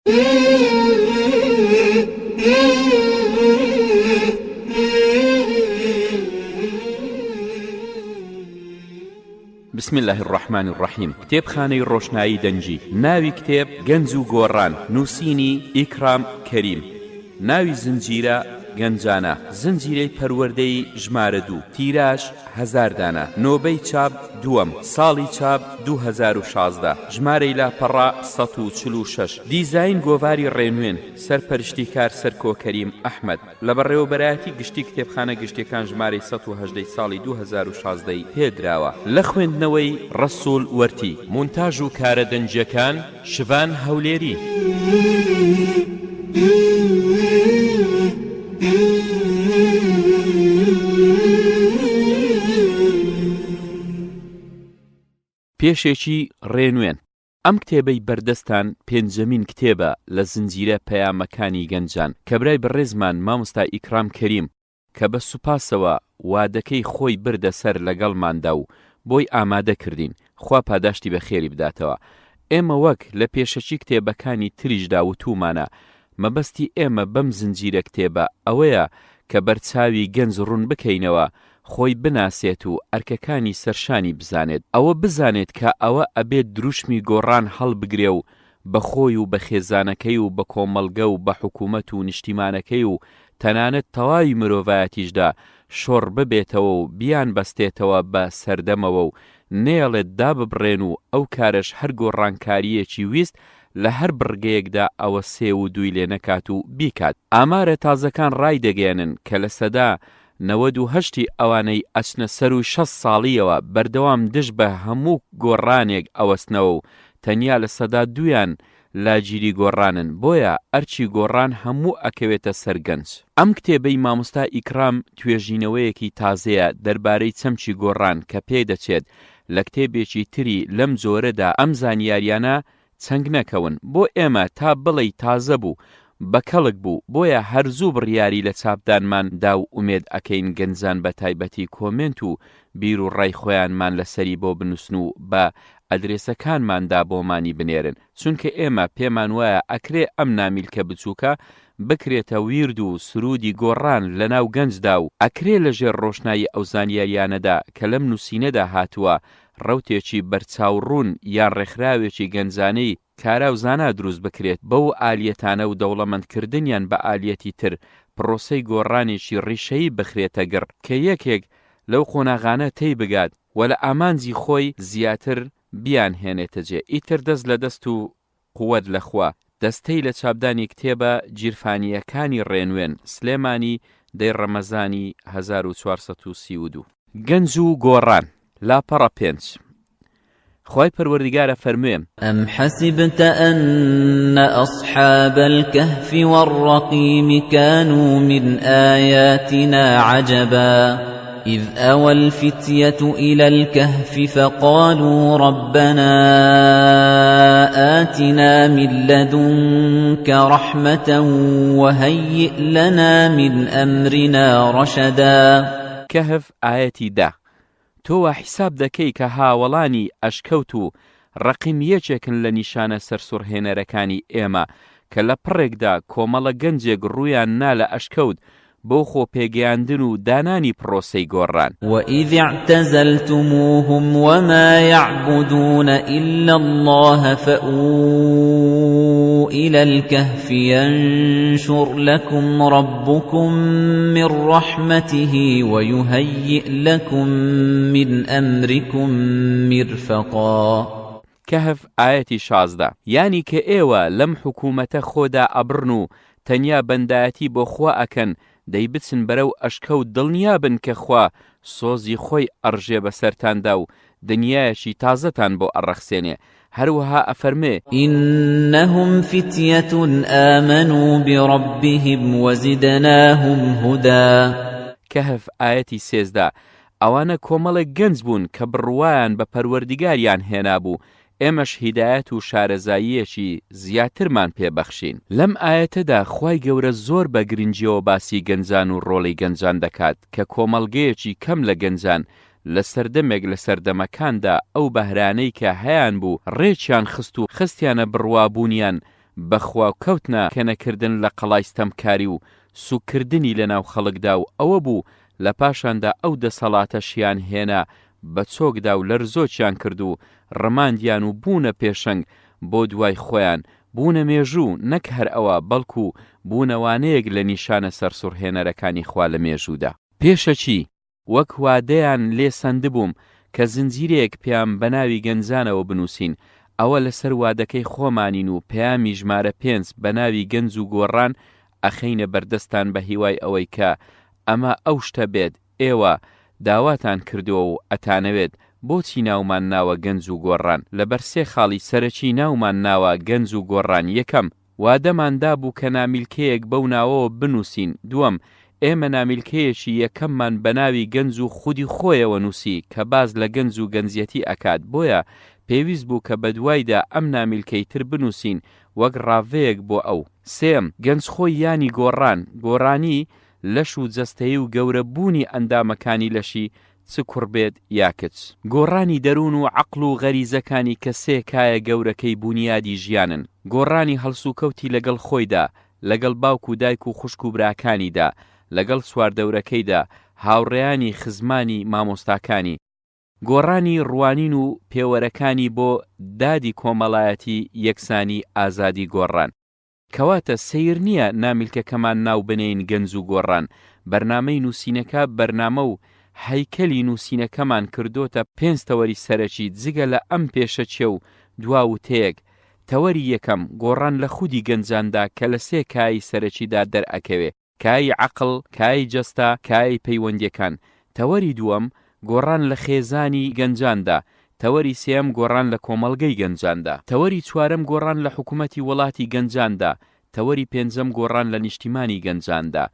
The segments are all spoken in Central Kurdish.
بسم الله الرحمن الرحیم. کتێبخانەی ڕۆشنایی دەنجی. ناوی کتێب گەنج و گۆڕان. نووسینی ئیکرام کەریم. ناوی زنجیرە گەنجانە. زنجیرەی پەروەردەی ژمارە 2. تیراژ 1000 دانە. نۆبەی چاپ دووەم. ساڵی چاپ 2016. ژمارەی لاپەڕا 146. دیزاین گۆڤاری ڕێنوێن. سەرپەرشتیکار سەرکۆ کەریم ئەحمەد. لە بەڕێوەبەرایەتی گشتی کتێبخانە گشتیەکان ژمارەی 118 ساڵی 2016 پێدراوە. لە خوێندنەوەی ڕەسوول وەرتی. مونتاژ و کارە دەنجیەکان شڤان هەولێری. پێشێکی ڕێنوێن. ئەم کتێبەی بەردەستان پێنجەمین کتێبە لە زنجیرە پەیامەکانی گەنجان کە برای بەڕێزمان مامۆستا ئیکرام کەریم کە بە سوپاسەوە وادەکەی خۆی بردە سەر لەگەڵماندا و بۆی ئامادە کردین. خوا پاداشتی بە خێری بداتەوە. ئێمە وەک لە پێشەچی کتێبەکانی تریشدا وتومانە مەبەستی ئێمە بەم زنجیرە کتێبە ئەوەیە کە بەرچاوی گەنج ڕوون بکەینەوە، خۆی بناسێت و ئەرکەکانی سەرشانی بزانێت. ئەوە بزانێت کە ئەوە ئەبێت دروشمی گۆڕان هەڵبگرێ و بە خۆی و بە خێزانەکەی و بە کۆمەڵگە و بە حکوومەت و نیشتیمانەکەی و تەنانەت تەواوی مرۆڤایەتیشدا شۆڕ ببێتەوە و بیان بەستێتەوە بە سەردەمەوە و نێڵێت داببڕێن و ئەو کارش هەر گۆڕانکاریەکی ویست لە هەر بڕگەیەکدا ئەوە 3 و 2 لێ نەکات و بیکات. ئامارە تازەکان ڕای دەگەێنن کە لە سەدا 98 ئەوانەی ئەچنە سەر و 6 ساڵیەوە بەردەوام دش بە هەموو گۆڕانێک ئەوەستنەوە و تەنیا لە سەدا 2یان لاگیری گۆڕانن. بۆیە ئەرچی گۆڕان هەموو ئەکەوێتە سەرگەنج. ئەم کتێبەی مامۆستا ئیکرام توێژینەوەیەکی تازەیە دەربارەی چەمچی گۆڕان کە پێی دەچێت لە کتێبێکی تری لەم جۆرەدا ئەم زانیاریانە چەنگ نەکەون. بۆ ئێمە تا بڵێ تازە بوو بەکەڵک بوو. بۆیە هەرزوو بڕیاری لە چاپدانماندا و ئومێد ئەکەین گەنجان بە تایبەتی کۆمنت و بیر و ڕای خۆیانمان لەسەری بۆ بنووسن و بە ئەدرێسەکانماندا بۆمانی بنێرن، چونکە ئێمە پێمان وایە ئەکرێ ئەم نامیلکە بچووکە بکرێتە ویرد و سرودی گۆڕان لە ناو گەنجدا و ئەکرێ لەژێر ڕۆشنایی ئەو زانیاریانەدا کە لەم نووسینەدا هاتووە ڕەوتێکی بەرچاوڕوون یان ڕێکخراوێکی گەنجانەی کارا و زانا دروست بکرێت بەو ئالیەتانە و دەوڵەمەندکردنیان بە ئالیەتی تر پرۆسەی گۆڕانێکی ڕیشەیی بخرێتە گڕ کە یەکێک لەو قۆناغانە تێی بگات و لە ئامانجی خۆی زیاتر بیان هێنێتە جێ. ئیتر دەست لە دەست و قووەت لەخوا. دەستەی لە چاپدانی کتێبە جیرفانیەکانی ڕێنوێن سلێمانی دەی ڕەمەزانی 1432. گەنج و گۆڕان لاپەڕە 5. خوای پەروەردگارە فەرموێ: ئەم حەسیبتە ئەنە ئەصحاب الكهف والرقيم كانوا من آياتنا عجبا إذ أوى الفتية إلى الكهف فقالوا ربنا آتنا من لدنك رحمة وهيئ لنا من أمرنا رشدا. كهف آياتي دا تۆ حیساب دەکەی کە هاوڵانی ئەشکەوت و ڕەقیم یەکێکن لە نیشانە سەرسوڕهێنەرەکانی ئێمە کە لە پڕێکدا کۆمەڵە گەنجێک ڕوویان نا لە ئەشکەوت بۆ خۆ پێگەیاندن و دانانی پرۆسەی گۆڕان. وإذ اعتزلتموهم وما يعبدون إلا الله فأووا إلى الكهف ينشر لكم ربكم من رحمته ويهيئ لكم من أمركم مرفقا. كهف آياتي 16. يعني کە ئێوە لەم حکوومەتە خۆدا ئەبڕن و تەنیا بەندایەتی بۆ خوا ئەکەن دەی بچن بەرەو ئەشکەوت دڵنیابن کە خوا سۆزی خۆی ئەڕژێ بەسەرتاندا و دنیایەکی تازەتان بۆ ئەڕەخسێنێ. هەروەها ئەفەرمێ: إنهم فتية آمنوا بربهم وزدناهم هدى. كهف آياتي 13. ئەوانە کۆمەڵێک گەنج بوون کە بڕوایان بە پەروەردگاریان هێنابوو، ئێمەش هیدایەت و شارەزاییەکی زیاترمان پێبەخشین. لەم ئاەتەدا خوای گەورە زۆر بە گرنگیەوە باسی گەنجان و ڕۆڵی گەنجان دەکات کە کۆمەڵگەیەکی کەم لە گەنجان لە سەردەمێک لە سەردەمەکاندا ئەو بەهرانەی کە هەیان بوو ڕێکیان خست و خستیانە بڕوابوونیان بەخوا کەوتنە کەنەکردن لە قەڵایستەمکاری و سوکردنی لە ناو خەڵکدا و ئەوە بوو لە پاشاندا ئەو دەسەڵاتەشیان هێنا بە چۆکدا و لەرزۆکیان کرد و ڕەماندیان و بوونە پێشەنگ بۆ دوای خۆیان بوونە مێژوو نەک هەر ئەوە بەڵکو بوونەوانەیەک لە نیشانە سەرسوڕهێنەرەکانی خوا لە مێژوودا. پێشەچی وەک وادەیان لێ سەندبووم کە زنجیرەیەک پێیان بەناوی گەنجانەوە بنووسین، ئەوە لەسەر وادەکەی خۆمانین و پەیامی ژمارە 5 بەناوی گەنج و گۆڕان ئەخەینە بەردەستان بە هیوای ئەوەی کە ئەمە ئەو شتە بێت ئێوە داواتان کردووە و ئەتانەوێت بۆچی ناومان ناوە گەنج و گۆڕان. لەبەر 3 خاڵی سەرەکی ناومان ناوە گەنج و گۆڕان. یەکەم، وادەماندا بوو کە نامیلکەیەک بەو ناوەوە بنووسین. دووەم، ئێمە نامیلکەیەکی یەکەممان بەناوی گەنج و خودی خۆیەوە نووسی کە باز لە گەنج و گەنجەتی ئەکات، بۆیە پێویست بوو کە بە دوایدا ئەم نامیلکەی تر بنووسین وەک ڕاوەیەک بۆ ئەو. سێم، گەنج خۆی یانی گۆڕان، گۆڕانی لەش و جەستەیی و گەورەبوونی ئەندامەکانی لەشی چ کوڕ بێت یا کچ. گۆڕانی دەروون و عەقڵ و غەریزەکانی کە 3 کایە گەورەکەی بونیادی ژیانن. گۆڕانی هەڵسوکەوتی لەگەڵ خۆیدا، لەگەڵ باوک و دایک و خوشک و براکانیدا، لەگەڵ سواردەورەکەیدا، هاوڕێیانی خزمانی مامۆستاکانی. گۆڕانی ڕوانین و پێوەرەکانی بۆ دادی کۆمەڵایەتی یەکسانی ئازادی گۆڕان. کەواتە سیر نییە نامیلکەکەمان ناو بنێین گەنج و گۆڕان. بەرنامەی نووسینەکە بەرنامە و هەیکەلی نووسینەکەمان کردوتە 5 تەوەری سەرەکی جگە لە ئەم پێشەچێ و دواوتەیەک. تەوەری یەکەم، گۆڕان لە خودی گەنجاندا کە لە 3 کایی سەرەکیدا دەرئەکەوێ: کای عەقڵ، کای جەستا، کای پەیوەندیەکان. تەوەری دووەم، گۆڕان لە خێزانی گەنجاندا. تەوەری سێم، گۆڕان لە کۆمەڵگەی گەنجاندا. تەوەری چوارەم، گۆڕان لە حکوومەتی وڵاتی گەنجاندا. تەوەری پێنجەم، گۆڕان لە نیشتیمانی گەنجاندا.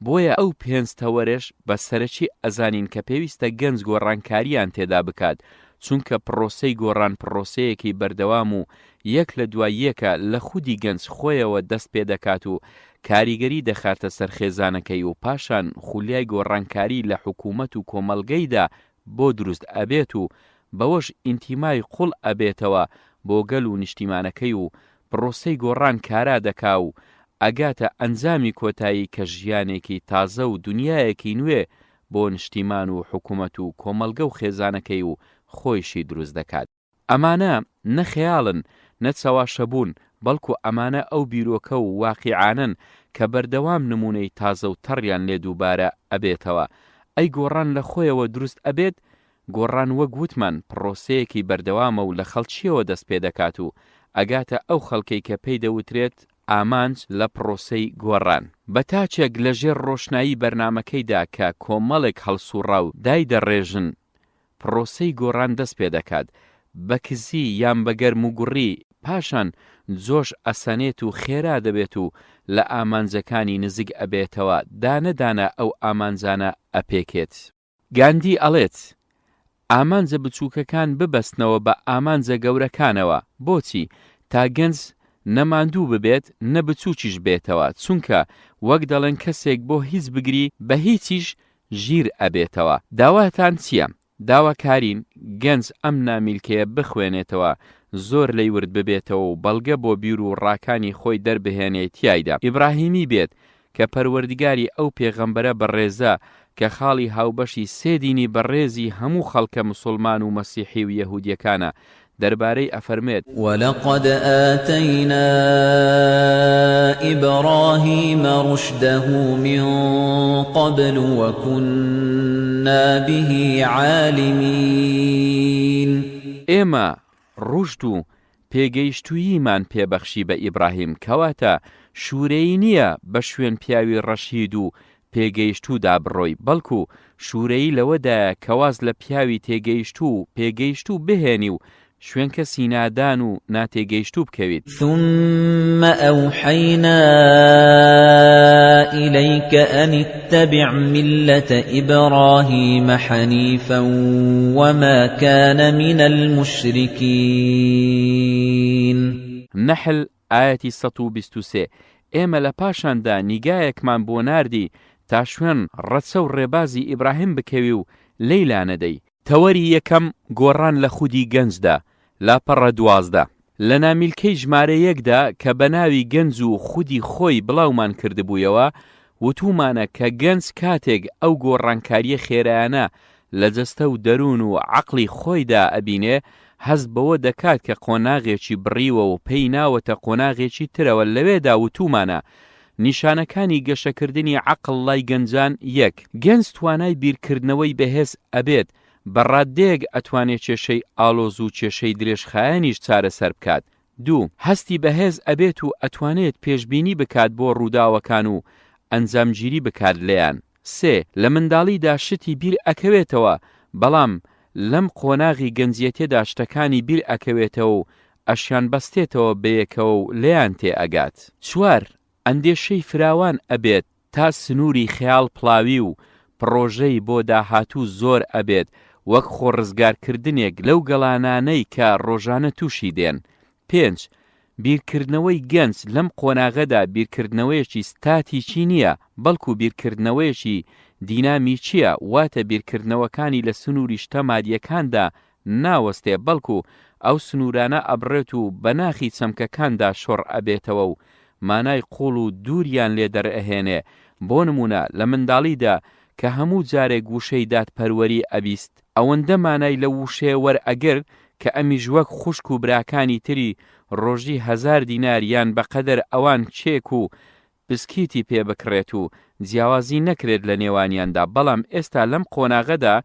بۆیە ئەو 5 تەوەرش بە سەرەکی ئەزانین کە پێویستە گەنج گۆڕانکاریان تێدا بکات، چونکە پرۆسەی گۆڕان پرۆسەیەکی بەردەوام و یەک لە دوای یەکە لە خودی گەنج خۆیەوە دەست پێ دەکات و کاریگەری دەخاتە سەرخێزانەکەی و پاشان خولیای گۆڕانکاری لە حکوومەت و کۆمەڵگەیدا بۆ دروست ئەبێت و بەوەش ئینتیمای قوڵ ئەبێتەوە بۆ گەل و نیشتیمانەکەی و پرۆسەی گۆڕان کارا دەکا و ئەگاتە ئەنجامی کۆتایی کە ژیانێکی تازە و دنیایەکی نوێ بۆ نیشتیمان و حکوومەت و کۆمەڵگە و خێزانەکەی و خۆیشی دروست دەکات. ئەمانە نەخەیاڵن، نەچەواشەبوون، بەڵکو ئەمانە ئەو بیرۆکە و واقیعانن کە بەردەوام نمونەی تازە و تەڕیان لێ دووبارە ئەبێتەوە. ئەی گۆڕان لە خۆیەوە دروست ئەبێت، گۆڕان وەک وتمان پرۆسەیەکی بەردەوامە و لە خەڵکیەوە دەست پێ دەکات و ئەگاتە ئەو خەڵکەی کە پێی دەوترێت ئامانج لە پرۆسەی گۆڕان. بە تاچێک لە ژێر ڕۆشنایی بەرنمەکەیدا کە کۆمەڵێک هەڵسوڕا و دای دەڕێژن، پرۆسەی گۆڕان دەست پێ دەکات بە کزی یان بە گەرم و گوڕی، پاشان جۆش ئەسەنێت و خێرا دەبێت و لە ئامانجەکانی نزیک ئەبێتەوە، دانەدانە ئەو ئامانجانە ئەپێکێت. گاندی ئەڵێت ئامانجە بچووکەکان ببەستنەوە بە ئامانجە گەورەکانەوە. بۆچی؟ تا گەنج نەماندوو ببێت نە بچووکیش بێتەوە، چونکە وەک دەڵێن کەسێک بۆ هیچ بگری بە هیچیش ژیر ئەبێتەوە. داواتان چییە؟ داواکارین گەنج ئەم نامیلکەیە بخوێنێتەوە، زۆر لەی ورد ببێتەوە و بەڵگە بۆ بیر و ڕاکانی خۆی دەربهێنێت تیایدا. ئیبراهیمی بێت کە پەروەردگاری ئەو پێغەمبەرە بەڕێزە کە خاڵی هاوبەشی 3 دینی بەڕێزی هەموو خەڵکە مسلمان و مەسیحی و یەهودیەکانە. دەربارەی ئەفەرمێت وَلَقَدْ آتَيْنَا إِبْرَاهِيمَ رُشْدَهُ مِنْ قَبْلُ وَكُنَّا بِهِ عَالِمِينَ. ئێمە ڕوشد و پێگەیشتوویمان پێبەخشی بە ئیبراهیم، کەواتە شوورەی نییە بە شوێن پیاوی ڕەشید و پێگەیشتوودا بڕۆی، بەڵکو شوورەی لەوەدایە کەواز لە پیاوی تێگەیشتوو و پێگەیشتوو بهێنی و شوێنکە سینادان و ناتێگەیشتوو بکەویت. ثم أوحينا إليك أن اتبع ملة إبراهيم حنيفا وما كان من المشركين. نحل آياتي 123. ئێمە لە پاشاندا نیگایەکمان بۆ ناردی تا شوێن ڕەچە و ڕێبازی ئیبراهیم بکەوی و لەیلا نەدەی. تەوەری یەکەم، گۆڕان لە خودی گەنجدا، لاپەڕە 12. لە نامیلکەی ژمارە یەکدا کە بە ناوی گەنج و خودی خۆی بڵاومان کردبوویەوە وتومانە کە گەنج کاتێک ئەو گۆڕانکاریە خێرایانە لە جەستە و دەروون و عەقڵی خۆیدا ئەبینێ هەست بەوە دەکات کە قۆناغێکی بڕیوە و پێی ناوەتە قۆناغێکی ترەوە لەوێدا وتومانە نیشانەکانی گەشەکردنی عەقڵ لای گەنجان یەک گەنج توانای بیرکردنەوەی بەهێز ئەبێت بەڕادەیەک ئەتوانێت کێشەی ئاڵۆز و کێشەی درێژخایەنیش چارەسەر بکات دوو هەستی بەهێز ئەبێت و ئەتوانێت پێشبینی بکات بۆ ڕووداوەکان و ئەنجامگیری بکات لێیان سێ لە منداڵیدا شتی بیر ئەکەوێتەوە بەڵام لەم قۆناغی گەنجیەتێدا شتەکانی بیر ئەکەوێتەوە و ئەشیان بەستێتەوە بەیەکەوە و لێیان تێ ئەگات چوار ئەندێشەی فراوان ئەبێت تا سنووری خەیاڵ پڵاوی و پرۆژەی بۆ داهاتوو زۆر ئەبێت وەک خۆڕزگارکردنێک لەو گەڵانانەی کە ڕۆژانە تووشی دێن پێنج بیرکردنەوەی گەنج لەم قۆناغەدا بیرکردنەوەیەکی ستاتیکی نییە بەڵکو بیرکردنەوەیەکی دینامیچیە واتە بیرکردنەوەکانی لە سنووری شتە مادیەکاندا ناوەستێ بەڵکو ئەو سنوورانە ئەبڕێت و بەناخی چەمکەکاندا شۆڕ ئەبێتەوە و مانای قوڵ و دووریان لێ دەرئەهێنێ بۆ نمونە لە منداڵیدا کە هەموو جارێک وشەی دادپەروەری ئەبیست ئەوەندە مانای لە وشەیە وەرئەگر کە ئەمیش وەک خوشک و براکانی تری ڕۆژی 1000 دینار یان بەقەدەر ئەوان چێک و بسکیتی پێ بکڕێت و جیاوازی نەکرێت لە نێوانیاندا بەڵام ئێستا لەم قۆناغەدا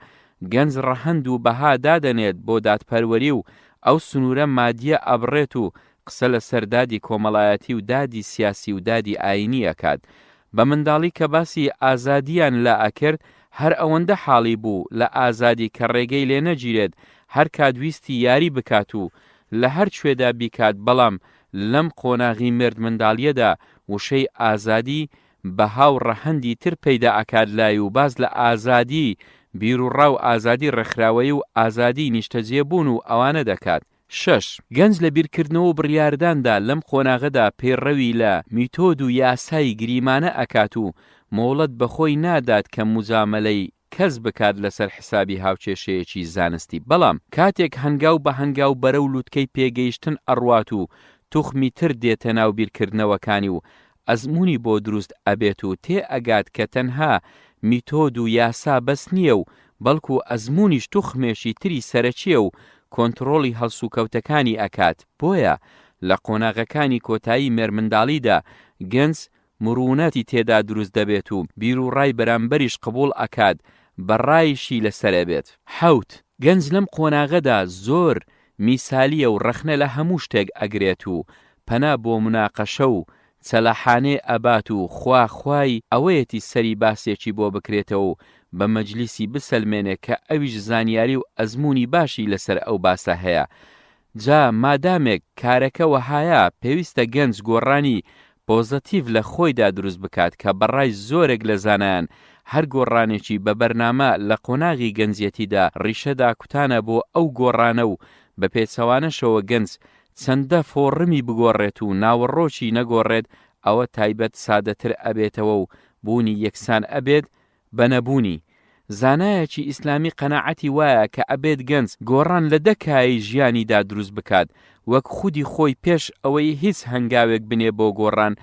گەنج ڕەهەند و بەها دادەنێت بۆ دادپەروەری و ئەو سنوورە مادیە ئەبڕێت و قسە لە سەردادی کۆمەڵایەتی و دادی سیاسی و دادی ئاینی ئەکات بە منداڵی کە باسی ئازادیان لا ئەکرد هەر ئەوەندە حاڵی بوو لە ئازادی کە ڕێگەی لێ نەگیرێت هەر کاتویستی یاری بکات و لە هەر کوێدا بیکات بەڵام لەم قۆناغی مرد منداڵیەدا وشەی ئازادی بە هاو ڕەهەندی تر پەیدا ئەکات لای و باز لە ئازادی بیر و ڕاو ئازادی ڕێکخراوەیی و ئازادی نیشتەجێبوون و ئەوانە دەکات شش گەنج لە بیرکردنەوە و بڕیارداندا لەم قۆناغەدا پێڕەوی لە میتۆد و یاسای گریمانە ئەکات و مۆڵەت بەخۆی نادات کە موجامەلەی کەس بکات لەسەر حسابی هاوکێشەیەکی زانستی بەڵام کاتێک هەنگاو بە هەنگاو بەرەو لووتکەی پێگەیشتن ئەڕوات و توخمی تر دێتە ناو بیرکردنەوەکانی و ئەزمموی بۆ دروست ئەبێت و تێ ئەگات کە تەنها میتۆد و یاسا بەس نییە و بەڵکو ئەزممونیش توخمێشی تری سەرەکیە و کۆنتڕۆڵی هەڵسوکەوتەکانی ئەکات بۆیە لە قۆناغەکانی کۆتایی مێرمنداڵیدا گەنج مرونەتی تێدا دروست دەبێت و بیر و ڕای بەرامبەریش قبول ئەکات بە ڕایشی لەسەر بێت حەوت گەنج لەم قۆناغەدا زۆر میسالیە و ڕەخنە لە هەموو شتێک ئەگرێت و پەنا بۆ مناقەشە و چەلاحانێ ئەبات و خوای ئەوەیەتی سەری باسێکی بۆ بکرێتەوە و بە مەجلیسی بسەلمێنێ کە ئەویش زانیاری و ئەزمموی باشی لەسەر ئەو باسە هەیە جا مادامێک کارەکە وەهایە پێویستە گەنج گۆڕانی پۆزەتیڤ لە خۆیدا دروست بکات کە بەڕای زۆرێک لە زانایان هەر گۆڕانێکی بە بەرنامە لە قۆناغی گەنجەتیدا ڕیشەدا کوتانە بۆ ئەو گۆڕانە و بە پێچەوانەشەوە گەنج چەندە فۆڕمی بگۆڕێت و ناوەڕۆکی نەگۆڕێت ئەوە تایبەت سادەتر ئەبێتەوە و بوونی یەکسان ئەبێت بە نەبوونی زانایەکی ئیسلامی قەناعەتی وایە کە ئەبێت گەنج گۆڕان لە دەکایی ژیانیدا دروست بکات وەک خودی خۆی پێش ئەوەی هیچ هەنگاوێک بنێ بۆ گۆڕان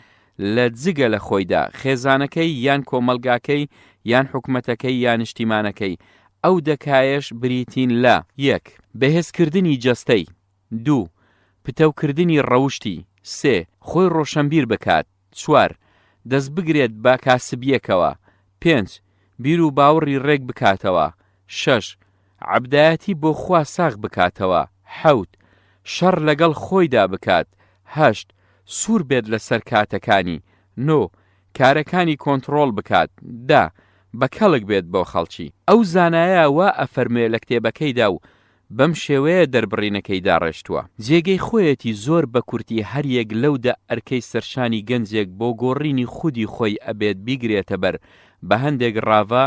لە جگە لە خۆیدا خێزانەکەی یان کۆمەلگاکەی یان حکومەتەکەی یان نیشتیمانەکەی ئەو دەکایەش بریتین لە یەک بەهێزکردنی جەستەی دوو پتەوکردنی ڕەوشتی سێ خۆی ڕۆشنبیر بکات چوار دەست بگرێت بە کاسبیەکەوە پێنج بیر و باوەڕی ڕێک بکاتەوە شەش عەبدایەتی بۆ خوا ساغ بکاتەوە حەوت شەڕ لەگەڵ خۆیدا بکات هەشت سوور بێت لەسەر کاتەکانی نۆ کارەکانی کۆنتڕۆڵ بکات دا بە کەڵک بێت بۆ خەڵکی ئەو زانایە وا ئەفەرمێ لە کتێبەکەیدا و بەم شێوەیە دەربڕینەکەی داڕێشتووە جێگەی خۆیەتی زۆر بە کورتی هەریەک لەودا ئەرکەی سەرشانی گەنجێک بۆ گۆڕینی خودی خۆی ئەبێت بیگرێتە بەر بە هەندێک ڕاوا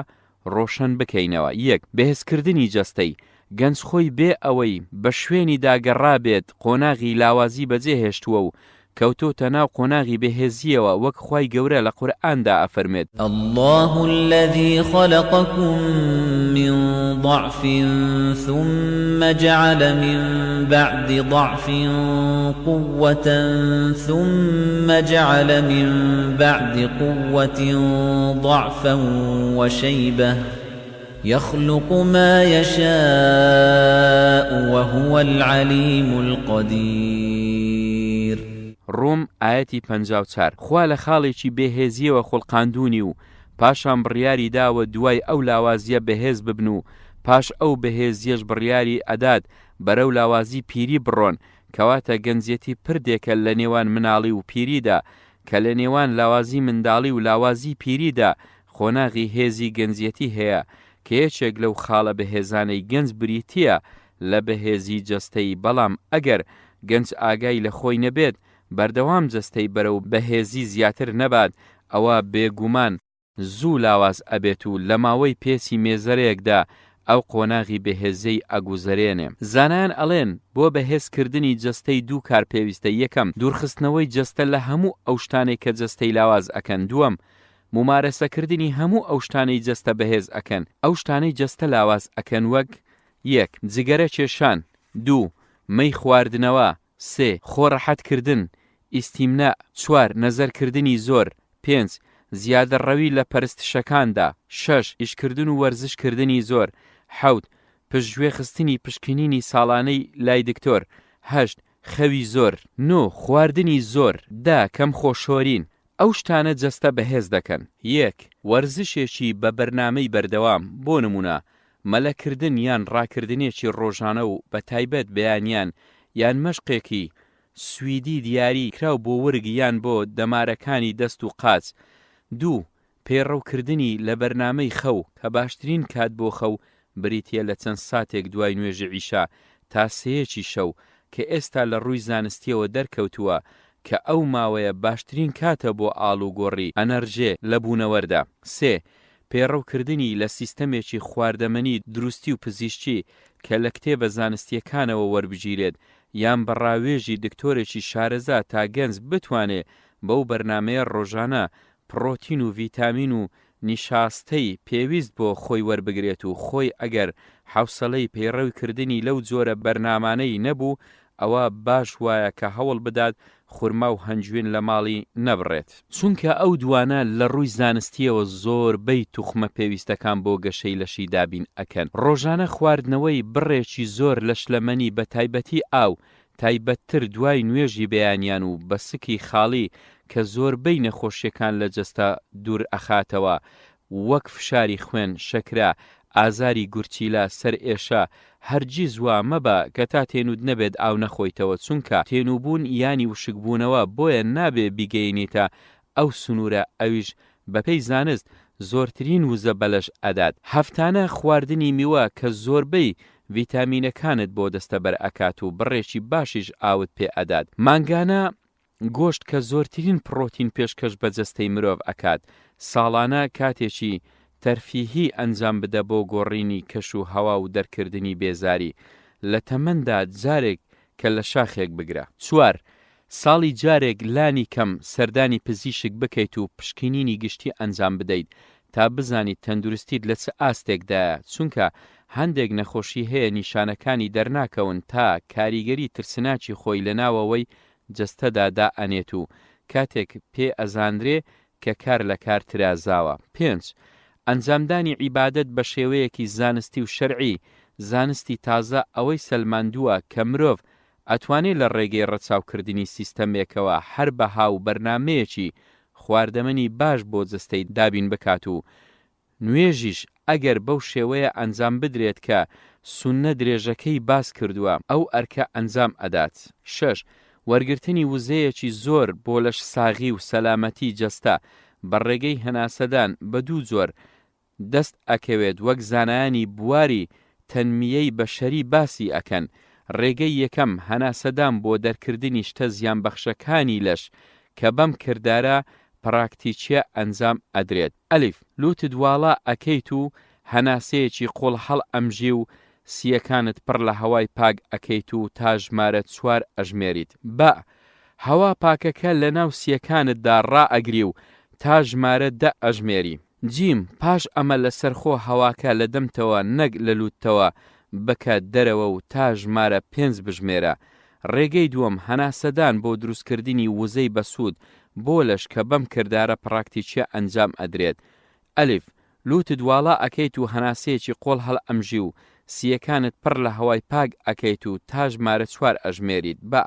ڕۆشن بکەینەوە یەک بەهێزکردنی جەستەی گەنج خۆی بێ ئەوەی بە شوێنی داگەڕا بێت قۆناغی لاوازی بەجێهێشتووە و کەوتۆتە ناو قۆناغی بەهێزیەوە وەک خوای گەورە لە قورئاندا ئەفەرمێت الله الذي خلقكم من ضعف ثم جعل من بعد ضعف قوة ثم جعل من بعد قوة ضعفا وشيبة يخلق ما يشاء وهو العليم القدير ڕۆم ئاەتی 54 خوا لە خاڵێکی بێهێزیەوە خوڵقاندوونی و پاشان بڕیاری داوە دوای ئەو لاوازیە بەهێز ببن و پاش ئەو بەهێزیەش بڕیاری ئەدات بەرەو لاوازی پیری بڕۆن کەواتە گەنجێتی پردێکە لە نێوان مناڵی و پیریدا کە لە نێوان لاوازی منداڵی و لاوازی پیریدا خۆناغی هێزی گەنجێتی هەیە کە یەکێک لەو خاڵە بەهێزانەی گەنج بریتیە لە بەهێزی جەستەی بەڵام ئەگەر گەنج ئاگای لە خۆی نەبێت بەردەوام جەستەی بەرەو بەهێزی زیاتر نەبات ئەوە بێگومان زوو لاواز ئەبێت و لە ماوەی پێسی مێزەرەیەکدا ئەو قۆناغی بەهێزەی ئەگوزەرێنێ زانایان ئەڵێن بۆ بەهێزکردنی جەستەی دوو کار پێویستە یەکەم دوورخستنەوەی جەستە لە هەموو ئەو شتانێک کە جەستەی لاواز ئەکەن دووەم ممارەسەکردنی هەموو ئەو شتانەی جەستە بەهێز ئەکەن ئەو شتانەی جەستە لاواز ئەکەن وەک یەک جگەرە کێشان دوو مەی خواردنەوە سێ خۆڕەحەتکردن ئیستیمنا چوار نەزەرکردنی زۆر پێنج زیادەڕەوی لە پەرستشەکاندا شەش ئیشکردن و وەرزشکردنی زۆر حەوت پشتگوێ خستنی پشکنینی ساڵانەی لای دکتۆر هەشت خەوی زۆر نۆ خواردنی زۆر دا کەم خۆشۆرین ئەو شتانە جەستە بەهێز دەکەن یەک وەرزشێکی بە بەرنامەی بەردەوام بۆ نمونە مەلەکردن یان ڕاکردنێکی ڕۆژانە و بە تایبەت بەیانیان یان مەشقێکی سویدی دیاری کراو بۆ ورگ یان بۆ دەمارەکانی دەست و قاچ دوو پێڕەوکردنی لە بەرنامەی خەو کە باشترین کات بۆ خەو بریتیە لە چەند ساتێک دوای نوێژی عیشا تا سەیەکی شەو کە ئێستا لە ڕووی زانستیەوە دەرکەوتووە کە ئەو ماوەیە باشترین کاتە بۆ ئاڵوگۆڕی ئەنەرژێ لە بوونەوەردا سێ پێڕەوکردنی لە سیستەمێکی خواردەمەنی دروستی و پزیشکی کە لە کتێبە زانستیەکانەوە وەربگیرێت یان بەڕاوێژی دکتۆرێکی شارەزا تا گەنج بتوانێت بەو بەرنامەیە ڕۆژانە پڕۆتین و ڤیتامین و نیشاستەی پێویست بۆ خۆی وەربگرێت و خۆی ئەگەر حوسەڵەی پەیڕەوکردنی لەو جۆرە بەرنامانەی نەبوو ئەوە باش وایە کە هەوڵ بدات خورما و هەنجوێن لە ماڵی نەبڕێت چونکە ئەو دوانە لە ڕووی زانستیەوە زۆربەی توخمە پێویستەکان بۆ گەشەی لەشی دابین ئەکەن ڕۆژانە خواردنەوەی بڕێکی زۆر لە شلەمەنی بە تایبەتی ئاو تایبەتتر دوای نوێژی بەیانیان و بە سکی خاڵی کە زۆربەی نەخۆشیەکان لە جەستە دوور ئەخاتەوە وەک فشاری خوێن شەکرا ئازاری گورچیلە سەر ئێشە هەرگیز وا مەبە کە تا تێنود نەبێت ئاو نەخۆیتەوە چونکە تێنوبوون یانی وشکبوونەوە بۆیە نابێ بیگەینێتە ئەو سنوورە ئەویش بەپێی زانست زۆرترین وزە بەلەش ئەدات هەفتانە خواردنی میوە کە زۆربەی ڤیتامینەکانت بۆ دەستەبەر ئەکات و بڕێکی باشیش ئاوت پێ ئەدات مانگانە گۆشت کە زۆرترین پڕۆتین پێشکەش بە جەستەی مرۆڤ ئەکات ساڵانە کاتێکی تەرفیهی ئەنجام بدە بۆ گۆڕینی کەش و هەوا و دەرکردنی بێزاری لە تەمەندا جارێک کە لە شاخێک بگرە چوار ساڵی جارێک لانی کەم سەردانی پزیشک بکەیت و پشکنینی گشتی ئەنجام بدەیت تا بزانیت تەندروستیت لە چ ئاستێکدایە چونکە هەندێک نەخۆشی هەیە نیشانەکانی دەرناکەون تا کاریگەری ترسناچی خۆی لە ناوەوەی جەستەدا دائەنێت و کاتێک پێ ئەزاندرێ کە کار لە کار ترازاوە پێنج ئەنجامدانی عیبادەت بە شێوەیەکی زانستی و شەرعی زانستی تازە ئەوەی سەلماندووە کە مرۆڤ ئەتوانێت لە ڕێگەی ڕەچاوکردنی سیستەمێکەوە هەر بەها و بەرنامەیەکی خواردەمەنی باش بۆ جەستەی دابین بکات و نوێژیش ئەگەر بەو شێوەیە ئەنجام بدرێت کە سوننە درێژەکەی باس کردووە ئەو ئەرکە ئەنجام ئەدات شەش وەرگرتنی وزەیەکی زۆر بۆ لەش ساغی و سەلامەتی جەستە بەڕێگەی هەناسەدان بە دوو جۆر دەست ئەکەوێت وەک زانایانی بواری تەنمیەی بەشەری باسی ئەکەن ڕێگەی یەکەم هەناسەدان بۆ دەرکردنی شتە زیانبەخشەکانی لەش کە بەم کردارە پراکتیچیە ئەنجام ئەدرێت ئەلیف لوتت واڵا ئەکەیت و هەناسەیەکی قوڵ هەڵ ئەمژی و سیەکانت پڕ لە هەوای پاک ئەکەیت و تا ژمارە 4 ئەژمێریت بە هەوا پاکەکە لە ناو سیەکانتدا ڕائەگری و تا ژمارە 10 ئەژمێری. جیم پاش ئەمە لە سەرخۆ هەواکە لە دەمتەوە نەک لە لووتەوە بکە دەرەوە و تا ژمارە 5 بژمێرە. ڕێگەی دووەم هەناسەدان بۆ دروستکردنی وزەی بەسوود بۆ لەش کە بەم کردارە پڕاکتیکیە ئەنجام ئەدرێت. ئەلیف لوتت واڵا ئەکەیت و هەناسەیەکی قۆڵ هەڵ ئەمژی و سیەکانت پڕ لە هەوای پاک ئەکەیت و تا ژمارە 4 ئەژمێریت. بە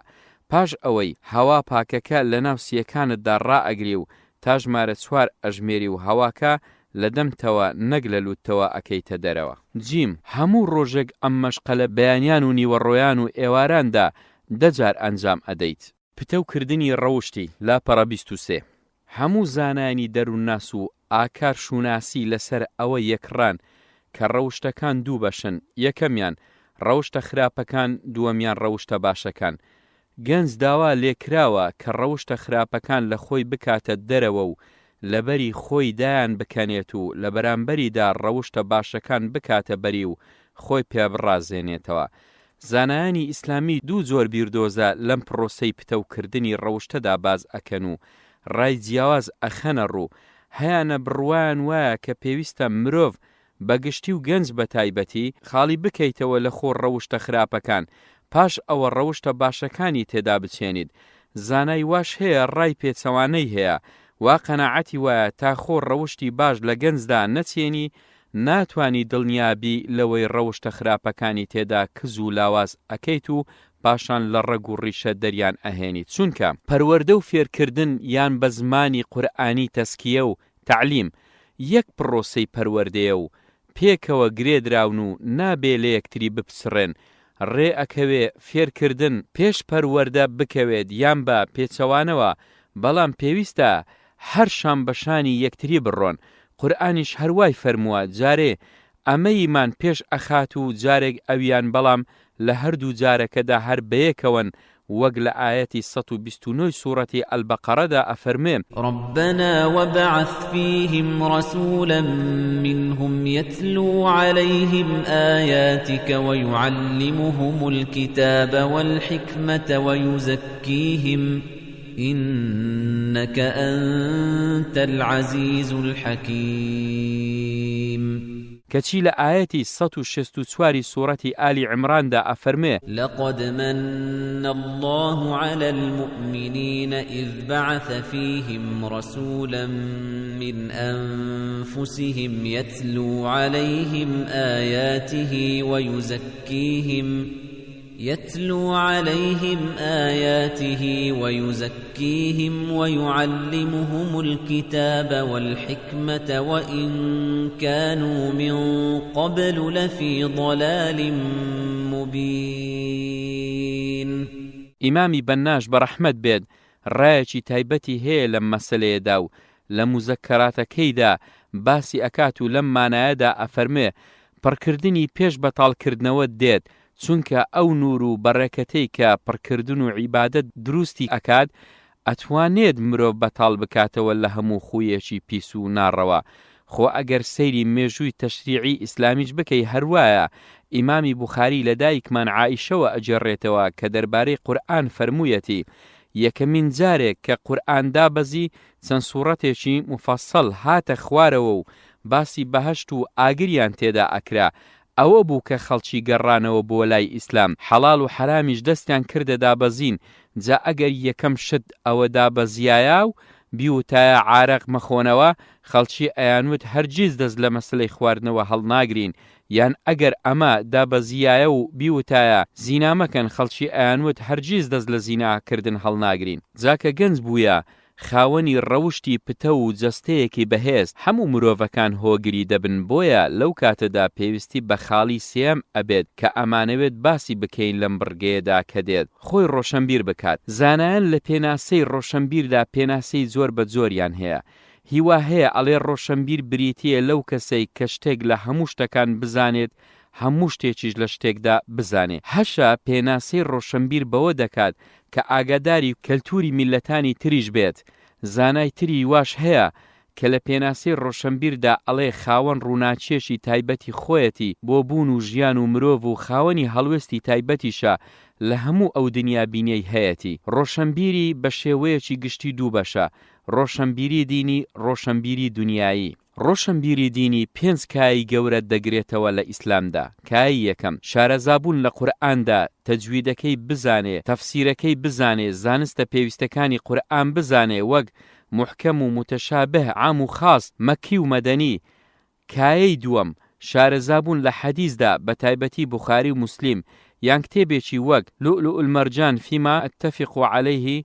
پاش ئەوەی هەوا پاکەکە لە ناو سیەکانتدا ڕائەگری و تا ژمارە 4 ئەژمێری و هەواکە لە دەمتەوە نەک لە لووتەوە ئەکەیتە دەرەوە. جیم هەموو ڕۆژێک ئەم مەشقە لە بەیانیان و نیوەڕۆیان و ئێواراندا 10 جار ئەنجام ئەدەیت. پتەوکردنی ڕەوشتی لاپەڕە 23 هەموو زانانی دەروونناس و ئاکار شوناسی لەسەر ئەوە یەکڕان کە ڕەوشتەکان دوو بەشن، یەکەمیان ڕەوشتە خراپەکان، دووەمیان ڕەوشتە باشەکان. گەنج داوا لێکراوە کە ڕەوشتە خراپەکان لە خۆی بکاتە دەرەوە و لەبەری خۆی دایان بکەنێت و لە بەرامبەریدا ڕەوشتە باشەکان بکاتە بەری و خۆی پێبڕازێنێتەوە. زانایانی ئیسلامی دوو جۆر بیردۆزە لەم پرۆسەی پتەوکردنی ڕەوشتەدا باز ئەکەن و ڕای جیاواز ئەخەنە ڕوو. هەیانە بڕوایان وایە کە پێویستە مرۆڤ بەگشتی و گەنج بە تایبەتی خاڵی بکەیتەوە لە خۆ ڕەوشتە خراپەکان، پاش ئەوە ڕەوشتە باشەکانی تێدا بچێنیت. زانای واش هەیە ڕای پێچەوانەی هەیە، وا قەناعەتی وایە تا خۆ ڕەوشتی باش لە گەنجدا نەچێنی ناتوانی دڵنیابی لەوەی ڕەوشتە خراپەکانی تێدا کز و لاواز ئەکەیت و پاشان لە ڕەگ و ڕیشە دەریان ئەهێنیت. چونکە پەروەردە و فێرکردن یان بە زمانی قورئانی تەسکیە و تعلیم یەک پرۆسەی پەروەردەیە و پێکەوە گرێدراون و نابێ لە یەکتری بپسڕێن. ڕێ ئەکەوێ فێرکردن پێش پەروەردە بکەوێت یان بە پێچەوانەوە، بەڵام پێویستە هەر شان بەشانی یەکتری بڕۆن. قورئانیش هەروای فەرمووە جارێ ئەمەیمان پێش ئەخات و جارێک ئەویان، بەڵام لە هەردوو جارەکەدا هەر بەیەکەون وەک لە ئاەتی 129 سوورەتی ئەلبەقەرەدا ئەفەرمێ ربنا وبعث فيهم رسولا منهم يتلو عليهم آياتك ويعلمهم الكتاب والحكمة ويزكيهم إنك أنت العزيز الحكيم. کەچی لە ئاەتی 164 سوورەتی ئالی عیمراندا ئەفەرمێ لقد من الله على المؤمنين إذ بعث فيهم رسولا من أنفسهم يتلو عليهم آياته ويزكيهم ويعلمهم الكتاب والحكمة وإن كانوا من قبل لفي ضلال مبين. ئیمامی بەناش بەڕەحمەت بێت ڕایەکی تایبەتی هەیە لەم مەسەلەیەدا و لە موزەکەراتەکەیدا باسی ئەکات و لەم مانایەدا ئەفەرمێ پڕکردنی پێش بەتاڵکردنەوە دێت، چونکە ئەو نور و بەڕێکەتەی کە پڕکردن و عیبادەت دروستی ئەکات ئەتوانێت مرۆڤ بەتاڵ بکاتەوە لە هەموو خویەکی پیس و ناڕەوە. خۆ ئەگەر سەیری مێژووی تەشریعی ئیسلامیش بکەی هەروایە. ئیمامی بوخاری لە دایکمان عائیشەوە ئەجێڕێتەوە کە دەربارەی قورئان فەرموویەتی یەکەمین جارێک کە قورئان دابەزی چەند سوورەتێکی مفەسەڵ هاتە خوارەوە و باسی بەهەشت و ئاگریان تێدا ئەکرا. ئەوە بوو کە خەڵکی گەڕانەوە بۆ لای ئیسلام، حەڵاڵ و حرامیش دەستیان کردە دابەزین. جا ئەگەر یەکەم شت ئەوە دابەزیایە و بیوتایە عارەق مەخۆنەوە، خەڵکی ئەیانوت هەرگیز دەست لە مەسلەی خواردنەوە هەڵناگرین، یان ئەگەر ئەمە دابەزیایە و بیوتایە زینا مەکەن، خەڵکی ئەیانوت هەرگیز دەست لە زیناکردن هەڵناگرین. جاکە گەنج بوویە خاوەنی ڕەوشتی پتە و جەستەیەکی بەهێز هەموو مرۆڤەکان هۆگری دەبن. بۆیە لەو کاتەدا پێویستی بە خاڵی سێم ئەبێت کە ئەمانەوێت باسی بکەین لەم بڕگەیەدا کە دێت خۆی ڕۆشنبیر بکات. زانایان لە پێناسەی ڕۆشنبیردا پێناسەی زۆر بە جۆریان هەیە. هیوا هەیە ئەڵێ ڕۆشنبیر بریتیە لەو کەسەی کە شتێک لە هەموو شتەکان بزانێت، هەموو شتێکیش لە شتێکدا بزانێ. هەشە پێناسەی ڕۆشنبیر بەوە دەکات کە ئاگاداری کەلتوری میلەتانی تریش بێت. زانای تری واش هەیە کە لە پێناسەی ڕۆشنبیردا ئەڵێ خاوەن ڕووناچێشی تایبەتی خۆیەتی بۆ بوون و ژیان و مرۆڤ و خاوەنی هەڵوێستی تایبەتیشە لە هەموو ئەو دنیا بینەی هەیەی. ڕۆشنبیری بە شێوەیەکی گشتی دوو بەشە: ڕۆشنبیری دینی، ڕۆشنبیری دنیایی. ڕۆشنبیری دینی 5 کایی گەورە دەگرێتەوە لە ئیسلامدا. کایی یەکەم، شارەزابوون لە قورئاندا، تەجویدەکەی بزانێ، تەفسیرەکەی بزانێ، زانستە پێویستەکانی قورئان بزانێ، وەک محکەم و متەشابه، عام و خاص، مەکی و مەدەنی. کایەی دووەم، شارەزابوون لە حەدیثدا، بە تایبەتی بوخاری و موسلیم، یان کتێبێکی وەک لؤلؤ المەرجان فيما اتفق عليه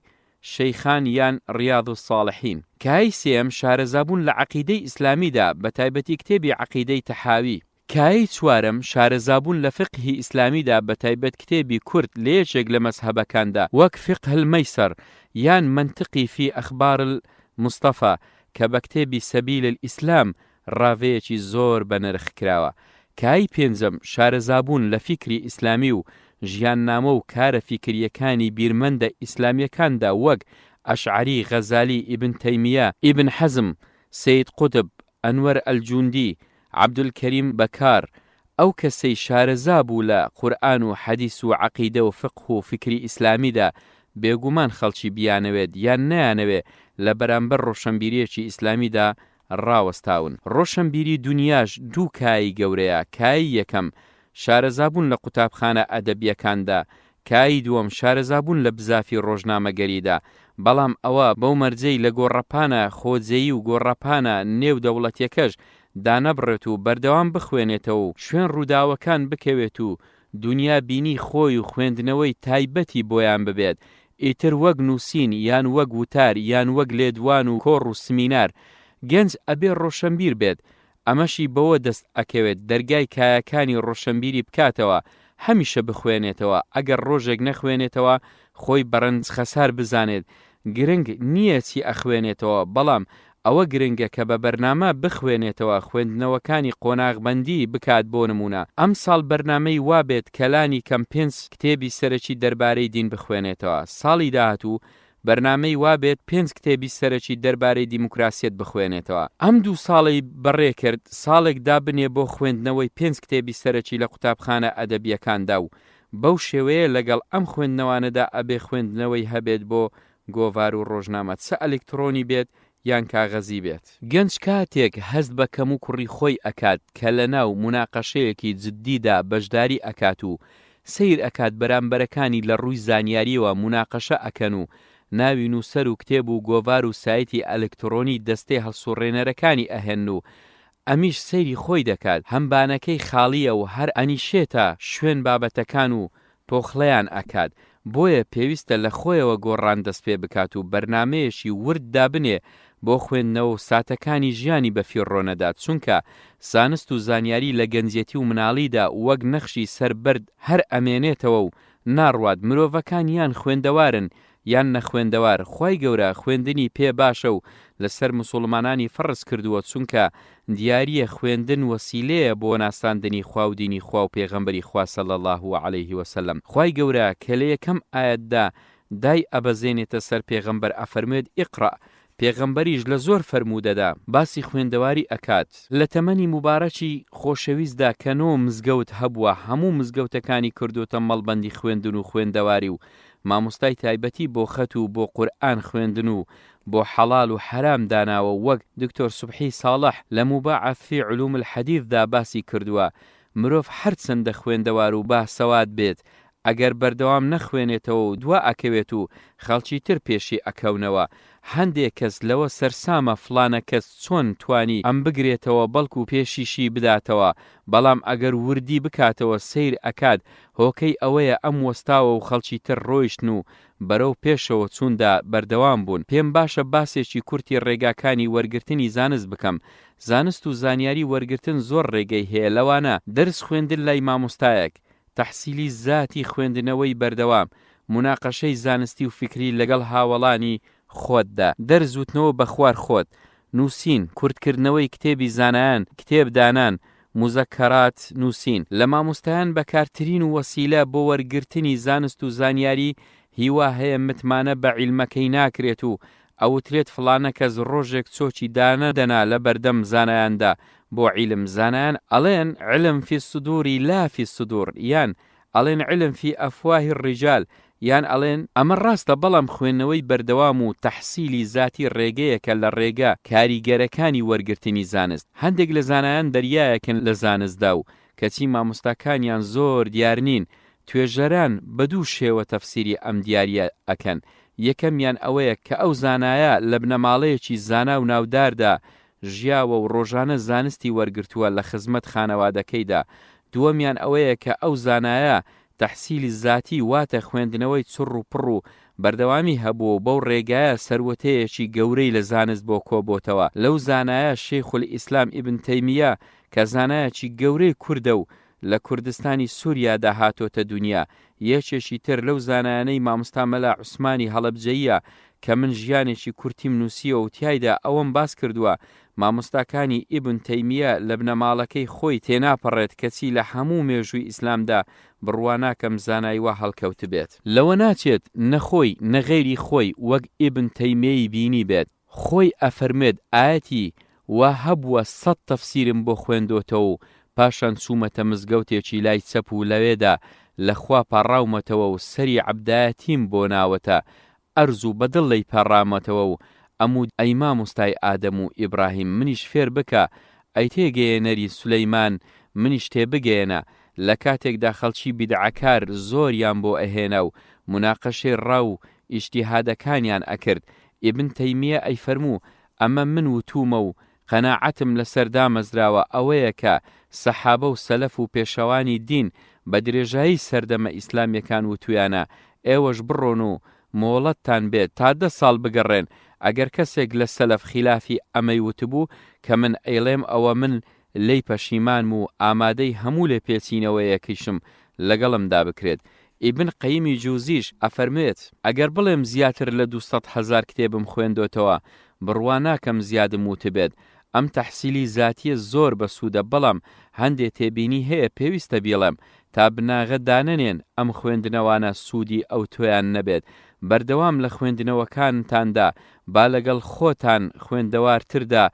شەیخان یان ڕیاض الصالحین. کای سێم، شارەزابوون لە عەقیدەی ئیسلامیدا، بە تایبەتی کتێبی عەقیدەی تەحاوی. کای چوارم، شارەزابوون لە فقهی ئیسلامیدا، بە تایبەت کتێبی کورد لە یەکێک لە مەزهەبەکاندا، وەک فقه المەیسەر یان منطقی في ئەخبار المستەفا، کە بە کتێبی سەبیل الئیسلام ڕاوەیەکی زۆر بەنرخ کراوە. کای پێنجەم، شارەزابوون لە فیکری ئیسلامی و ژیاننامە و کارە فیکریەکانی بیرمەندە ئیسلامیەکاندا، وەک ئەشعەری، غەزالی، ئیبن تەیمیە، ئیبن حەزم، سەید قوتب، ئەنوەر ئەلجوندی، عەبدولکەریم بەکار. ئەو کەسەی شارەزا بوو لە قورئان و حەدیث و عەقیدە و فقه و فیکری ئیسلامیدا، بێگومان خەڵکی بیانەوێت یان نەیانەوێت لە بەرامبەر ڕۆشنبیریەکی ئیسلامیدا ڕاوەستاون. ڕۆشنبیری دنیاش دوو کایی گەورەیە. کایی یەکەم، شارەزابوون لە قوتابخانە ئەدەبیەکاندا. کایی دووەم، شارەزابوون لە بزافی ڕۆژنامەگەریدا. بەڵام ئەوە بەو مەرجەی لە گۆڕەپانە خۆجێیی و گۆڕەپانە نێو دەوڵەتیەکەش دانەبڕێت و بەردەوام بخوێنێتەوە و شوێن ڕووداوەکان بکەوێت و دنیا بینی خۆی و خوێندنەوەی تایبەتی بۆیان ببێت، ئیتر وەک نووسین یان وەک وتار یان وەک لێدوان و کۆڕ و سمینار. گەنج ئەبێ ڕۆشنبیر بێت. ئەمەشی بەوە دەست ئەکەوێت دەرگای کایەکانی ڕۆشنبیری بکاتەوە، هەمیشە بخوێنێتەوە. ئەگەر ڕۆژێک نەخوێنێتەوە، خۆی بەڕەنج خەسار بزانێت. گرنگ نییە چی ئەخوێنێتەوە، بەڵام ئەوە گرنگە کە بە بەرنامە بخوێنێتەوە، خوێندنەوەکانی قۆناغبەندی بکات. بۆ نمونە، ئەم ساڵ بەرنامەی وابێت کەلانی کەم 5 کتێبی سەرەکی دەربارەی دین بخوێنێتەوە. ساڵی داهاتوو بەرنامەی وابێت 5 کتێبی سەرەکی دەربارەی دیموکراسیەت بخوێنێتەوە. ئەم دوو ساڵی بەڕێ کرد، ساڵێک دابنێ بۆ خوێندنەوەی 5 کتێبی سەرەکی لە قوتابخانە ئەدەبیەکاندا و بەو شێوەیە لەگەڵ ئەم خوێندنەوانەدا ئەبێ خوێندنەوەی هەبێت بۆ گۆڤار و ڕۆژنامە، چە ئەلکترۆنی بێت یان کاغەزی بێت. گەنج کاتێک هەست بە کەم و کوڕی خۆی ئەکات کە لە ناو موناقەشەیەکی جددیدا بەشداری ئەکات و سیر ئەکات بەرامبەرەکانی لە ڕووی زانیاریەوە موناقەشە ئەکەن و ناوی نووسەر و کتێب و گۆڤار و سایتی ئەلکترۆنی دەستەی هەڵسوڕێنەرەکانی ئەهێن و ئەمیش سەیری خۆی دەکات. هەمبانەکەی خاڵیە و هەر ئەنیشێتە شوێن بابەتەکان و پۆخڵەیان ئەکات. بۆیە پێویستە لە خۆیەوە گۆڕان دەست پێ بکات و بەرنمەیەشی ورد دابنێ بۆ خوێندنەوە و ساتەکانی ژیانی بەفیڕۆنەدات، چونکە زانست و زانیاری لە گەنجێتی و مناڵیدا وەک نەخشی سەربەرد هەر ئەمێنێتەوە و ناڕوات. مرۆڤەکان یان خوێندەوارن یان نەخوێندەوار. خوای گەورە خوێندنی پێ باشە و لەسەر مسلمانانی فەرز کردووە، چونکە دیاریە خوێندن وەسیلەیە بۆ ناساندنی خوا و دینی خوا و پێغەمبەری خوا صلی الله علیه وسلم. خوای گەورە کە لە یەکەم ئاەتدا دای ئەبەزێنێتە سەر پێغەمبەر ئەفەرمێت ئیقرا، پێغەمبەریش لە زۆر فەرموودەدا باسی خوێندەواری ئەکات. لە تەمەنی مبارەکی خۆشەویستدا کە 9 مزگەوت هەبووە، هەموو مزگەوتەکانی کردوتە مەڵبەندی خوێندن و خوێندەواری و مامۆستای تایبەتی بۆ خەت و بۆ قورئان خوێندن و بۆ حەڵال و حەرام داناوە، وەک دکتۆر سوبحی ساڵح لە مباعەث فی علوم الحەدیثدا باسی کردووە. مرۆڤ هەرچەندە خوێندەوار و باسەواد بێت، ئەگەر بەردەوام نەخوێنێتەوە و دوا ئەکەوێت و خەڵکی تر پێشی ئەکەونەوە، هەندێک کەس لەوە سەرسامە فلانە کەس چۆن توانی ئەم بگرێتەوە بەڵکو و پێشیشی بداتەوە، بەڵام ئەگەر وردی بکاتەوە سیر ئەکات، هۆکەی ئەوەیە ئەم وەستاوە و خەڵکی تر ڕۆیشتن و بەرەو پێشەوە چووندا بەردەوام بوون. پێم باشە باسێکی کورتی ڕێگاکانی وەرگرتنی زانست بکەم. زانست و زانیاری وەرگرتن زۆر ڕێگەی هەیە، لەوانە دەرس خوێندن لای مامۆستایەک، تەحسیلی زاتی خوێندنەوەی بەردەوام، مناقەشەی زانستی و فکری لەگەڵ هاوڵانی خۆتدا، دەرزوتنەوە بە خوار خۆت، نووسین، کورتکردنەوەی کتێبی زانایان، کتێبدانان، مزەکەرات نووسین. لە مامۆستایان بەکارترین و وەسیلە بۆ وەرگرتنی زانست و زانیاری هیوا هەیە متمانە بە عیلمەکەی ناکرێت و ئەوترێت فلانە کەس ڕۆژێک چۆکی دانەدەنا لە بەردەم زانایاندا بۆ عیلم. زانایان ئەڵێن علم فی الصدوری لا فی الصدور، یان ئەڵێن علم فی ئەفواهی الرجال، یان ئەڵێن ئەمە ڕاستە، بەڵام خوێندنەوەی بەردەوام و تەحسیلی زاتی ڕێگەیەکە لە ڕێگە کاریگەرەکانی وەرگرتنی زانست. هەندێک لە زانایان دەریایەکن لە زانستدا و کەچی مامۆستاکانیان زۆر دیار نین، توێژەران بە دوو شێوە تەفسیری ئەم دیاریە ئەکەن. یەکەمیان ئەوەیە کە ئەو زانایە لە بنەماڵەیەکی زانا و ناوداردا ژیاوە و ڕۆژانە زانستی وەرگرتووە لە خزمەت خانەوادەکەیدا. دووەمیان ئەوەیە کە ئەو زانایە تەحسیلی زاتی واتە خوێندنەوەی چڕ و پڕ و بەردەوامی هەبوو، بەو ڕێگایە سەروەتەیەکی گەورەی لە زانست بۆ کۆبۆتەوە. لەو زانایە شەیخ الئیسلام ئیبن تەیمیە کە زانایەکی گەورەی کوردە و لە کوردستانی سووریا هاتۆتە دنیا. یەکێکی تر لەو زانایانەی مامۆستا مەلا عوسمانی هەڵەبجەیە کە من ژیانێکی کورتیم نووسیە و تیایدا ئەوەم باس کردووە مامۆستاکانی ئیبن تەیمیە لە بنەماڵەکەی خۆی تێناپەڕێت کەچی لە هەموو مێژووی ئیسلامدا بڕواناکەم زاناییوە هەڵکەوت بێت. لەوە ناچێت نەخۆی نەغێری خۆی وەک ئیبن تەیمیەی بینی بێت. خۆی ئەفەرمێت ئاەتی وا هەبووە 100 تەفسیرم بۆ خوێندۆتەوە و پاشان چوومەتە مزگەوتێکی لای چەپ و لەوێدا لەخوا پاڕاومەتەوە و سەری عەبدایەتیم بۆ ناوەتە، ئەرز و بەدڵ لی پاڕامەتەوە و ئەموو ئەی مامۆستای ئادەم و ئیبراهیم منیش فێر بکە، ئەی تێگەیەنەری سولەیمان منیش تێبگەێنە. لە کاتێکدا خەڵکی بیدعەکار زۆریان بۆ ئەهێنا و مناقەشەی ڕاو و ئیجتیهادەکانیان ئەکرد. ئیبن تەیمیە ئەی فەرموو ئەمە من وتومە و قەناعەتم لەسەر مەزراوە ئەوەیە کە سەحابە و سەلەف و پێشەوانی دین بە درێژایی سەردەمە ئیسلامیەکان وتویانە ئێوەش بڕۆن و مۆڵەتتان بێت تا 10 ساڵ بگەڕێن. ئەگەر کەسێک لە سەلەف خلافی ئەمەی وتبوو کە من ئەیڵێم ئەوە من لی پەشیمان و ئامادەی هەموو لێ پێچینەوەیەکیشم لەگەڵمدا بکرێت. ئیبن قەیمی جوزیش ئەفەرمێت ئەگەر بڵێم زیاتر لە 200,000 کتێبم خوێندۆتەوە بڕوا ناکەم زیادم وتبێت. ئەم تەحسیلی زاتیە زۆر بەسوودە، بەڵام هەندێک تێبینی هەیە پێویستە بیڵێم تا بناغە دانەنێن ئەم خوێندنەوانە سوودی ئەو تۆیان نەبێت. بەردەوام لە خوێندنەوەکانتاندا با لەگەڵ خۆتان خوێندەوارتردا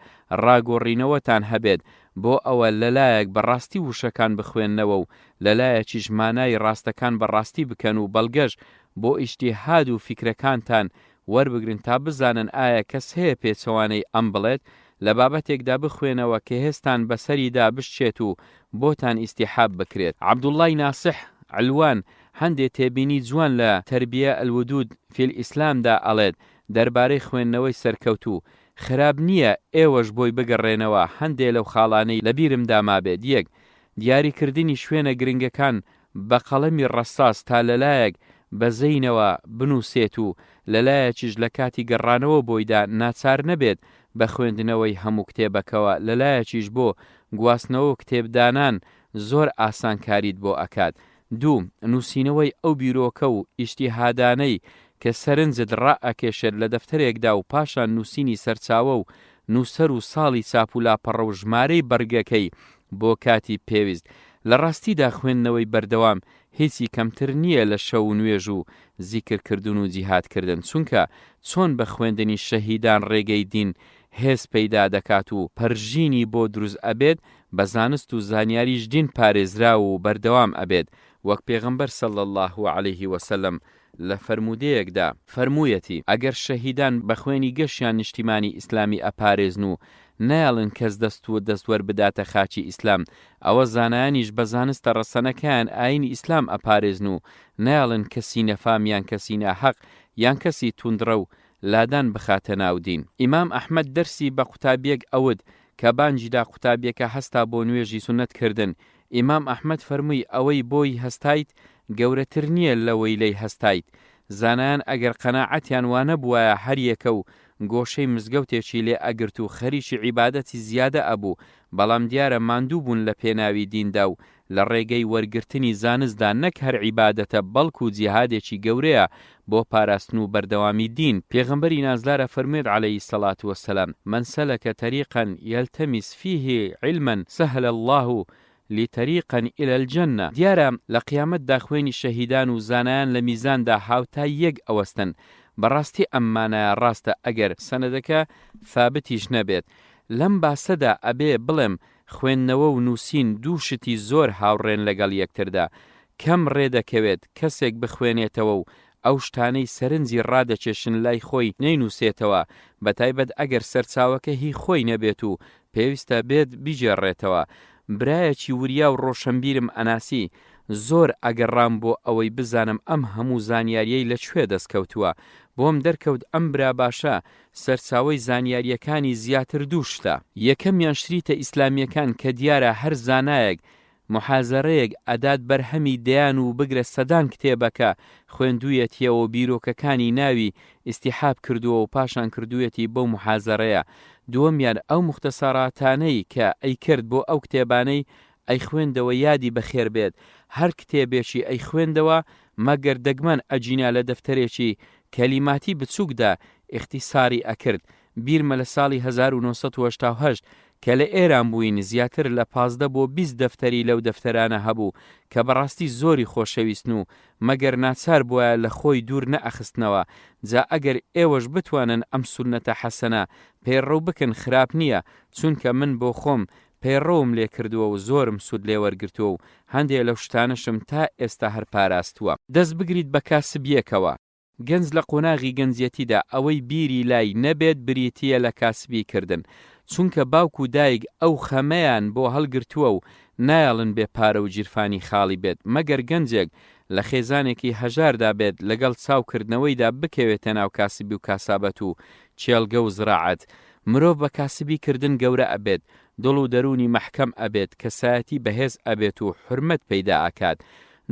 ڕاگۆڕینەوەتان هەبێت بۆ ئەوە لەلایەک بەڕاستی وشەکان بخوێندنەوە و لەلایەکی ژمانای ڕاستەکان بەڕاستی بکەن و بەڵگەش بۆ ئیجتیهاد و فیکرەکانتان وەربگرن تا بزانن ئایا کەس هەیە پێچەوانەی ئەم بڵێت لە بابەتێکدا بخوێنەوە کە هێستان بەسەریدا بشتێت و بۆتان ئیستیحاب بکرێت. عەبدوڵڵای ناسح علوان هەندێک تێبینی جوان لە تەربیە الودود فی الئیسلامدا ئەڵێت دەربارەی خوێندنەوەی سەرکەوتوو خراب نییە ئێوەش بۆی بگەڕێنەوە هەندێک لەو خاڵانەی لە بیرمدا مابێت. یەک، دیاریکردنی شوێنە گرنگەکان بە قەڵەمی ڕەساس تا لەلایەک بەزەینەوە بنووسێت و لەلایەکیش لە کاتی گەڕانەوە بۆیدا ناچار نەبێت بە خوێندنەوەی هەموو کتێبەکەوە، لەلایەکیش بۆ گواستنەوە کتێبدانان زۆر ئاسانکاریت بۆ ئەکات. دوو، نووسینەوەی ئەو بیرۆکە و ئیجتیهادانەی کە سەرنجت ڕائەکێشێت لە دەفتەرێکدا و پاشان نووسینی سەرچاوە و نووسەر و ساڵی چاپ و لاپەڕە و ژمارەی بەرگەکەی بۆ کاتی پێویست. لە ڕاستیدا خوێندنەوەی بەردەوام هیچی کەمتر نییە لە شەو و نوێژ و زیکرکردن و جیهادکردن، چونکە چۆن بە خوێندنی شەهیدان ڕێگەی دین هێز پەیدا دەکات و پەرژینی بۆ دروست ئەبێت، بە زانست و زانیاریش دین پارێزرا و بەردەوام ئەبێت، وەک پێغەمبەر صلی الله علیه وسلم لە فەرمودەیەکدا فەرموویەتی ئەگەر شەهیدان بە خوێنی گەشیان نیشتیمانی ئیسلامی ئەپارێزن و نایڵن کەس دەستوە دەستوەر بداتە خاچی ئیسلام، ئەوە زانایانیش بە زانستە ڕەسەنەکەیان ئاینی ئیسلام ئەپارێزن و نایڵن کەسی نەفام یان کەسی ناحەق یان کەسی توندڕە و لادان بخاتە ناودین. ئیمام ئەحمەد دەرسی بە قوتابیەک ئەوت کە بانجیدا قوتابیەکە هەستا بۆ نوێژی سونەتکردن. ئیمام ئەحمەد فەرمووی ئەوەی بۆی هەستایت گەورەتر نییە لەوەی لەی هەستایت. زانایان ئەگەر قەناعەتیان وانە بووایە هەر یەکە و گۆشەی مزگەوتێکی لێ ئەگرت و خەریکی عیبادەتی زیادە ئەبوو، بەڵام دیارە ماندوو بوون لە پێناوی دیندا و لە ڕێگەی وەرگرتنی زانستدا نەک هەر عیبادەتە بەڵکو و جیهادێکی گەورەیە بۆ پاراستن و بەردەوامی دین. پێغەمبەری نازدارە فەرمێت عەلەیهی السەڵات وەسەلام من سەلەکە تەریقا یەلتەمیس فیه علما سهل الله لطریقا إلى الجنة. دیارە لە قیامەتدا خوێنی شەهیدان و زانایان لە میزاندا هاوتای یەک ئەوەستن. بەڕاستی ئەمانە ڕاستە ئەگەر سەنەدەکە ثابتیش نەبێت. لەم باسەدا ئەبێ بڵێم خوێندنەوە و نووسین دوو شتی زۆر هاوڕێن لەگەڵ یەکتردا کەم ڕێدەکەوێت کەسێک بخوێنێتەوە و ئەو شتانەی سەرنجی ڕادەچێشن لای خۆی نەینووسێتەوە بەتایبەت ئەگەر سەرچاوەکە هی خۆی نەبێت و پێویستە بێت بیجێڕێتەوە. برایەکی وریا و ڕۆشنبیرم ئەناسی زۆر ئەگەڕام بۆ ئەوەی بزانم ئەم هەموو زانیاریەی لەکوێ دەستکەوتووە. بۆم دەرکەوت ئەم برا باشە سەرچاوەی زانیاریەکانی زیاتر دوو شتە. یەکەمیان شریتە ئیسلامیەکان کە دیارە هەر زانایەک محازەڕەیەک ئەدات بەرهەمی دەیان و بگرە سەدان کتێبەکە خوێندوویەتیەوە بیرۆکەکانی ناوی ئیستیحاب کردووە و پاشان کردوویەتی بەو محازەڕەیە. دووەمیان ئەو مختصەراتانەی کە ئەی کرد بۆ ئەو کتێبانەی ئەی خوێندەوە یادی بەخێر بێت هەر کتێبێکی ئەی خوێندەوە مەگەر دەگمەن ئەجینا لە دەفتەرێکی کەلیماتی بچووکدا ئیختیساری ئەکرد. بیرمە لە ساڵی 1980 کە لە ئێران بووین زیاتر لە 15 بۆ 20 دەفتەری لەو دەفتەرانە هەبوو کە بەڕاستی زۆری خۆشەویستن و مەگەر ناچار بووە لە خۆی دوور نەئەخستنەوە. جا ئەگەر ئێوەش بتوانن ئەم سونەتە حەسەنە پێڕەو بکەن خراپ نییە، چونکە من بۆ خۆم پەیڕەوم لێ کردووە و زۆرم سود لێ وەرگرتووە و هەندێک لەو شتانەشم تا ئێستا هەر پاراستووە. دەست بگریت بە کاسبیەکەوە. گەنج لە قۆناغی گەنجەتیدا ئەوەی بیری لای نەبێت بریتیە لە کاسبی کردن، چونکە باوک و دایک ئەو خەمەیان بۆ هەڵگرتووە و نایەڵن بێ پارە و جیرفانی خاڵی بێت مەگەر گەنجێک لە خێزانێکی هەژاردا بێت لەگەڵ چاوکردنەوەیدا بکەوێتە ناو کاسبی و کاسابەت و چێلگە و زراعەت. مرۆڤ بە کاسبی کردن گەورە ئەبێت، دڵ و دەرونی مەحکەم ئەبێت، کەسایەتی بەهێز ئەبێت و حرمەت پەیدا ئاکات.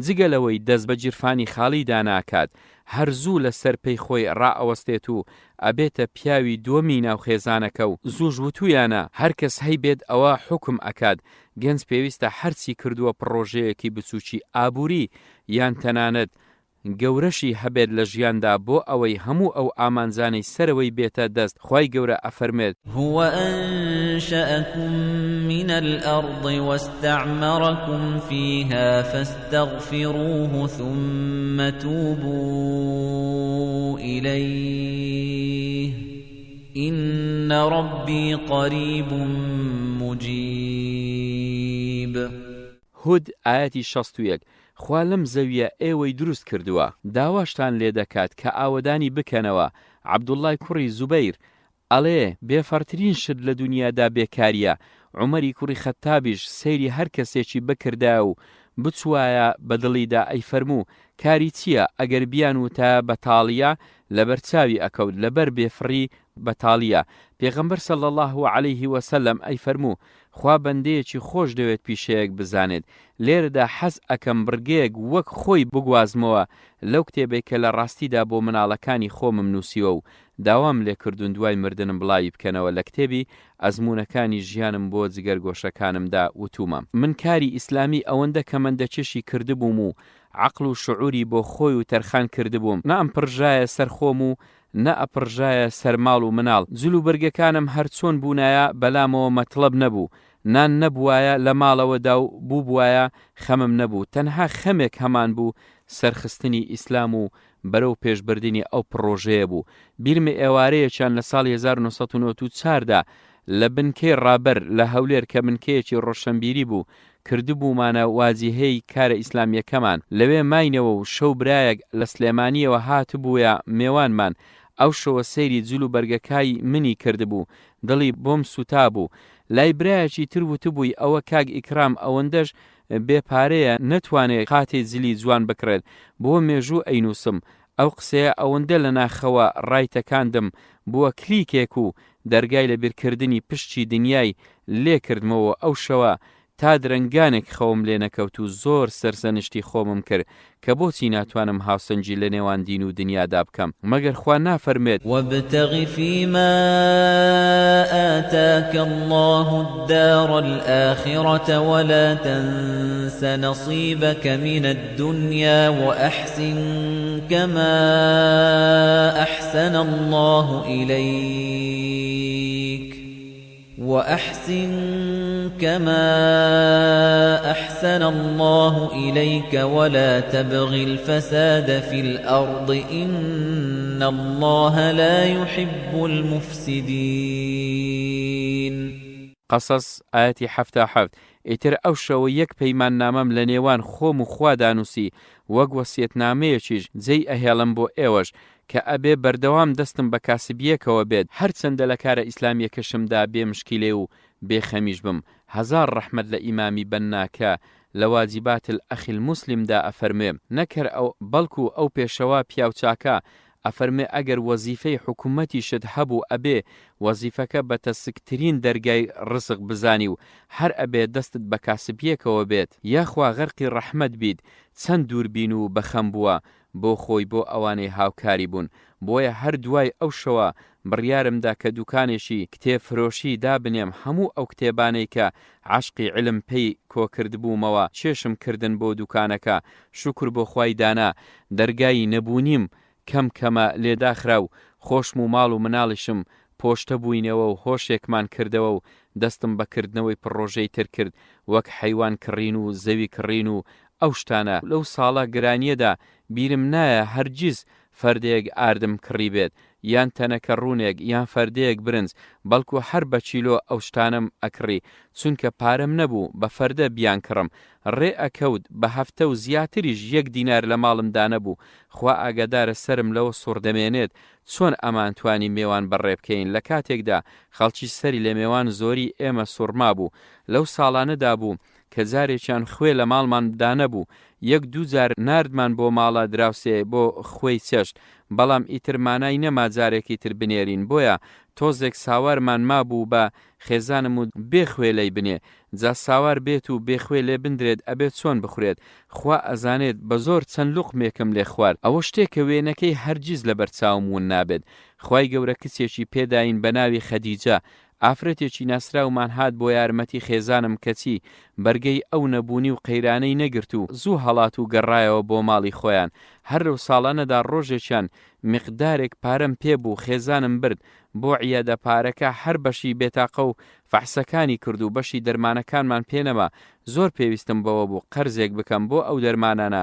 جگەلەوەی دەست بە جیرفانی خاڵی داناکات، هەرزوو لە سەرپەی خۆی ڕائەوەستێت و ئەبێتە پیاوی دووەمی ناو خێزانەکە و زووش وتویانە هەر کەس هەی بێت ئەوە حکم ئەکات. گەنج پێویستە هەرچی کردووە پڕۆژەیەکی بچووکی ئابووری یان تەنانەت گەورەشی هەبێت لە ژیاندا بۆ ئەوەی هەموو ئەو ئامانزانەی سەرەوەی بێتە دەست. خوای گەورە ئەفەرمێت هو أنشأكم من الأرض واستعمركم فيها فاستغفروه ثم توبوا إليه إن ربي قريب مجيب. هود ئاەتی 61 خوا لەم زەویە ئێوەی دروست کردووە، داواشتان لێ دەکات کە ئاوەدانی بکەنەوە. عەبدوڵڵای کوڕی زوبەیر ئەڵێ بێفەرترین شت لە دنیادا بێکاریە. عومەری کوڕی خەتابیش سەیری هەر کەسێکی بکردا و بچوایە بەدڵیدا ئەی فەرموو کاری چییە ئەگەر بیان وتە بەتاڵیە لەبەر چاوی ئەکەوت لەبەر بێفڕی بەتاڵیە. پێغەمبەر صلی الله علیه وسلم ئەی فەرموو خوا بەندەیەکی خۆش دەوێت پیشەیەک بزانێت. لێرەدا حەز ئەکەم بڕگەیەک وەک خۆی بگوازمەوە لەو کتێبێک کە لە ڕاستیدا بۆ مناڵەکانی خۆمم نووسیوە و داوام لێکردون دوای مردنم بڵاوی بکەنەوە لە کتێبی ئەزمونەکانی ژیانم بۆ جگەرگۆشەکانمدا وتومە. من کاری ئیسلامی ئەوەندە کە مەندەچێشی کردبووم و عەقڵ و شعوری بۆ خۆی و تەرخان کردبووم، نە ئەم پڕژایە سەر خۆم و نە ئەپڕژایە سەرماڵ و مناڵ. جول و بەرگەکانم هەرچۆن بوونایە بەلامەوە مەتڵەب نەبوو، نان نەبوایە لە ماڵەوەدا و بوو بوایە خەمم نەبوو، تەنها خەمێک هەمان بوو سەرخستنی ئیسلام و بەرەو پێشبردنی ئەو پڕۆژەیە بوو. بیرمە ئێوارەیەکیان لە ساڵی 1994دا لە بنکەی ڕابەر لە هەولێر کە بنکەیەکی ڕۆشنبیری بوو کردبوومانە وازیهەی کارە ئیسلامیەکەمان. لەوێ ماینەوە و شەو برایەک لە سلێمانیەوە هاتبووە میێوانمان. ئەو شەوە سەیری جول و بەرگەکای منی کردبوو، دڵی بۆم سوتا بوو. لای برایەکی تر وتبووی ئەوە کاک ئیکرام ئەوەندەش بێپارەیە نەتوانێت قاتێ جلی جوان بکرێت، بۆ مێژوو ئەینووسم. ئەو قسەیە ئەوەندە لە ناخەوە ڕایتەکاندم بووە کلیکێک و دەرگای لە بیرکردنی پشتی دنیای لێ کردمەوە. ئەو شەوە تا درەنگانێک خەوم لێ نەکەوت و زۆر سەرسەنشتی خۆمم کرد کە بۆچی ناتوانم هاوسەنجی لە نێوان دین و دنیادا بکەم مەگەر خوا نافەرمێت وابتغ فيما آتاك الله الدار الآخرة ولا تنس نصيبك من الدنيا وأحسن كما أحسن الله إليك ولا تبغ الفساد في الأرض إن الله لا يحب المفسدين. قەسەس ئاەتی 77 ئیتر ئەو شەوە یەک پەیمان نامەم لە نێوان خۆم و خوا دانووسی وەک وەسیەتنامەیەکیش جێی ئەهێڵم بۆ ئێوەش کە ئەبێ بەردەوام دەستم بە کاسبیەکەوە بێت هەرچەندە لە کارە ئیسلامیەکەشمدا بێ مشکیلێ و بێخەمیش بم. هەزار ڕەحمەت لە ئیمامی بەناکە لە واجبات الأخی المسلمدا ئەفەرمێ نەکەر ئەو بەڵکو ئەو پێشەوا پیاوچاکە ئەفەرمێ ئەگەر وەزیفەی حکوومەتی شت هەبوو ئەبێ وەزیفەکە بە تەسکترین دەرگای ڕزق بزانی و هەر ئەبێ دەستت بە کاسبیەکەوە بێت یاخوا غەرقی ڕەحمەت بیت. چەند دووربین و بەخەم بووە بۆ خۆی بۆ ئەوانەی هاوکاری بوون. بۆیە هەر دوای ئەو شەوە بڕیارمدا کە دوکانێکی کتێبفرۆشی دابنێم هەموو ئەو کتێبانەی کە عاشقی علم پێی کۆکرد بوومەوە چێشم کردن بۆ دوکانەکە. شکر بۆ خوای دانا دەرگای نەبوونیم کەم کەمە لێداخرا و خۆشم و ماڵ و مناڵیشم پۆشتە بووینەوە و هۆشێکمان کردەوە و دەستم بەکردنەوەی پڕۆژەی تر کرد وەک حەیوان کڕین و زەوی کڕین و ئەو شتانە. لەو ساڵە گرانیەدا بیرم نایە هەرگیز فەردەیەک ئاردم کڕی بێت یان تەنەکە ڕوونێک یان فەردەیەک برنج بەڵکو هەر بە چیلۆ ئەو شتانم ئەکڕی چونکە پارەم نەبوو بە فەردە بیان کڕم. ڕێ ئەکەوت بە هەفتە و زیاتریش 1 دینار لە ماڵمدا نەبوو. خوا ئاگادارە سرم لەوە سوڕ دەمێنێت چۆن ئەمان توانی میێوان بەڕێ بکەین لە کاتێکدا خەڵکی سەری لە میێوان زۆری ئێمە سوڕما بوو. لەو ساڵانەدا بوو کە جارێکیان خوێ لە ماڵماندا نەبوو 1-2 جار ناردمان بۆ ماڵە دراوسێ بۆ خۆی چێشت بەڵام ئیتر مانای نەما جارێکی تر بنێرین. بۆیە تۆزێک ساوارمان مابوو بە خێزانم و بێخوێ لەی بنێ جا ساوار بێت و بێخوێ لێ بندرێت ئەبێت چۆن بخورێت. خوا ئەزانێت بە زۆر چەند لوقمێکم لێ خوارد. ئەوە شتێکە وێنەکەی هەرگیز لە بەرچاوم ون نابێت. خوای گەورە کچێکی پێداین بە ناوی خەدیجە ئافرەتێکی ناسراومان هات بۆ یارمەتی خێزانم کەچی بەرگەی ئەو نەبوونی و قەیرانەی نەگرت و زوو هەڵات و گەڕایەوە بۆ ماڵی خۆیان. هەر لەو ساڵانەدا ڕۆژێکیان مقدارێک پارەم پێبوو خێزانم برد بۆ عیادە پارەکە هەر بەشی بێتاقە و فەحسەکانی کرد و بەشی دەرمانەکانمان پێنەما. زۆر پێویستم بەوە بوو قەرزێک بکەم بۆ ئەو دەرمانانە.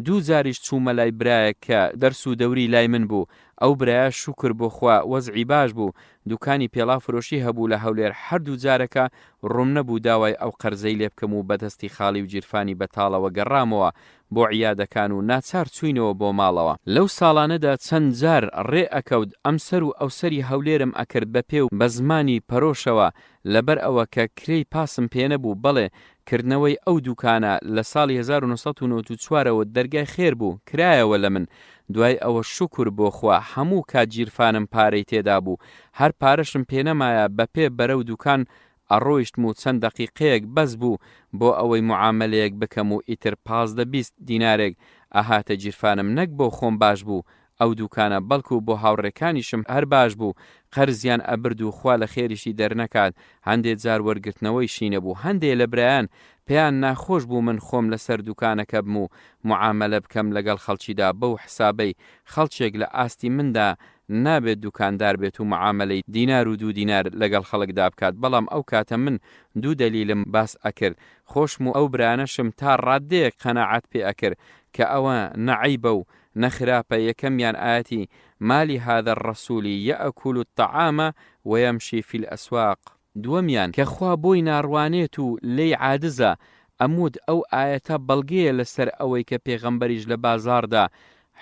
2 جاریش چوومە لای برایەک کە دەرس و دەوری لای من بوو. ئەو برایە شکر بۆ خوا وەزعی باش بوو دوکانی پێڵا فرۆشی هەبوو لە هەولێر. هەردوو جارەکە ڕوم نەبوو داوای ئەو قەرزەی لێ بکەم و بەدەستی خاڵی و جیرفانی بەتاڵەوە گەڕامەوە بۆ عیادەکان و ناچار چوینەوە بۆ ماڵەوە. لەو ساڵانەدا چەند جار ڕێ ئەکەوت ئەم سەر و ئەو سەری هەولێرم ئەکرد بە پێ و بە زمانی پەرۆشەوە لەبەر ئەوە کە کرێی پاسم پێ نەبوو. بەڵێ کردنەوەی ئەو دوکانە لە ساڵی 1994ەوە دەرگای خێر بوو کرایەوە لە من. دوای ئەوە شکر بۆ خوا هەموو کات جیرفانم پارەی تێدا بوو. هەر پارەشم پێ نەمایە بە پێ بەرەو دوکان ئەڕۆیشتم و چەند دەقیقەیەک بەس بوو بۆ ئەوەی معاملەیەک بکەم و ئیتر 15-20 دینارێک ئاهاتە جیرفانم نەک بۆ خۆم باش بوو ئەو دوکانە بەڵکو بۆ هاوڕێکانیشم هەر باش بوو. قەرزیان ئەبرد و خوا لە خێریشی دەرنەکات. هەندێک جار وەرگرتنەوەی شینە بوو. هەندێک لە برایان پێیان ناخۆش بوو من خۆم لەسەر دوکانەکە بم و معاملە بکەم لەگەڵ خەڵکیدا بەو حسابەی خەڵکێک لە ئاستی مندا نابێت دوکاندار بێت و معاملەی دینار و 2 دینار لەگەڵ خەڵکدا بکات. بەڵام ئەو کاتە من 2 دەلیلم باس ئەکرد. خۆشم و ئەو برانەشم تا ڕادەیەک قەناعەت پێ ئەکرد کە ئەوە نەعیبە و نەخراپە. یەکەمیان ئاەتی مالی هذا الرسول يأكل الطعام ويمشي في الأسواق. دووەمیان کە خوا بۆی ناڕوانێت و لێی عادزە. ئەمود ئەو ئاەتە بەڵگەیە لەسەر ئەوەی کە پێغەمبەریش لە بازاردا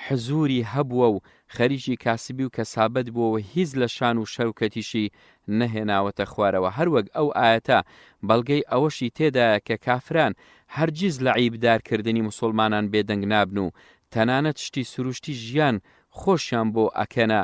حزوری هەبووە و خەریکی کاسبی و کەسابەت بووەوە هیچ لە شان و شەوکەتیشی نەهێناوەتە خوارەوە. هەروەک ئەو ئاەتە بەڵگەی ئەوەشی تێدایە کە کافران هەرگیز لە عیبدارکردنی موسڵمانان بێدەنگ نابن و تەنانەت شتی سروشتی ژیان خۆشیان بۆ ئەکەنە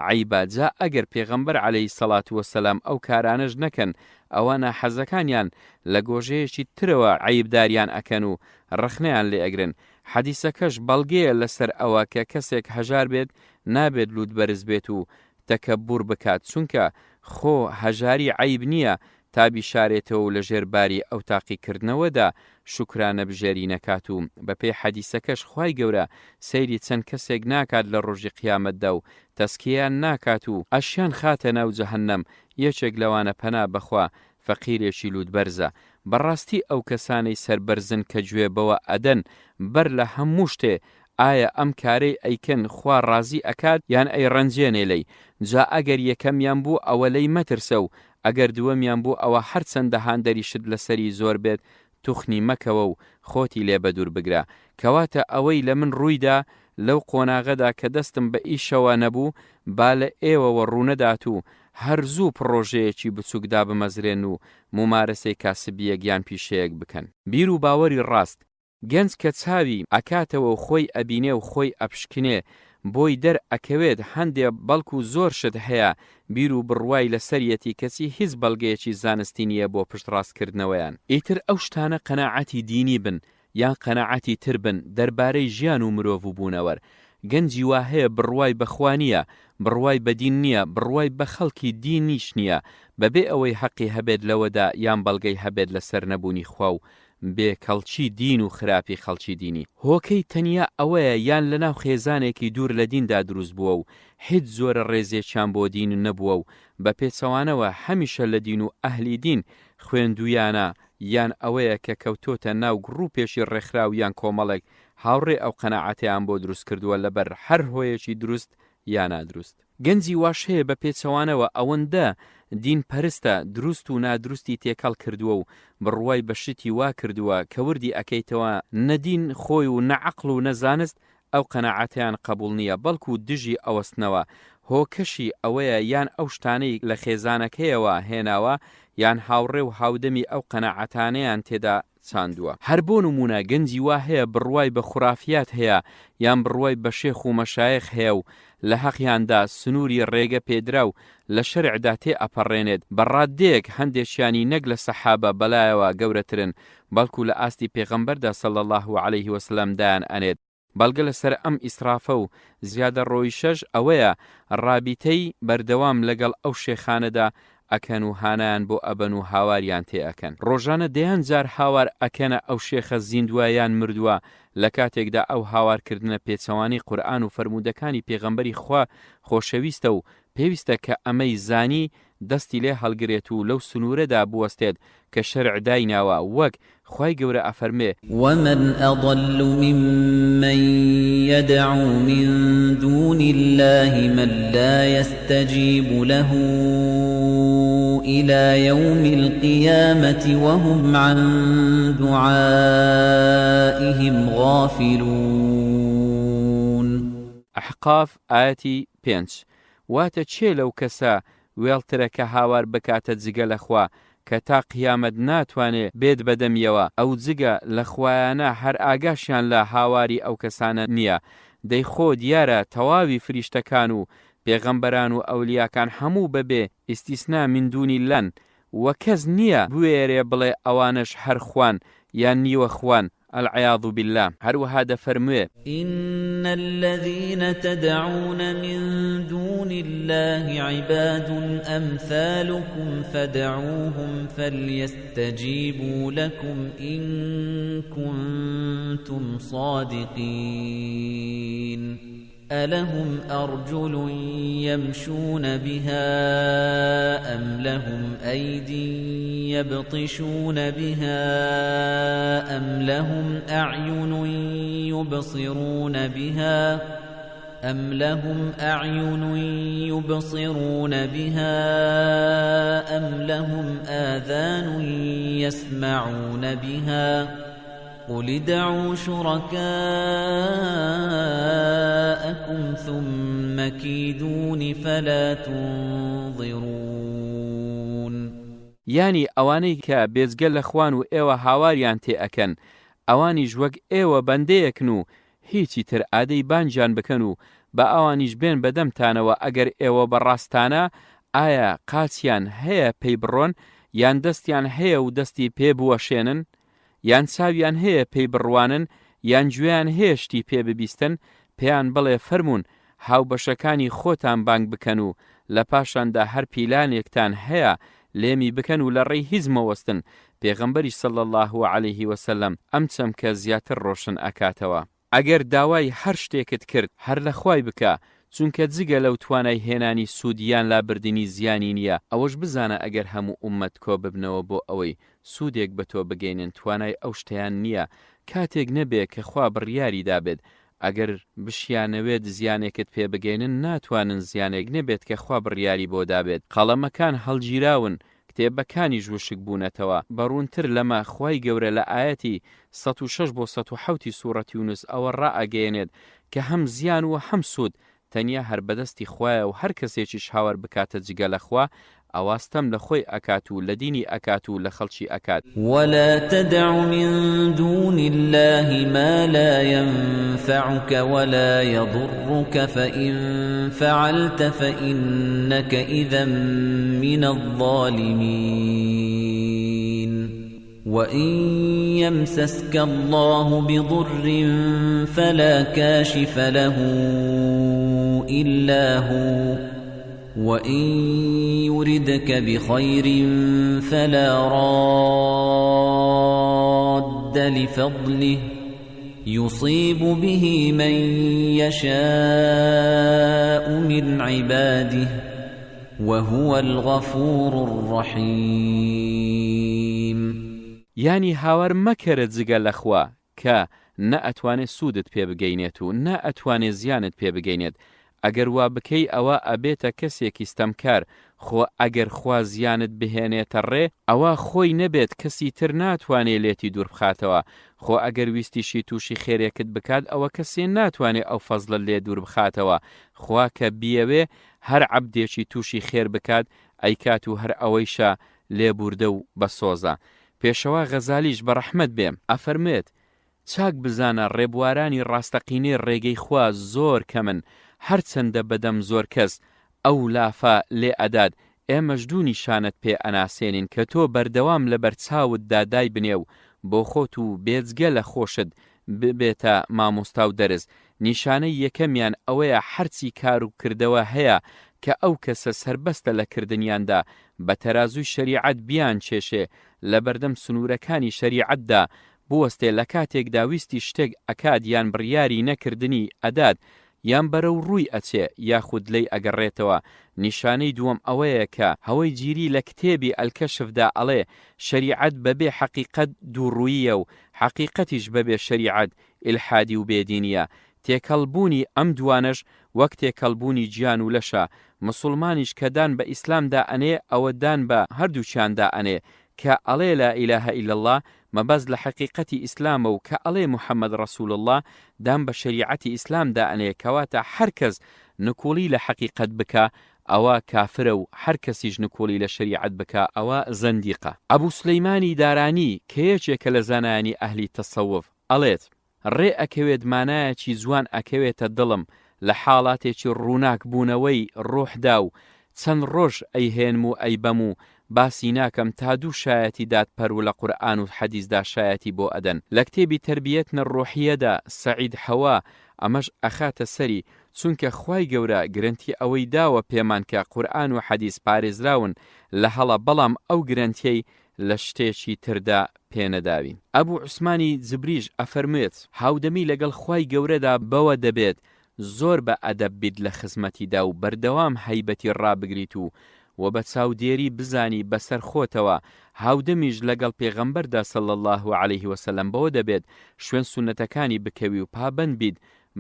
عیبە. جا ئەگەر پێغەمبەر عەلەیهی سەڵات وەسەلام ئەو کارانەش نەکەن ئەوانە حەزەکانیان لە گۆژەیەکی ترەوە عیبداریان ئەکەن و ڕخنەیان لێ ئەگرن. حەدیسەکەش بەڵگەیە لەسەر ئەوە کە کەسێک هەژار بێت نابێت لووت بەرز بێت و تەکەببوور بکات چونکە خۆ هەژاری عیب نییە تا بیشارێتەوە و لە ژێرباری ئەو تاقیکردنەوەدا شکرانە بژێری نەکات و بەپێی حەدیسەکەش خوای گەورە سەیری چەند کەسێک ناکات لە ڕۆژی قیامەتدا و تەسکییان ناکات و ئەشیان خاتە ناو جەهەنەم. یەکێک لەوانە پەنا بەخوا فەقیرێکی لووت بەرزە. بەڕاستی ئەو کەسانەی سەربەرزن کە گوێ بەوە ئەدەن بەر لە هەموو شتێ ئایا ئەم کارەی ئەیکەن خوا ڕازی ئەکات یان ئەی ڕەنجێنێ لەی. جا ئەگەر یەکەمیان بوو ئەوە لەی مەترسە و ئەگەر دووەمیان بوو ئەوە هەرچەندە هاندەریشت لەسەری زۆر بێت توخنی مەکەوە و خۆتی لێ بەدوور بگرە کەواتە ئەوەی لە من ڕوویدا لەو قۆناغەدا کە دەستم بە ئیشەوە نەبوو با لە ئێوەوە ڕوونەدات و هەرزوو پڕۆژەیەکی بچووکدا بمەزرێن و ممارەسەی کاسبیەک یان پیشەیەک بکەن بیر و باوەری ڕاست گەنج کە چاوی ئەکاتەوە و خۆی ئەبینێ و خۆی ئەپشکنێ بۆی دەرئەکەوێت هەندێک بەڵکو زۆر شت هەیە بیر و بڕوای لەسەریەتی کەسی هیچ بەڵگەیەکی زانستی نییە بۆ پشتڕاستکردنەوەیان ئیتر ئەو شتانە قەناعەتی دینی بن یان قەناعەتی تر بن دەربارەی ژیان و مرۆڤ بوونەوە گەنجی وا هەیە بڕوای بەخوانیە بڕوای بەدین نییە بڕوای بە خەڵکی دینیش نییە بەبێ ئەوەی حەقی هەبێت لەوەدا یان بەڵگەی هەبێت لەسەر نەبوونی خوا و بێ کەڵکی دین و خراپی خەڵکی دینی هۆکەی تەنیا ئەوەیە یان لەناو خێزانێکی دوور لە دیندا دروست بووە و هیچ زۆرە ڕێزێکیان بۆ دین نەبووە و بە پێچەوانەوە هەمیشە لە دین و ئەهلی دین خوێندویانە یان ئەوەیە کە کەوتۆتە ناو گڕوپێکی ڕێکخراو یان کۆمەڵێک هاوڕێ ئەو قەناعەتیان بۆ دروست کردووە لەبەر هەر هۆیەکی دروست یان نادروست گەنجی واش هەیە بە پێچەوانەوە ئەوەندە دین پەرستە دروست و نادروستی تێکەڵ کردووە و بڕوای بەشتی وا کردووە کە وردی ئەکەیتەوە نەدین خۆی و نەعەقڵ و نەزانست ئەو قەناعەتیان قبول نییە بەڵکو دژی ئەوەستنەوە هۆکەشی ئەوەیە یان ئەو شتانەی لە خێزانەکەیەوە هێناوە یان هاوڕێ و هاودەمی ئەو قەناعەتانەیان تێدا چاندووە هەر بۆ نمونە گەنجی وا هەیە بڕوای بە خوڕافیات هەیە یان بڕوای بە شێخ و مەشایخ هەیە و لە حەقیاندا سنووری ڕێگە پێدرا و لە شەرعدا تێ ئەپەڕێنێت بەڕادەیەک هەندێکیانی نەک لە سەحابە بەلایەوە گەورەترن بەڵکو لە ئاستی پێغەمبەردا صلی الله عليه وسلم دایان ئەنێت بەڵگە لەسەر ئەم ئیسرافە و زیادە ڕۆیشەش ئەوەیە ڕابیتەی بەردەوام لەگەڵ ئەو شێخانەدا ئەکەن و هانایان بۆ ئەبەن و هاواریان تێ ئەکەن ڕۆژانە دەیان جار هاوار ئەکەنە ئەو شێخە زیندوایان مردووە لە کاتێکدا ئەو هاوارکردنە پێچەوانی قورئان و فەرموودەکانی پێغەمبەری خوا خۆشەویستە و پێویستە کە ئەمەی زانی دەستی لێ هەڵگرێت و لەو سنوورەدا بوەستێت کە شەرع دایناوە وەک خوای گەورە ئەفەرمێ ومن أضل ممن يدعو من دون الله من لا يستجيب له إلى يوم القيامة وهم عن دعائهم غافلون أحقاف آياتي 5 واتە چێ لەو کەسە وێڵترە کە هاوار بکاتە جگە لەخوا کە تا قیامەت ناتوانێ بێت بەدەمیەوە ئەو جگە لە خوایانە هەر ئاگاشیان لە هاواری ئەو کەسانە نییە دەیخۆ دیارە تەواوی فریشتەکان و پێغەمبەران و ئەولیاکان هەموو بەبێ ئیستیسنا من دونی لەن وە کەس نییە بوێرێ بڵێ ئەوانش هەر خوان یان نیوە خوان العياذ بالله هروها دفرموه إن الذين تدعون من دون الله عباد أمثالكم فدعوهم فليستجيبوا لكم إن كنتم صادقين ألهم أرجل يمشون بها أم لهم أيدي يبطشون بها أم لهم أعين يبصرون بها أم لهم أعين يبصرون بها أم لهم آذان يسمعون بها قل ادعوا شركاءكم ثم كيدون فلا تنظرون يعني ئەوانەی کە بێزگە لە خوان و ئێوە هاواریان تێ ئەکەن ئەوانیش وەک ئێوە بەندەیەکن و هیچی تر ئادەی بانجان بکەن و بە ئەوانیش بێن بەدەمتانەوە ئەگەر ئێوە بەڕاستانە ئایا قاچیان هەیە پێی بڕۆن یان دەستیان هەیە و دەستی پێ بوەشێنن یان چاویان هەیە پێی بڕوانن یان گوێیان هەیە شتی پێ ببیستن پێیان بڵێ فەرمونون هاوبەشەکانی خۆتان بانگ بکەن و لە پاشاندا هەر پیلانێکتان هەیە لێمی بکەن و لە ڕێی هیچ مەوەستن پێغەمبەری صلی الله عليه وسلم ئەم چەمکە زیاتر ڕۆشن ئەکاتەوە ئەگەر داوای هەر شتێکت کرد هەر لە خوای بکە چونکە جگە لەو توانای هێنانی سوودیان لابردنی زیانی نییە ئەوەش بزانە ئەگەر هەموو ئومەت کۆ ببنەوە بۆ ئەوەی سوودێک بە تۆ بگەینن توانای ئەو شتیان نییە کاتێک نەبێ کە خوا بڕیاری دابێت ئەگەر بشیانەوێت زیانێکت پێ بگەینن ناتوانن زیانێک نەبێت کە خوا بڕیاری بۆ دابێت قەڵەمەکان هەڵگیراون کتێبەکانی وشک بوونەتەوە بەڕوونتر لەمە خوای گەورە لە ئاەتی 106 بۆ 107 سوورەتی یونس ئەوە ڕائەگەیەنێت کە هەم زیان و هەم سوود تەنیا هەر بەدەستی خوایە و هەر کەسێکیش هاوار بکاتە جگە لە خوا ئەواستەم لە خۆی ئەکات و لە دینی ئەکات و لە خەڵکی ئەکات. ولا تدع من دون الله ما لا ينفعك ولا يضرك فإن فعلت فإنك إذا من الظالمين وإن يمسسك الله بضر فلا كاشف له إلا هو وَإِن يُرِدْكَ بِخَيْرٍ فَلَا رَادَّ لِفَضْلِهِ يُصِيبُ بِهِ مَن يَشَاءُ مِنْ عِبَادِهِ وَهُوَ الْغَفُورُ الرَّحِيمُ. یعنی هاوار مەکەرە جگە لە خوا کە نە ئەتوانێت سوودت پێ بگەینێت و نە ئەتوانێت زیانت پێ بگەینێت. ئەگەر وا بکەی ئەوە ئەبێتە کەسێکی ستەمکار خۆ ئەگەر خوا زیانت بهێنێتە ڕێ ئەوە خۆی نەبێت کەسی تر ناتوانێت لێتی دوور بخاتەوە. خۆ ئەگەر ویستیشی تووشی خێرێکت بکات ئەوە کەسێ ناتوانێت ئەو فەزلە لێ دوور بخاتەوە. خوا کە بیەوێ هەر عەبدێکی تووشی خێر بکات ئەیکات و هەر ئەوەیشە لێبوردە و بەسۆزە. پێشەوا غەزالیش بە ڕەحمەت بێم ئەفەرمێت چاک بزانە ڕێبوارانی ڕاستەقینەی ڕێگەی خوا زۆر کەمن هەرچەندە بەدەم زۆر کەس ئەو لافە لێ ئەداد ئێمەش دوو نیشانت پێ ئەناسێنین کە تۆ بەردەوام لە بەرچاوت دادای بنێ و بۆ خۆت و بێجگە لە خۆشت ببێتە مامۆستا و دەرز. نیشانەی یەکەمیان ئەوەیە هەرچی کار و کردەوە هەیە کە ئەو کەسە سربەستە لە کردنیاندا بە تەرازوی شەریعەت بیان چێشێ لە بەردەم سنوورەکانی شەریعەتدا بوەستێ لە کاتێکدا ویستی شتێک ئەکات یان بڕیاری نەکردنی ئەدات یان بەرەو ڕووی ئەچێ یاخود لێی ئەگەڕێتەوە. نیشانەی دووەم ئەوەیە کە هەوەی گیری لە کتێبی ئەلکەشفدا ئەڵێ شەریعەت بەبێ حەقیقەت دووڕوویە و حەقیقەتیش بەبێ شەریعەت ئیلحادی و بێدینیە. تێکەڵبوونی ئەم دوانش وەک تێکەڵبوونی گیان و لەشە. مسڵمانیش کە دان بە ئیسلامدا ئەنێ ئەوە دان بە هەردووچیاندا ئەنێ کە ئەڵێ لا ئیلەهە ئیلا الله مەبەز لە حەقیقەتی ئیسلامە و کە ئەڵێ محەممەد ڕەسوول الله دام بە شەریعەتی ئیسلامدا ئەنێ کەواتە هەر کەس نکۆڵی لە حەقیقەت بکە ئەوە کافرە و هەر کەسیش نکۆڵی لە شەریعەت بکە ئەوە زەندیقە. ئەبوو سولەیمانی دارانی کە یەکێکە لە زانایانی ئەهلی تەسەوف ئەڵێت ڕێ ئەکەوێت مانایەکی جوان ئەکەوێتە دڵم لە حاڵاتێکی ڕووناک بوونەوەی ڕۆحدا و چەند ڕۆژ ئەیهێنم و ئەیبەم و باسی ناکەم تا دوو شایەتی دادپەر و لە قورئان و حەدیثدا شایەتی بۆ ئەدەن. لە کتێبی تەربیەت نەڕۆحیەدا سەعید حەوا ئەمەش ئەخاتە سەری چونکە خوای گەورە گرنتی ئەوەی داوە پێمان کە قورئان و حەدیث پارێزراون لە هەڵە بەڵام ئەو گرنتیەی لە شتێکی تردا پێنەداوین. ئەبوو عوسمانی جبریش ئەفەرمێت هاودەمی لەگەڵ خوای گەورەدا بەوە دەبێت زۆر بە ئەدەب بیت لە خزمەتیدا و بەردەوام هەیبەتی ڕابگریت و بە چاودێری بزانی بەسەر خۆتەوە. هاودەمیش لەگەڵ پێغەمبەردا صلی الله علیه وسلم بەوە دەبێت شوێن سونەتەکانی بکەوی و پابەند بیت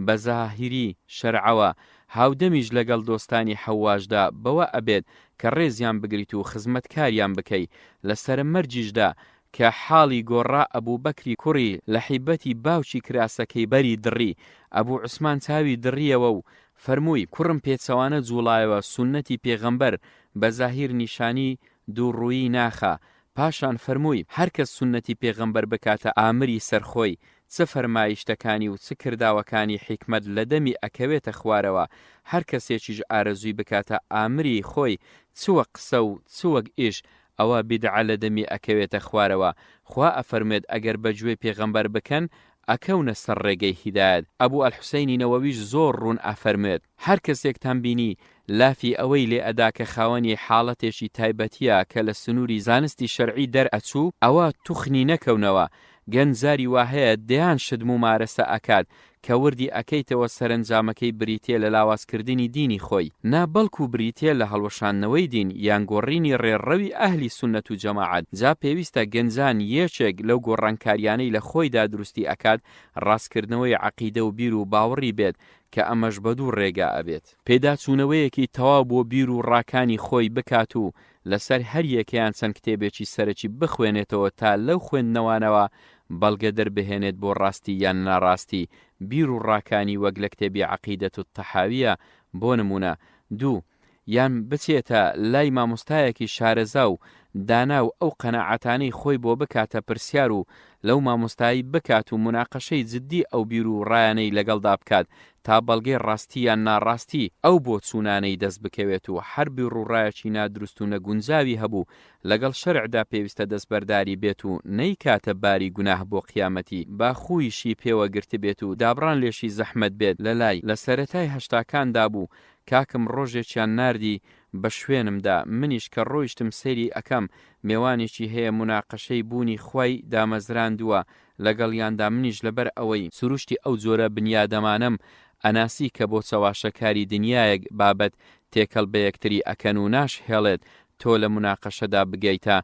بە زاهیری شەرعەوە. هاودەمیش لەگەڵ دۆستانی حەواشدا بەوە ئەبێت کە ڕێزیان بگریت و خزمەتکاریان بکەی. لە سەرمەرجیشدا کە حاڵی گۆڕا ئەبوو بەکری کوڕی لە حیبەتی باوکی کراسەکەی بەری دڕی. ئەبوو عوسمان چاوی دڕیەوە و فەرمووی کوڕم پێچەوانە جوڵایەوە سونەتی پێغەمبەر بە زاهیر نیشانی دووڕوویی ناخە. پاشان فەرمووی هەر کەس سونەتی پێغەمبەر بکاتە ئامری سەرخۆی چ فەرمایشتەکانی و چ کرداوەکانی حیکمەت لە دەمی ئەکەوێتە خوارەوە. هەر کەسێکیش ئارەزووی بکاتە ئامری خۆی چوە قسە و چوەک ئیش ئەوە بیدعە لە دەمی ئەکەوێتە خوارەوە. خوا ئەفەرمێت ئەگەر بەگوێ پێغەمبەر بکەن ئەکەونە سەر ڕێگەی هیدایەت. ئەبوو ئەلحوسەینی نەوەویش زۆر ڕوون ئەفەرمێت هەر کەسێکتان بینی لافی ئەوەی لێ ئەدا کە خاوەنی حاڵەتێکی تایبەتیە کە لە سنووری زانستی شەرعی دەرئەچوو ئەوە توخنی نەکەونەوە. گەنجاری وا هەیە دەیان شدم و مارەسە ئەکات کە وردی ئەکەیتەوە سەرنجامەکەی بریتێ لە لاوازکردنی دینی خۆی نابەڵکو بریتێ لە هەڵوەشاندنەوەی دین یان گۆڕینی ڕێڕەوی ئەهلی سونەت و جەماعەت. جا پێویستە گەنجان یەکێک لەو گۆڕانکاریانەی لە خۆیدا دروستی ئەکات ڕاستکردنەوەی عەقیدە و بیر و باوەڕی بێت کە ئەمەش بە دوو ڕێگا ئەبێت. پێداچوونەوەیەکی تەواو بۆ بیر و ڕاکانی خۆی بکات و لەسەر هەر یەکەیان چەند کتێبێکی سەرەکی بخوێنێتەوە تا لەو خوێندنەوانەوە بەڵگە دەربهێنێت بۆ ڕاستی یان ناڕاستی بیر و ڕاکانی وەک لە کتێبی عەقیدەت التەحاویە بۆ نمونە. 2. یان بچێتە لای مامۆستایەکی شارەزا و دانا و ئەو قەناعەتانەی خۆی بۆ بکاتە پرسیار و لەو مامۆستایی بکات و مناقەشەی جددی ئەو بیر و ڕایانەی لەگەڵدا بکات تا بەڵگەی ڕاستی یان ناڕاستی ئەو بۆ چوونانەی دەست بکەوێت و هەر بیر و ڕایەکی نادروست و نەگونجاوی هەبوو لەگەڵ شەرعدا پێویستە دەستبەرداری بێت و نەیکاتە باری گوناه بۆ قیامەتی با خویشی پێوە گرت بێت و دابڕان لێشی زەحمەت بێت لەلای لە سەرەتای هەشتاکاندا بوو کاکم ڕۆژێکیان ناردی بە شوێنمدا منیش کە ڕۆیشتم سەیری ئەەکەم میوانێکی هەیە مناقەشەی بوونی خوای دامەزراندووە لەگەڵیاندا منیش لەبەر ئەوەی سروشتی ئەو جۆرە بنیادەمانم ئەناسی کە بۆ چەواشەکاری دنیایەک بابەت تێکەڵ بە یەکتری ئەکەن و ناش هێڵێت تۆ لە مناقەشەدا بگەیتە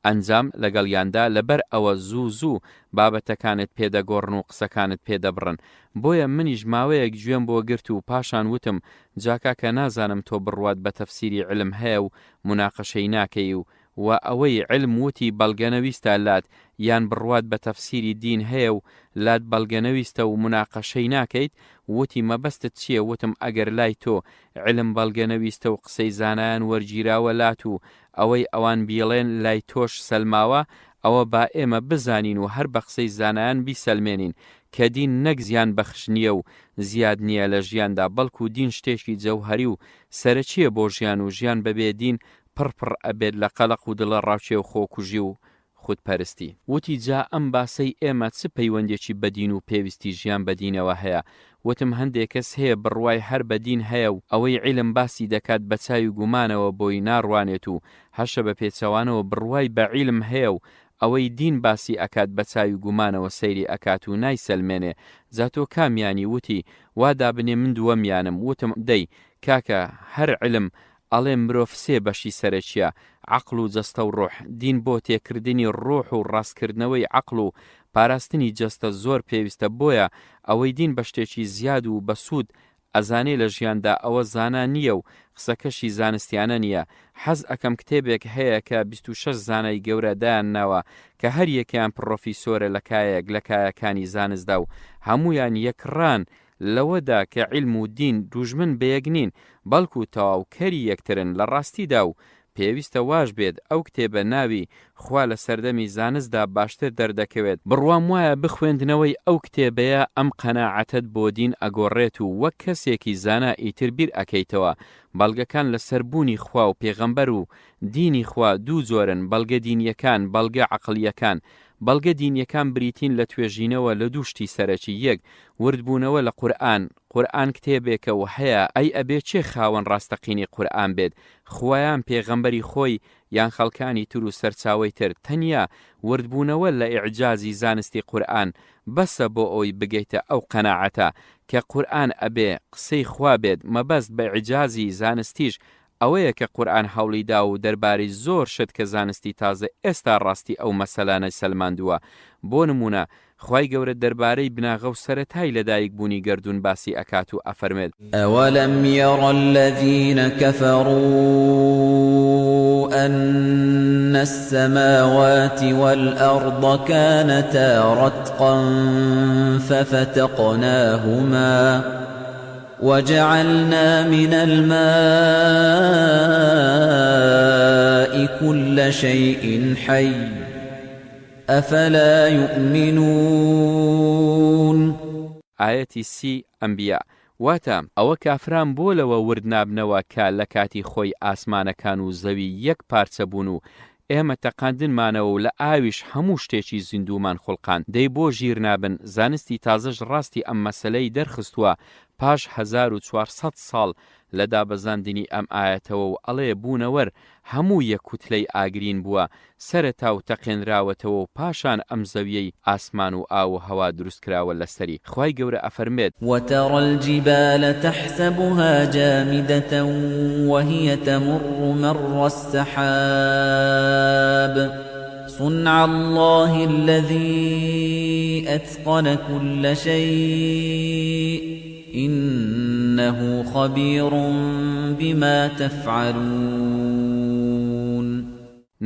ئەنجام لەگەڵیاندا لەبەر ئەوە زوو بابەتەکانت پێدەگۆڕن و قسەکانت پێدەبڕن. بۆیە منیش ماوەیەک گوێم بۆ گرت و پاشان وتم جاکا کە نازانم تۆ بڕوات بە تەفسیری علم هەیە و مناقەشەی ناکەی و ئەوەی علم وتی بەڵگەنەویستە لات یان بڕوات بە تەفسیری دین هەیە و لات بەڵگەنەویستە و مناقەشەی ناکەیت وتی مەبەستت چییە؟ وتم ئەگەر لای تۆ علم بەڵگەنەویستە و قسەی زانایان وەرگیراوە لات و ئەوەی ئەوان بیڵێن لای تۆش سەلماوە ئەوە با ئێمە بزانین و هەر بە قسەی زانایان بیسەلمێنین کە دین نەک زیان بەخش نییە و زیاد نییە لە ژیاندا بەڵکو دین شتێکی جەوهەری و سەرەکیە بۆ ژیان و ژیان بەبێ دین پڕ ئەبێت لە قەلق و دڵە ڕاوچێ و خۆکوژی و خودپەرستی. وتی جا ئەم باسەی ئێمە چ پەیوەندێکی بەدین و پێویستی ژیان بەدینەوە هەیە؟ وتم هەندێک کەس هەیە بڕوای هەر بەدین هەیە و ئەوەی عیلم باسی دەکات بە چاوی گومانەوە بۆی ناڕوانێت و هەشە بە پێچەوانەوە بڕوای بە عیلم هەیە و ئەوەی دین باسی ئەکات بە چاوی گومانەوە سەیری ئەکات و نایسەلمێنێ. زاتۆ کامیانی؟ وتی وا دابنێ من دووەمیانم. وتم دەی کاکە هەر علم ئەڵێ مرۆڤ سێ بەشی سەرەکیە عەقڵ و جەستە و ڕۆح. دین بۆ تێکردنی ڕۆح و ڕاستکردنەوەی عەقڵ و پاراستنی جەستە زۆر پێویستە. بۆیە ئەوەی دین بە شتێکی زیاد و بەسوود ئەزانێ لە ژیاندا ئەوە زانا نییە و قسەکەشی زانستیانە نییە. حەز ئەکەم کتێبێک هەیە کە 26 زانای گەورە دایان ناوە کە هەر یەکیان پرۆفیسۆرە لە کایەک لە کایەکانی زانستدا و هەمویان یەکڕان لەوەدا کە عیلم و دین دوژمن بەیەک نین بەڵکو تەواوکەری یەکترن لە ڕاستیدا و پێویستە واش بێت ئەو کتێبە ناوی خوا لە سەردەمی زانستدا باشتر دەردەکەوێت. بڕوام وایە بخوێندنەوەی ئەو کتێبەیە ئەم قەناعەتت بۆ دین ئەگۆڕێت و وەک کەسێکی زانا ئیتر بیر ئەکەیتەوە. بەڵگەکان لە سەربوونی خوا و پێغەمبەر و دینی خوا دوو جۆرن، بەڵگە دینیەکان بەڵگە عەقڵیەکان. بەڵگە دینیەکان بریتین لە توێژینەوە لە دوو شتی سەرەکی. یەک وردبوونەوە لە قورئان کتێبێکە و هەیە ئەی ئەبێ چێ خاوەن ڕاستەقینی قورئان بێت، خوایان پێغەمبەری خۆی یان خەڵکانی تر و سەرچاوەی تر. تەنیا وردبوونەوە لە ئیعجازی زانستی قورئان بەسە بۆ ئەوی بگەیتە ئەو قەناعەتە کە قورئان ئەبێ قسەی خوا بێت. مەبەست بە ئیعجازی زانستیش ئەوەیە کە قورئان هەوڵیدا و دەربارەی زۆر شت کە زانستی تازە ئێستا ڕاستی ئەو مەسەلانە سەلماندووە. بۆ نمونە خوای گەورە دەربارەی بناغە و سەرەتای لەدایک بوونی گەردون باسی ئەکات و ئەفەرمێت ئەوەلەم یەڕە الذین کەفەڕوا أن السماوات والأرض كانتا رتقا ففتقناهما وجعلنا من الماء كل شيء حي أفلا يؤمنون. ئاەتی سی ئەنبیا واتە ئەوە کافران بۆ لەوە ورد نابنەوە کە لە کاتی خۆی ئاسمانەکان و زەوی یەک پارچە بوون و ئێمە تەقاندنمانەوە و لە ئاویش هەموو شتێکی زیندومان خوڵقان. دەی بۆ ژیر نابن؟ زانستی تازەش ڕاستی ئەم مەسەلەی دەرخستووە پاش 1400 ساڵ لە دابەزاندنی ئەم ئاەتەوە و ئەڵێ بوونەوەر هەموو یەک کوتلەی ئاگرین بووە سەرەتا و تەقێنراوەتەوە و پاشان ئەم زەویەی ئاسمان و ئاو و هەوا دروستکراوە لەسەری. خوای گەورە ئەفەرمێت وترى الجبال تحسبها جامدة وهي تمر مر السحاب صنع الله الذي أتقن كل شيء إنه خبير بما تفعلون.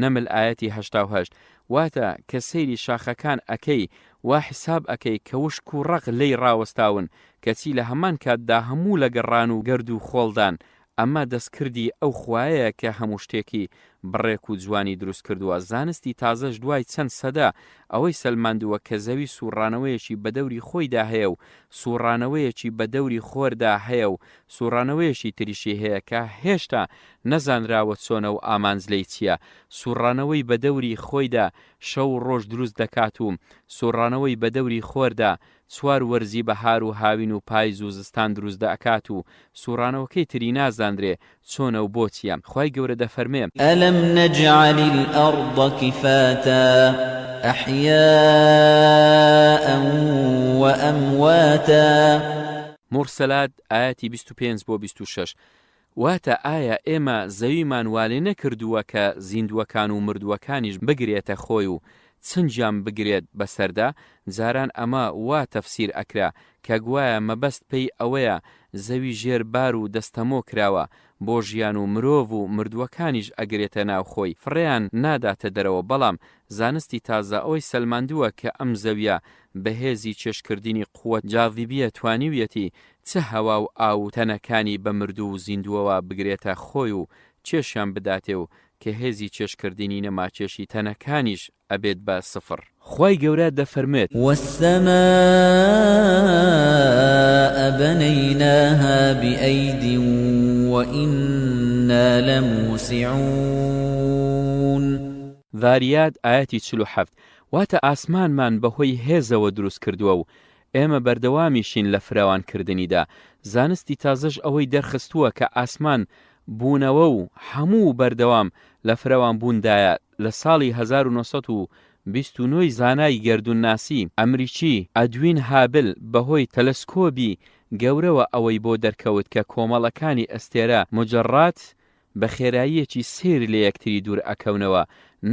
نەمل ئاەتی 88 واتە کە سەیری شاخەکان ئەکەی وا حیساب ئەکەی کە وشک و ڕق لێی ڕاوەستاون کەچی لە هەمان کاتدا هەموو لە گەڕان و گەرد و خۆڵدان ئەمە دەستکردی ئەو خوایەیە کە هەموو شتێکی بڕێک و جوانی دروست کردووە. زانستی تازەش دوای چەند سەدا ئەوەی سەلماندووە کە زەوی سوڕانەوەیەکی بە دەوری خۆیدا هەیە و سوڕانەوەیەکی بە دەوری خۆردا هەیە و سوڕانەوەیەکی تریشی هەیە کە هێشتا نەزانراوە چۆنە و ئامانجلەی چییە. سوڕانەوەی بە دەوری خۆیدا شەو و ڕۆژ دروست دەکات و سوڕانەوەی بە دەوری خۆردا چوار وەرزی بەهار و هاوین و پاییز و زستان دروست دەکات و سوڕانەوەکەی تری نازاندرێ چۆنە و بۆچیە. خوای گەورە دەفەرمێ ألم نجعل الأرض كفاتا أحياء وأمواتا. مرسلات ئاەتی 25-26 واتە ئایا ئێمە زەویمان والێ نەکردووە کە زیندووەکان و مردووەکانیش بگرێتە خۆی و چنجیان بگرێت بەسەردا؟ جاران ئەمە وا تەفسیر ئەکرا کە گوایە مەبەست پێی ئەوەیە زەوی ژێربار و دەستەمۆ کراوە بۆ ژیان و مرۆڤ و مردووەکانیش ئەگرێتە ناو خۆی، فڕێیان ناداتە دەرەوە. بەڵام زانستی تازە ئەوەی سەلماندووە کە ئەم زەویە بەهێزی چێشکردنی قووەت جاذیبیە توانیویەتی چه هەوا و ئاو تەنەکانی بە مردوو و زیندووەوە بگرێتە خۆی و چێشیان بداتێ و کە هێزی چێشکردنی نەماچێشی تەنەکانیش ئەبێت بە سفر. خوای گەورە دەفەرمێت والسماء بنيناها بأيد وإنا لموسعون. ذاریات ئاەتی 47 واتە ئاسمانمان بەهۆی هێزەوە دروست کردووە و ئێمە بەردەوامیشین لە فراوانکردنیدا. زانستی تازەش ئەوەی دەرخستووە کە ئاسمان بوونەوە و هەموو بەردەوام لە فراوانبووندایە. لە ساڵی 1929 زانای گەردونناسی ئەمریکی ئەدوین هابل بەهۆی تەلەسکۆبی گەورەوە ئەوەی بۆ دەرکەوت کە کۆمەڵەکانی ئەستێرە مجەڕات بە خێراییەکی سێر لە یەکتری دوور ئەکەونەوە.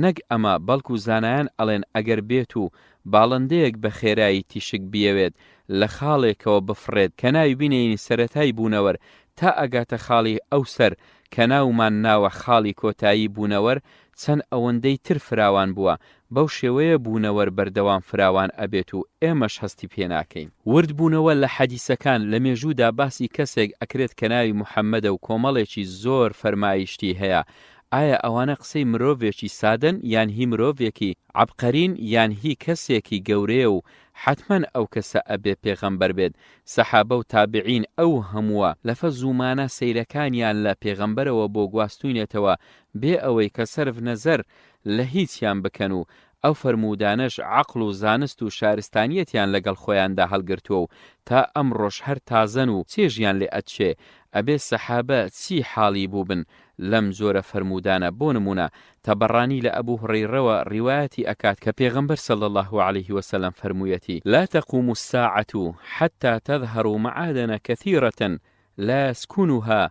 نەک ئەمە بەڵکو زانایان ئەڵێن ئەگەر بێت و باڵندەیەک بە خێرایی تیشک بیەوێت لە خاڵێکەوە بفڕێت کە ناوی بینێنی سەرەتای بوونەوەر تا ئەگاتە خاڵی ئەو سەر کە ناومان ناوە خاڵی کۆتایی بوونەوەر چەند ئەوەندەی تر فراوان بووە. بەو شێوەیە بوونەوەر بەردەوام فراوان ئەبێت و ئێمەش هەستی پێ ناکەین. ورد بوونەوە لە حەدیسەکان لە مێژوودا باسی کەسێک ئەکرێت کە ناوی موحەممەدە و کۆمەڵێکی زۆر فەرمایشتی هەیە. ئایا ئەوانە قسەی مرۆڤێکی سادن یان هی مرۆڤێکی عەبقەرین یان هی کەسێکی گەورەیە و حتمەن ئەو کەسە ئەبێ پێغەمبەر بێت؟ سەحابە و تابعین ئەو هەمووە لەفە زوومانە سەیرەکانیان لە پێغەمبەرەوە بۆ گواستوینێتەوە بێ ئەوەی کە سەرف نەزەر لە هیچیان بکەن و ئەو فەرمودانەش عەقڵ و زانست و شارستانیەتیان لەگەڵ خۆیاندا هەڵگرتووە و تا ئەم ڕۆژ هەر تازەن و چێژیان لێ ئەچێ. ئەبێ سەحابە چی حاڵی بوو بن لەم زۆرە فەرمودانە؟ بۆ نمونە تەبەڕانی لە ئەبوو هورەیرەوە ڕیوایەتی ئەکات کە پێغەمبەر صلی الله عليه وسلم فەرموویەتی لا تقوم الساعة حتى تظهر معادن كثيرة لا يسكنها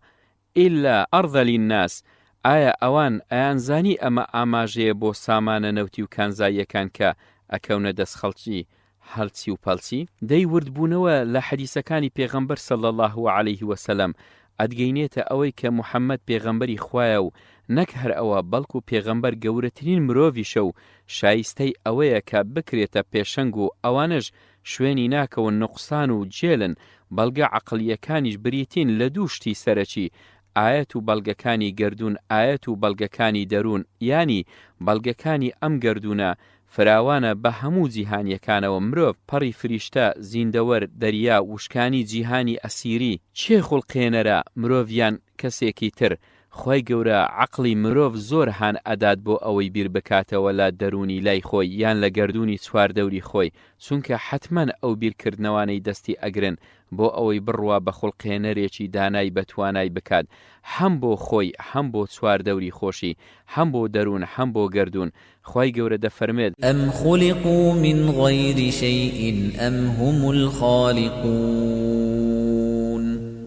إلا أرذل للناس. ئایا ئەوان ئەیانزانی ئەمە ئاماژەیە بۆ سامانە نەوتی و کانزاییەکان کە ئەکەونە دەست خەڵکی هەڵچی و پەڵچی؟ دەی وردبوونەوە لە حەدیسەکانی پێغەمبەر صلی الله عليه وسلم ئەدگەینێتە ئەوەی کە موحەممەد پێغەمبەری خوایە و نەک هەر ئەوە بەڵکو پێغەمبەر گەورەترین مرۆڤیشە و شایستەی ئەوەیە کە بکرێتە پێشەنگ و ئەوانش شوێنی ناکەون نوقسان و جێلن. بەڵگە عەقڵیەکانیش بریتین لە دوو شتی سەرەکی، ئاەت و بەڵگەکانی گەردون، ئاەت و بەڵگەکانی دەروون. ینی بەڵگەکانی ئەم گەردونە فراوانە بە هەموو جیهانیەکانەوە. مرۆڤ، پەڕی فریشتە، زیندەوەر، دەریا، وشکانی جیهانی ئەسیری، چێ خوڵقێنەرە مرۆڤیان کەسێکی تر. خۆی گەورە عەقڵی مرۆڤ زۆر هان ئەدات بۆ ئەوەی بیر بکاتەوە لە دەرونی لای خۆی یان لە گەردونی چواردەوری خۆی، چونکە حتمەن ئەو بیرکردنەوانەی دەستی ئەگرن بۆ ئەوەی بڕوا بە خوڵقێنەرێکی دانای بەتوانای بکات، هەم بۆ خۆی، هەم بۆ چواردەوری خۆشی، هەم بۆ دەروون، هەم بۆ گەردون. خۆی گەورە دەفەرمێت ئەم خولقوا من غەیری شەیئین ئەم هم الخالقون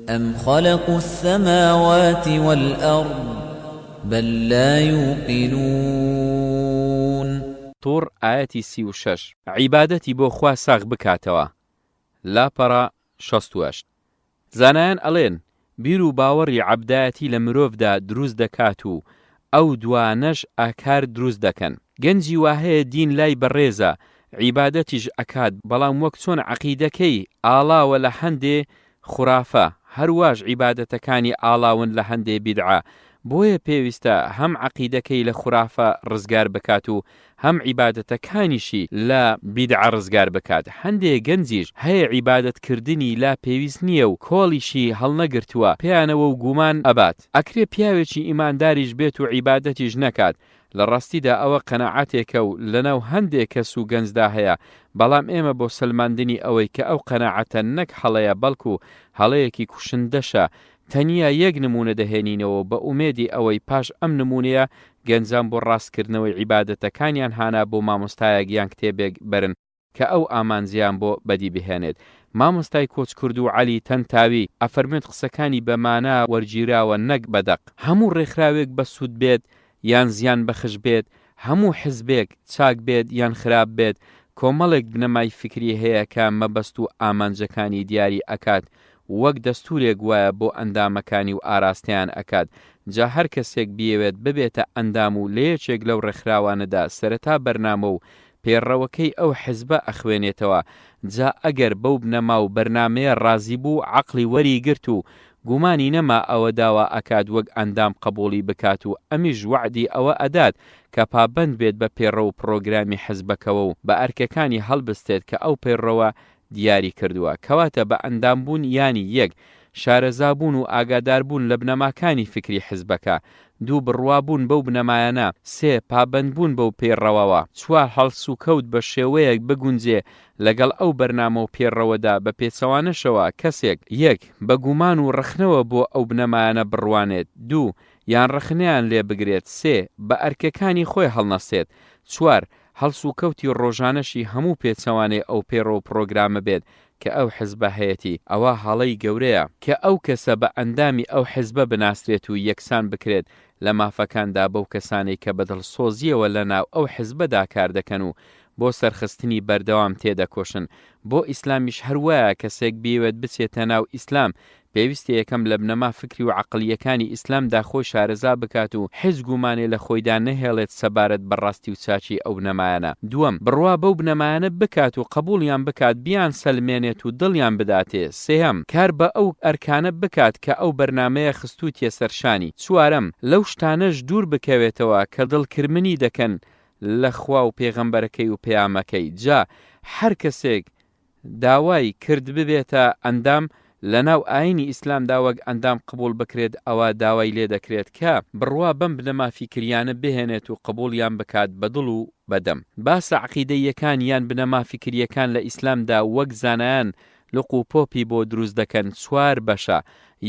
أم خلقوا السماوات والأرض بل لا يوقنون. طور آياتي 36 عیبادەتی بۆ خوا ساغ بکاتەوە. لاپەڕە 68 زانایان ئەڵێن بیر و باوەڕی عەبدایەتی لە مرۆڤدا دروست دەکات و ئەو دوانەش ئاکار دروست دەکەن. گەنجی واهەیە دین لای بەڕێزە، عیبادەتیش ئەکات، بەڵام وەک چۆن عەقیدەکەی ئاڵاوە لە هەندێ خوڕافە، هەرواش عیبادەتەکانی ئاڵاون لە هەندێ بیدعە. بۆیە پێویستە هەم عەقیدەکەی لە خوڕافە ڕزگار بکات و هەم عیبادەتەکانیشی لە بیدعە ڕزگار بکات. هەندێک گەنجیش هەیە عیبادەتکردنی لا پێویست نییە و کۆڵیشی هەڵنەگرتووە، پێیانەوە و گومان ئەبات. ئەکرێ پیاوێکی ئیمانداریش بێت و عیبادەتیش نەکات. لە ڕاستیدا ئەوە قەناعەتێکە و لەناو هەندێک کەس و گەنجدا هەیە، بەڵام ئێمە بۆ سلماندنی ئەوەی کە ئەو قەناعەتە نەک هەڵەیە بەڵکو هەڵەیەکی کوشندەشە، تەنیا یەک نمونە دەهێنینەوە بە ئومێدی ئەوەی پاش ئەم نمونەیە گەنجان بۆ ڕاستکردنەوەی عیبادەتەکانیان هانا بۆ مامۆستایەک یان کتێبێک بەرن کە ئەو ئامانجیان بۆ بەدی بهێنێت. مامۆستای کۆچکرد و عەلی تەنتاوی ئەفەرمێت قسەکانی بەمانە وەرگیراوە نەک بەدەق. هەموو ڕێکخراوێک بە سوود بێت یان زیان بەخش بێت، هەموو حزبێک چاک بێت یان خراپ بێت، کۆمەڵێک بنەمای فکری هەیە کە مەبەست و ئامانجەکانی دیاری ئەکات، وەک دەستورێک وایە بۆ ئەندامەکانی و ئاراستیان ئەکات. جا هەر کەسێک بیەوێت ببێتە ئەندام و لە یەکێک لەو ڕێکخراوانەدا سەرەتا بەرنامە و پێڕەوەکەی ئەو حزبە ئەخوێنێتەوە، جا ئەگەر بەو بنەما و بەرنامەیە ڕازی بوو عەقڵی وەری گرت و گومانی نەما ئەوە داوا ئەکات وەک ئەندام قبوڵی بکات و ئەمیش وعدی ئەوە ئەدات کە پابەند بێت بە پێڕە و پرۆگرامی حزبەکەوە و بە ئەرکەکانی هەڵبستێت کە ئەو پێڕەوە دیاری کردووە. کەواتە بە ئەندامبوون ینی یەک، شارەزابوون و ئاگاداربوون لە بنەماکانی فکری حزبەکە، دوو بڕوابوون بەو بنەمایانە، سێ پابەندبوون بەو پێڕەوەوە، چوار هەڵس و کەوت بە شێوەیەک بگونجێ لەگەڵ ئەو بەرنامە و پێڕەوەدا بە پێچەوانەشەوە کەسێک یەک بە گومان و ڕخنەوە بۆ ئەو بنەمایانە بڕوانێت، دوو یان ڕخنیان لێ بگرێت، سێ بە ئەرکەکانی خۆی هەڵنەسێت، چوار هەڵس و کەوتی ڕۆژانەشی هەموو پێچەوانێ ئەو پێڕە و پرۆگرامە بێت کە ئەو حزبە هەیەی. ئەوە هەڵەی گەورەیە کە ئەو کەسە بە ئەندامی ئەو حزبە بناسرێت و یەکسان بکرێت لە مافەکاندا بەو کەسانەی کە بەدڵسۆزیەوە لە ناو ئەو حزبەدا کار دەکەن و بۆ سەرخستنی بەردەوام تێدەکۆشن. بۆ ئیسلامیش هەروایە کەسێک بیەوێت بچێتە ناو ئیسلام، پێویستە یەکەم لە بنەما فکری و عەقڵیەکانی ئیسلامدا خۆی شارەزا بکات و هیچ گومانێ لە خۆیدا نەهێڵێت سەبارەت بەڕاستی و چاچی ئەو بنەمایانە. دووەم بڕوا بەو بنەمایانە بکات و قبوڵیان بکات، بیان سەلمێنێت و دڵیان بداتێ. سێهەم کار بە ئەو ئەرکانە بکات کە ئەو بەرنامەیە خستووتیە سەرشانی. چوارەم لەو شتانەش دوور بکەوێتەوە کە دڵکرمنی دەکەن لە خوا و پێغەمبەرەکەی و پەیامەکەی. جا هەر کەسێک داوای کرد ببێتە ئەندام لە ناو ئاینی ئیسلامدا وەک ئەندام قبول بکرێت، ئەوە داوای لێ دەکرێت کە بڕوا بەم بنەما فیکریانە بهێنێت و قبوڵیان بکات بە دڵ و بەدەم. باسە عەقیدەیەکان یان بنەما فیکریەکان لە ئیسلامدا وەک زانایان لق و پۆپی بۆ دروست دەکەن چوار بەشە.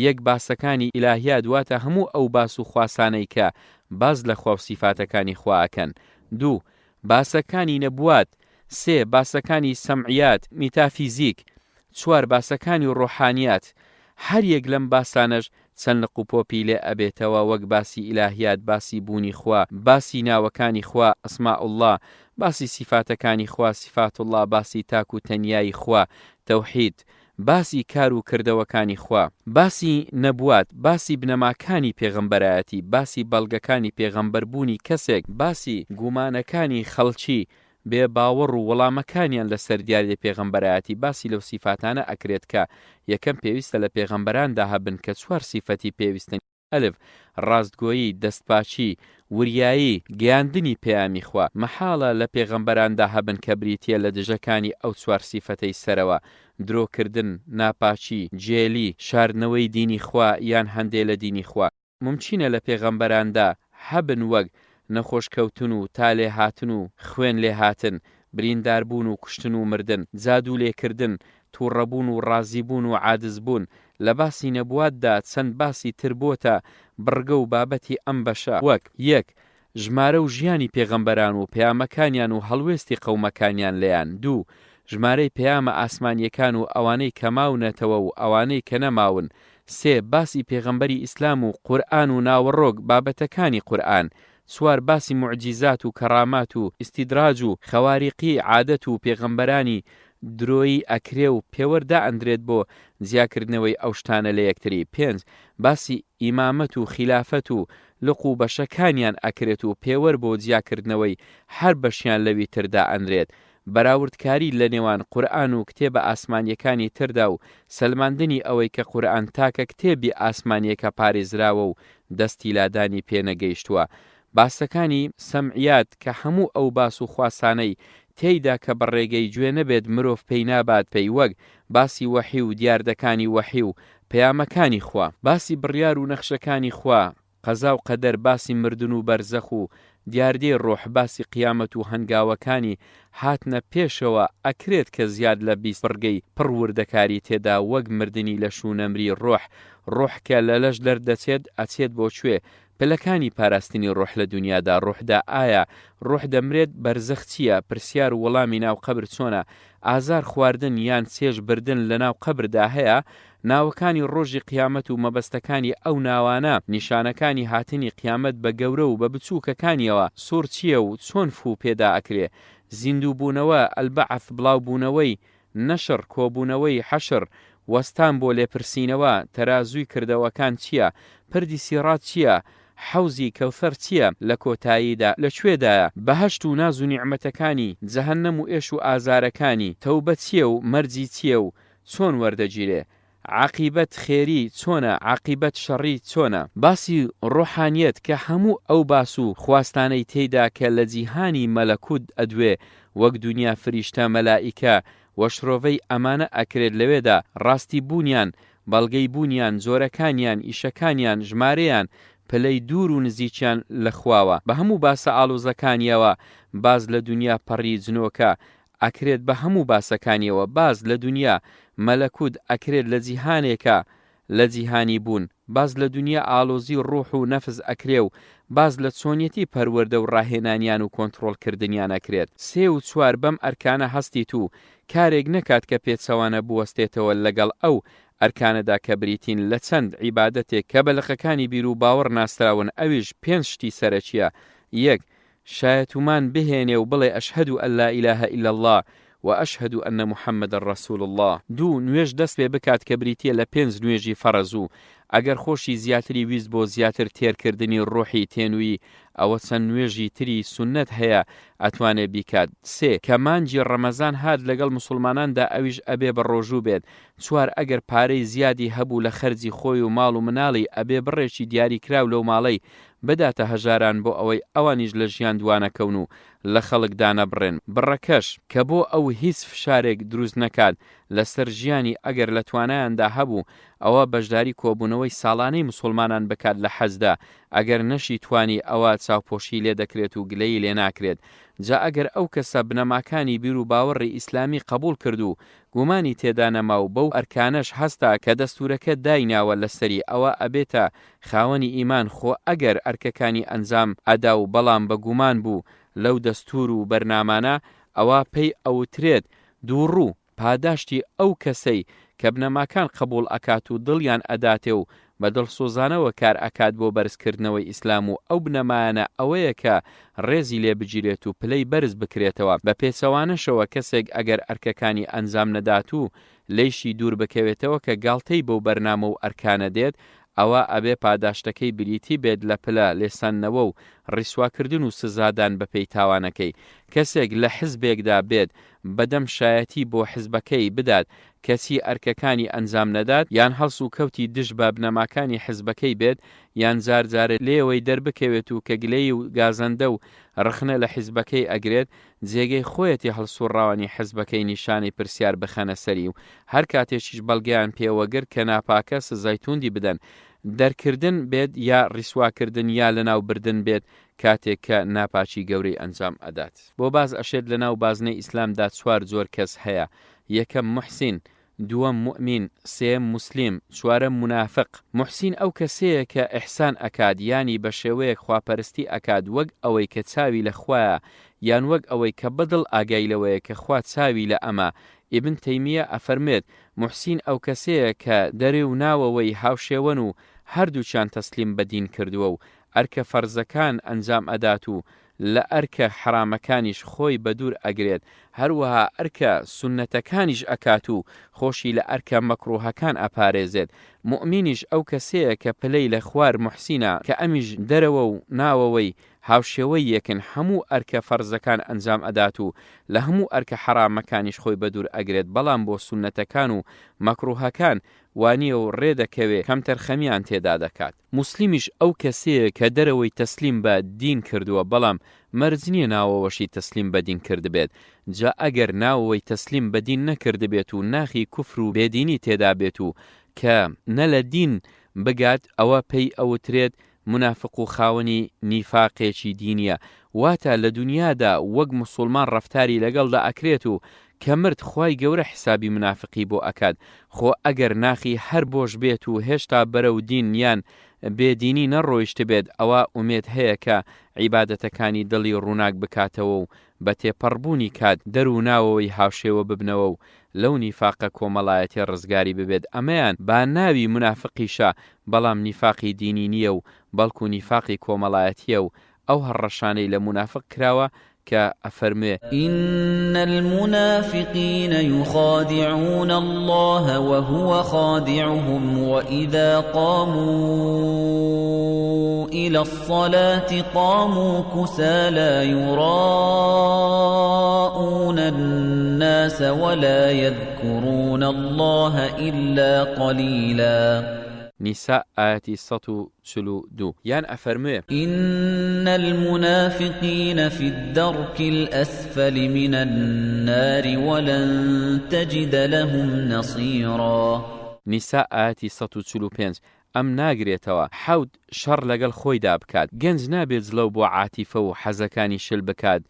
یەک باسەکانی ئیلاهیات، دواتە هەموو ئەو باس و خواسانەی کە باز لە خوا و سیفاتەکانی خوا ئەکەن. دوو باسەکانی نەبوات. سێ باسەکانی سەمعیات میتافیزیک. چوار باسەکانی ڕۆحانیات. هەر یەک لەم باسانەش چەند لق و پۆپی لێ ئەبێتەوە، وەک باسی ئیلاهیات، باسی بوونی خوا، باسی ناوەکانی خوا ئەسماء الله، باسی سیفاتەکانی خوا صفات الله، باسی تاک و تەنیایی خوا تەوحید، باسی کار و کردەوەکانی خوا، باسی نەبوات، باسی بنەماکانی پێغەمبەرایەتی، باسی بەڵگەکانی پێغەمبەربوونی کەسێک، باسی گومانەکانی خەڵکی بێ باوەڕ و وەڵامەکانیان لەسەر دیاریە پێغەمبەرایەتی. باسی لەو سیفاتانە ئەکرێت کە یەکەم پێویستە لە پێغەمبەراندا هەبن کە چوار سیفەتی پێویستن: ئەلف ڕاستگۆیی، دەستپاچی، وریایی، گەیاندنی پەیامی خوا. مەحاڵە لە پێغەمبەراندا هەبن کە بریتیە لە دژەکانی ئەو چوار سیفەتەی سەرەوە: درۆکردن، ناپاچی، جێلی، شاردنەوەی دینی خوا یان هەندێ لە دینی خوا. ممچینە لە پێغەمبەراندا هەبن وەک نەخۆشکەوتن و تا لێ هاتن و خوێن لێ هاتن، برینداربوون و کوشتن و مردن، زاد و لێکردن، تووڕەبوون و ڕازیبوون و عادزبوون. لە باسی نەبواتدا چەند باسی تر بۆتە بڕگە و بابەتی ئەم بەشە، وەک یەک ژمارە و ژیانی پێغەمبەران و پەیامەکانیان و هەڵوێستی قەومەکانیان لێیان. دوو ژمارەی پەیامە ئاسمانیەکان و ئەوانەی کە ماونەتەوە و ئەوانەی کە نەماون. سێ باسی پێغەمبەری ئیسلام و قورئان و ناوەڕۆک بابەتەکانی قورئان. چوار باسی معجیزات و کەرامات و ئیستیدراج و خەواریقی عادەت و پێغەمبەرانی درۆیی ئەکرێ و پێوەردا ئەندرێت بۆ جیاکردنەوەی ئەو شتانە لە یەکتری. پێنج باسی ئیمامەت و خلافەت و لق و بەشەکانیان ئەکرێت و پێوەر بۆ جیاکردنەوەی هەر بەشیان لەوی تردا ئەنرێت. بەراوردکاری لە نێوان قورئان و کتێبە ئاسمانیەکانی تردا و سەلماندنی ئەوەی کە قورئان تاکە کتێبی ئاسمانیەکە پارێزراوە و دەستی لادانی پێنەگەیشتووە. باسەکانی سەمعیات کە هەموو ئەو باس و خواسانەی تێیدا کە بەڕێگەی گوێ نەبێت مرۆڤ پێی نابات پێی، وەک باسی وەحی و دیاردەکانی وەحی و پەیامەکانی خوا، باسی بڕیار و نەخشەکانی خوا، قەزا و قەدەر، باسی مردن و بەرزەخ و دیاردەی ڕۆح، باسی قیامەت و هەنگاوەکانی هاتنە پێشەوە، ئەکرێت کە زیاد لە 20 بڕگەی پڕوردەکاری تێدا، وەک مردنی لە شوونەمری ڕۆح کە لە لەش دەردەچێت ئەچێت بۆ کوێ، پلەکانی پاراستنی ڕۆح لە دنیادا، ڕۆحدا ئایا ڕۆح دەمرێت، بەرزەخ چییە، پرسیار و وەڵامی ناو قەبر چۆنە، ئازار خواردن یان چێژ بردن لە ناو قەبردا هەیە، ناوەکانی ڕۆژی قیامەت و مەبەستەکانی ئەو ناوانە، نیشانەکانی هاتنی قیامەت بە گەورە و بە بچووکەکانیەوە سۆر چییە و چۆن فوو پێدا ئەکرێ، زیندوو بوونەوە، ئەلبەعث بڵاو بوونەوەی، نەشر کۆبوونەوەی، حەشر وەستان بۆ لێپرسینەوە، تەرازووی کردەوەکان چییە، پردی سیڕات چییە، حەوزی کەوثەر چییە، لە کۆتاییدا لەکوێدایە، بەهەشت و ناز و نیعمەتەکانی، جەهەنەم و ئێش و ئازارەکانی، تەوبە چییە و مەرجی چییە و چۆن وەردەگیرێ، عاقیبەت خێری چۆنە، عاقیبەت شەڕی چۆنە، باسی ڕۆحانیەت کە هەموو ئەو باس و خواستانەی تێیدا کە لە جیهانی مەلەکوت ئەدوێ، وەک دنیا، فریشتە، مەلائیکە، وەشرۆڤەی ئەمانە ئەکرێت لەوێدا ڕاستی بوونیان، بەڵگەی بوونیان، جۆرەکانیان، ئیشەکانیان، ژمارەیان، پلەی دوور و نزیکیان لە خواوە، بە هەموو باسە ئاڵۆزەکانیەوە، باز لە دنیا پەڕی جنۆکە ئەکرێت بە هەموو باسەکانیەوە، باز لە دنیا مەلەکوت ئەکرێت لە جیهانێکە لە جیهانی بوون، باز لە دنیا ئالۆزی ڕۆح و نەفز ئەکرێ و باز لە چۆنیەتی پەروەردە و ڕاهێنانیان و کۆنتڕۆڵکردنیان ئەکرێت. 3 و 4 بەم ئەرکانە هەستیت و کارێک نەکات کە پێچەوانە بوەستێتەوە لەگەڵ ئەو ئەرکانەدا کە بریتین لە چەند عیبادەتێک کە بەلەقەکانی بیر و باوەڕ ناستراون، ئەویش 5 شتی سەرەکیە. 1 شایەتومان بهێنێ و بڵێ ئەشهەدو ئەن لا ئیلاهە ئیلا الله وأشهد أن محمد رسول الله. 2 نوێژ دەست پێ بکات کە بریتیە لە 5 نوێژی فەرەز و ئەگەر خۆشی زیاتری ویست بۆ زیاتر تێرکردنی ڕۆحی تێنووی ئەوە چەند نوێژی تری سنت هەیە ئەتوانێت بیکات. 3 کە مانجی ڕەمەزان هات لەگەڵ مسلماناندا ئەویش ئەبێ بە ڕۆژوو بێت. 4 ئەگەر پارەی زیادی هەبوو لە خەرجی خۆی و ماڵ و مناڵی ئەبێ بڕێکی دیاری کراو لەو ماڵەی بداتە هەژاران بۆ ئەوەی ئەوانیش لە ژیان دوانەکەون و لە خەڵکدا نەبڕێن. بڕەکەش کە بۆ ئەو هیچ فشارێک دروست نەکات لەسەر ژیانی ئەگەر لە توانایاندا هەبوو ئەوە بەشداری کۆبوونەوەی ساڵانەی مسلمانان بکات لە حەجدا، ئەگەر نەشی توانی ئەوە چاوپۆشی لێ دەکرێت و گلەی لێ ناکرێت. جا ئەگەر ئەو کەسە بنەماکانی بیر و باوەڕی ئیسلامی قبول کرد و گومانی تێدا نەما و بەو ئەرکانەش هەستا کە دەستورەکە دایناوە لەسەری ئەوە ئەبێتە خاوەنی ئیمان، خۆ ئەگەر ئەرکەکانی ئەنجام ئەدا و بەڵام بە گومان بوو لەو دەستور و بەرنامانە، ئەوە پێی ئەوترێت دووڕوو پاداشتی ئەو کەسەی کە بنەماکان قبول ئەکات و دڵیان ئەداتێ و بە دڵسۆزانەوە کار ئەکات بۆ بەرزکردنەوەی ئیسلام و ئەو بنەمایانە ئەوەیە کە ڕێزی لێ بگیرێت و پلەی بەرز بکرێتەوە. بە پێچەوانەشەوە کەسێک ئەگەر ئەرکەکانی ئەنجام نەدات و لەیشی دوور بکەوێتەوە کە گاڵتەی بەو بەرنامە و ئەرکانە دێت، ئەوە ئەبێ پاداشتەکەی بریتی بێت لە پلە لێساننەوە و ڕیسواکردن و سزادان بەپێی تاوانەکەی. کەسێک لە حزبێکدا بێت بەدەم شایەتی بۆ حزبەکەی بدات، کەسی ئەرکەکانی ئەنجام نەدات یان هەڵس و کەوتی دش بە بنەماکانی حزبەکەی بێت یان جارجارێت لێەوەی دەربکەوێت و کە گلەی و گازەندە و ڕخنە لە حیزبەکەی ئەگرێت، جێگەی خۆیەتی هەڵسوڕاوانی حیزبەکەی نیشانی پرسیار بخەنە سەری و هەر کاتێکیش بەڵگەیان پێوەگر کە ناپاکە سزای توندی بدەن، دەرکردن بێت یا ڕیسواکردن یا لەناو بردن بێت کاتێک کە ناپاچی گەورەی ئەنجام ئەدات. بۆ باز ئەشێت لەناو بازنەی ئیسلامدا 4 جۆر کەس هەیە. 1 محسین، 2 مؤمن، 3 مسلم، 4 منافق. محسین ئەو کەسەیە کە ئیحسان ئەکات، یانی بە شێوەیەک خواپەرستی ئەکات، وەک ئەوەی کە چاوی لە خوایە یان وەک ئەوەی کە بەدڵ ئاگای لەوەیە کە خوا چاوی لە ئەمە. ئیبن تەیمیە ئەفەرمێت محسین ئەو کەسەیە کە دەرێ و ناوەوەی هاوشێوەن و هەردووچیان تەسلیم بە دین کردووە و ئەرکە فەرزەکان ئەنجام ئەدات و لە ئەرکە حرامەکانیش خۆی بە دوور ئەگرێت هەروەها ئەرکە سونەتەکانیش ئەکات و خۆشی لە ئەرکە مەکروهەکان ئەپارێزێت موئمینیش ئەو کەسەیە کە پلەی لە خوار موحسینە کە ئەمیش دەرەوە و ناوەوەی هاوشێوەی یەکن هەموو ئەرکە فەرزەکان ئەنجام ئەدات و لە هەموو ئەرکە حرامەکانیش خۆی بە دوور ئەگرێت بەڵام بۆ سونەتەکان و مەکروهەکان وانیە و ڕێدەکەوێ کەم تەرخەمیان تێدا دەکات موسلیمیش ئەو کەسەیە کە دەرەوەی تەسلیم بە دین کردووە بەڵام مەرج نییە ناوەوەشی تەسلیم بە دین کردبێت جا ئەگەر ناوەوەی تەسلیم بە دین نەکردبێت و ناخی کوفر و بێدینی تێدا بێت و کە نە لە دین بگات ئەوە پێی ئەوترێت منافق و خاوەنی نیفاقێکی دینیە واتە لە دنیادا وەک موسڵمان ڕەفتاری لەگەڵدا ئەکرێت و کە مرد خوای گەورە حسابی منافقی بۆ ئەکات خۆ ئەگەر ناخی هەر بۆش بێت و هێشتا بەرەو دین یان بێدینی نەڕۆیشت بێت ئەوە ئومێد هەیە کە عیبادەتەکانی دڵی ڕووناک بکاتەوە و بە تێپەڕبوونی کات دەروناوەوەی هاوشێوە ببنەوە و لەو نیفاقە کۆمەڵایەتی ڕزگاری ببێت ئەمەیان با ناوی منافقیشە بەڵام نیفاقی دینی نییە و بەڵکو نیفاقی کۆمەڵایەتیە و ئەو هەڕەشانەی لە منافق کراوە کە ئەفەرمێ إن المنافقين يخادعون الله وهو خادعهم وإذا قاموا إلى الصلاة قاموا كسالى يراءون الناس ولا يذكرون الله إلا قليلاً نساء آياتي 142 يان أفرمي إن المنافقين في الدرك الأسفل من النار ولن تجد لهم نصيرا نساء آياتي 145 ئەم ناگرێتەوە حەوت شەڕ لەگەڵ خۆیدا بکات گەنج نابێت لەو بۆ عاتیفە و حەزەکانی شل بکات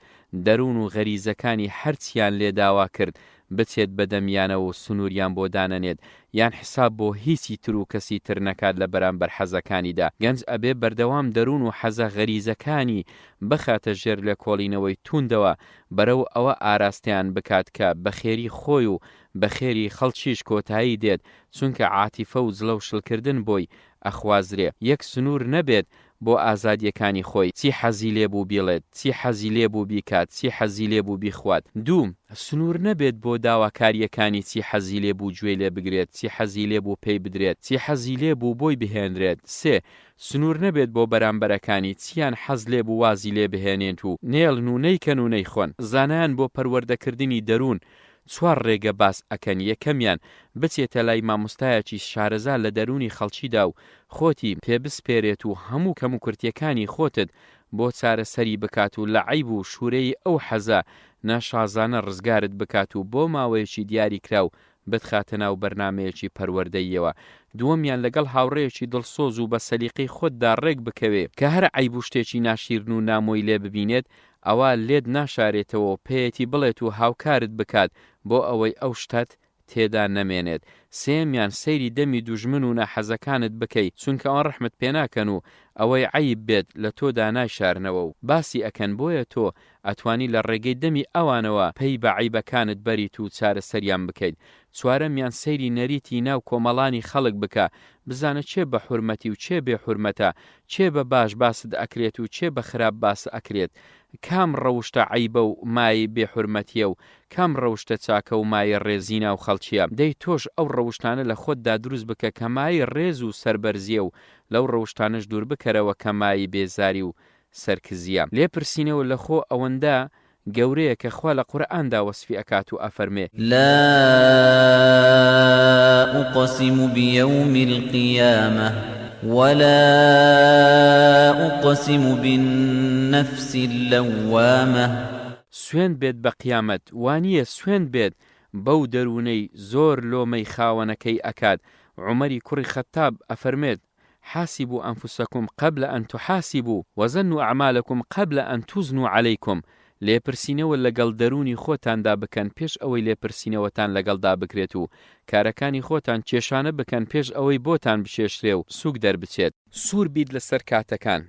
دەروون و غەریزەکانی هەرچیان لێداوا کرد بچێت بەدەمیانە و سنووریان بۆ دانەنێت یان حساب بۆ هیچی تر و کەسی تر نەکات لە بەرامبەر حەزەکانیدا گەنج ئەبێ بەردەوام دەروون و حەزە غەریزەکانی بخاتە ژێر لە کۆڵینەوەی توندەوە بەرەو ئەوە ئاراستیان بکات کە بەخێری خۆی و بەخێری خەڵکیش کۆتایی دێت چونکە عاتیفە و جلە و شلکردن بۆی ئەخوازرێ یەک سنوور نەبێت بۆ ئازادیەکانی خۆی چی حەزی لێبوو بیڵێت چی حەزی لێبوو بیکات چی حەزی لێبوو بیخوات دووم سنوور نەبێت بۆ داواکاریەکانی چی حەزی لێبوو گوێ لێ بگرێت چی حەزی لێبوو پێی بدرێت چی حەزی لێبوو بۆی بهێنرێت سێ سنوور نەبێت بۆ بەرامبەرەکانی چیان حەز لێبوو وازی لێ بهێنێت و نێڵن و نەیکەن و نەیخۆن زانایان بۆ پەروەردەکردنی دەروون چوار ڕێگە باس ئەکەن یەکەمیان بچێتە لای مامۆستایەکی شارەزا لە دەرونی خەڵکیدا و خۆتی پێبسپێرێت و هەموو کەم و کورتیەکانی خۆتت بۆ چارەسەری بکات و لە عیب و شوورەی ئەو حەزە ناشازانە ڕزگارت بکات و بۆ ماوەیەکی دیاری کراو بتخاتە ناو بەرنمەیەکی پەروەردەیەوە دووەمیان لەگەڵ هاوڕێیەکی دڵسۆز و بە سەلیقەی خۆتدا ڕێک بکەوێ کە هەر عیب و شتێکی ناشیرن و نامۆی لێ ببینێت ئەوە لێت ناشارێتەوە پێیەتی بڵێت و هاوکارت بکات بۆ ئەوەی ئەو شتت تێدا نەمێنێت سێمیان سەیری دەمی دوژمن و نەحەزەکانت بکەیت چونکە ئەوان ڕەحمت پێناکەن و ئەوەی عیب بێت لە تۆدا نایشارنەوە و باسی ئەکەن بۆیە تۆ ئەتوانی لە ڕێگەی دەمی ئەوانەوە پێی بە عیبەکانت بەریت و چارەسەریان بکەیت چوارەمیان سەیری نەریتی ناو کۆمەڵانی خەڵک بکە بزانە چێ بە حورمەتی و چێ بێ حورمەتە چێ بە باش باست ئەکرێت و چێ بە خراپ باس ئەکرێت کام ڕەوشتە عیبە و مای بێحورمەتیە و کام ڕەوشتە چاکە و مای ڕێزینە و خەڵکیە دەی تۆش ئەو ڕەوشتانە لە خۆتدا دروست بکە کە مای ڕێز و سەربەرزیە و لەو ڕەوشتانش دوور بکەرەوە کە مای بێزاری و سەرکزیە لێپرسینەوە لە خۆ ئەوەندە گەورەیە کە خوا لە قورئاندا وەسفی ئەکات و ئەفەرمێ لا أقسم بيوم القيامة ولا أقسم بالنفس اللوامة سوێن بێت بە قیامەت وانییە سوێن بێت بەو دەروونەی زۆر لۆمەی خاوەنەکەی ئەکات عومەری کوڕی خەتاب ئەفەرمێت حاسبوا أنفسكم قبل أن تحاسبوا وزنوا أعمالكم قبل أن توزنوا عليكم لێپرسینەوە لەگەڵ دەرونی خۆتاندا بکەن پێش ئەوەی لێپرسینەوەتان لەگەڵدا بکرێت و کارەکانی خۆتان کێشانە بکەن پێش ئەوەی بۆتان بچێشرێ و سوک دەربچێت سوور بیت لەسەر کاتەکان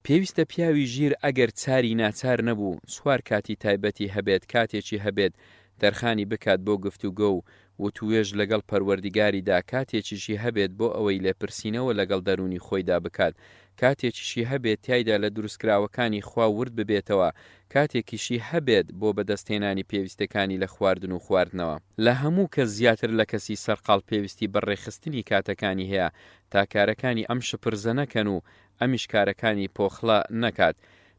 پێویستە پیاوی ژیر ئەگەر چاری ناچار نەبوو سوار کاتی تایبەتی هەبێت کاتێکی هەبێت دەرخانی بکات بۆ گفتوگۆ و و توێژ لەگەڵ پەروەردیگاریدا کاتێکیشی هەبێت بۆ ئەوەی لێپرسینەوە لەگەڵ دەرونی خۆیدا بکات کاتێکیشی هەبێت تایدا لە دروستکراوەکانی خوا ورد ببێتەوە کاتێکیشی هەبێت بۆ بەدەستێنانی پێویستەکانی لە خواردن و خواردنەوە لە هەموو کەس زیاتر لە کەسی سەرقاڵ پێویستی بەڕێخستنی کاتەکانی هەیە تا کارەکانی ئەم شپرزە نەکەن و ئەمیش کارەکانی پۆخڵە نەکات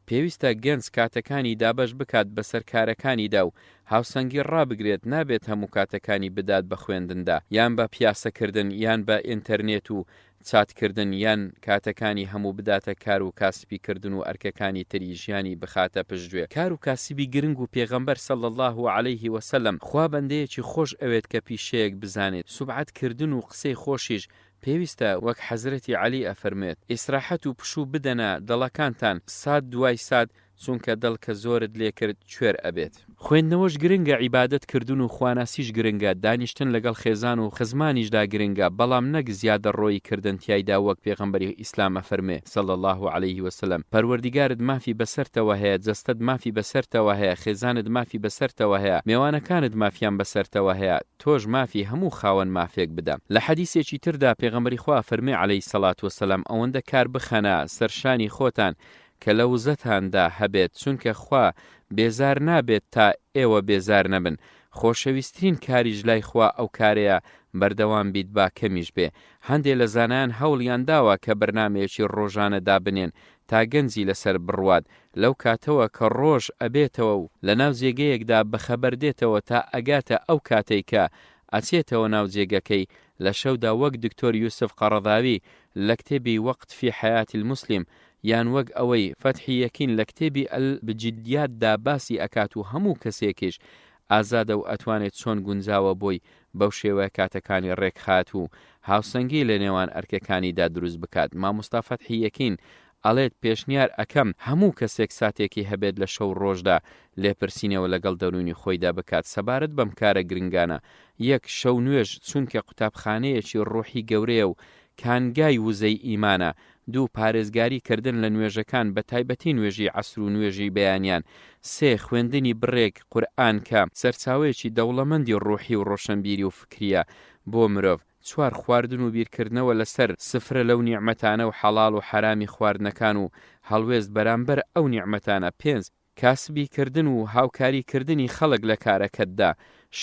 پێویستە گەنج کاتەکانی دابەش بکات بەسەر کارەکانیدا و هاوسەنگی ڕابگرێت نابێت هەموو کاتەکانی بدات بە خوێندندا یان بە پیاسەکردن یان بە ئینتەرنێت و چاتکردن یان کاتەکانی هەموو بداتە کار و کاسبیکردن و ئەرکەکانی تری ژیانی بخاتە پشتگوێ کار و کاسبی گرنگ و پێغەمبەر صلی الله علیه وسلم خوا بەندەیەکی خۆش ئەوێت کە پیشەیەک بزانێت سوبعەتکردن و قسەی خۆشیش پێویستە وەک حەزرەتی عەلی ئەفەرمێت ئیسراحەت و پشوو بدەنە دڵەکانتان سات دوای سات چونکە دڵ کە زۆرت لێکرد کوێر ئەبێت خوێندنەوەش گرنگە عیبادەتکردن و خواناسیش گرنگە دانیشتن لەگەڵ خێزان و خزمانیشدا گرنگە بەڵام نەک زیادە ڕۆی کردن تیایدا وەک پێغەمبەری ئیسلام ئەفەرمێ صلی الله علیه وسلم پەروەردیگارت مافی بەسەرتەوە هەیە جەستەت مافی بەسەرتەوە هەیە خێزانت مافی بەسەرتەوە هەیە میوانەکانت مافیان بەسەرتەوە هەیە تۆش مافی هەموو خاوەن مافێک بدە لە حەدیثێکی تردا پێغەمبەری خوا فەرمێ عەلەیهی سەڵات وسەلام ئەوەندە کار بخەنە سەرشانی خۆتان کە لە وزەتاندا هەبێت چونکە خوا بێزار نابێت تا ئێوە بێزار نەبن خۆشەویستترین کاریش لای خوا ئەو کارەیە بەردەوام بیت با کەمیش بێ هەندێک لە زانایان هەوڵیان داوە کە بەرنامەیەکی ڕۆژانە دابنێن تا گەنجی لەسەر بڕوات لەو کاتەوە کە ڕۆژ ئەبێتەوە و لە ناو جێگەیەکدا بەخەبەر دێتەوە تا ئەگاتە ئەو کاتەی کە ئەچێتەوە ناو جێگەکەی لە شەودا وەک دکتۆر یوسف قەڕەداوی لە کتێبی وەقت فی حەیاتی المسلم یان وەک ئەوەی فەتحی یەکین لە کتێبی ئەلبجدیاتدا باسی ئەکات و هەموو کەسێکیش ئازادە و ئەتوانێت چۆن گونجاوە بۆی بەو شێوەیە کاتەکانی ڕێکخات و هاوسەنگی لە نێوان ئەرکەکانیدا دروست بکات مامۆستا فەتحی یەکین ئەڵێت پێشنیار ئەکەم هەموو کەسێک ساتێکی هەبێت لە شەو ڕۆژدا لێپرسینەوە لەگەڵ دەرونی خۆیدا بکات سەبارەت بەم کارە گرنگانە یەک شەو نوێژ چونکە قوتابخانەیەکی ڕۆحی گەورەیە و کانگای وزەی ئیمانە دوو پارێزگاری کردن لە نوێژەکان بە تایبەتی نوێژی عەسر و نوێژی بەیانیان سێ خوێندنی بڕێک قورئان کە سەرچاوەیەکی دەوڵەمەندی ڕۆحی و ڕۆشنبیری و فکریە بۆ مرۆڤ چوار خواردن و بیرکردنەوە لەسەر سفرە لەو نیعمەتانە و حەڵاڵ و حرامی خواردنەکان و هەڵوێست بەرامبەر ئەو نیعمەتانە پێنج کاسبی کردن و هاوکاری کردنی خەڵک لە کارەکەتدا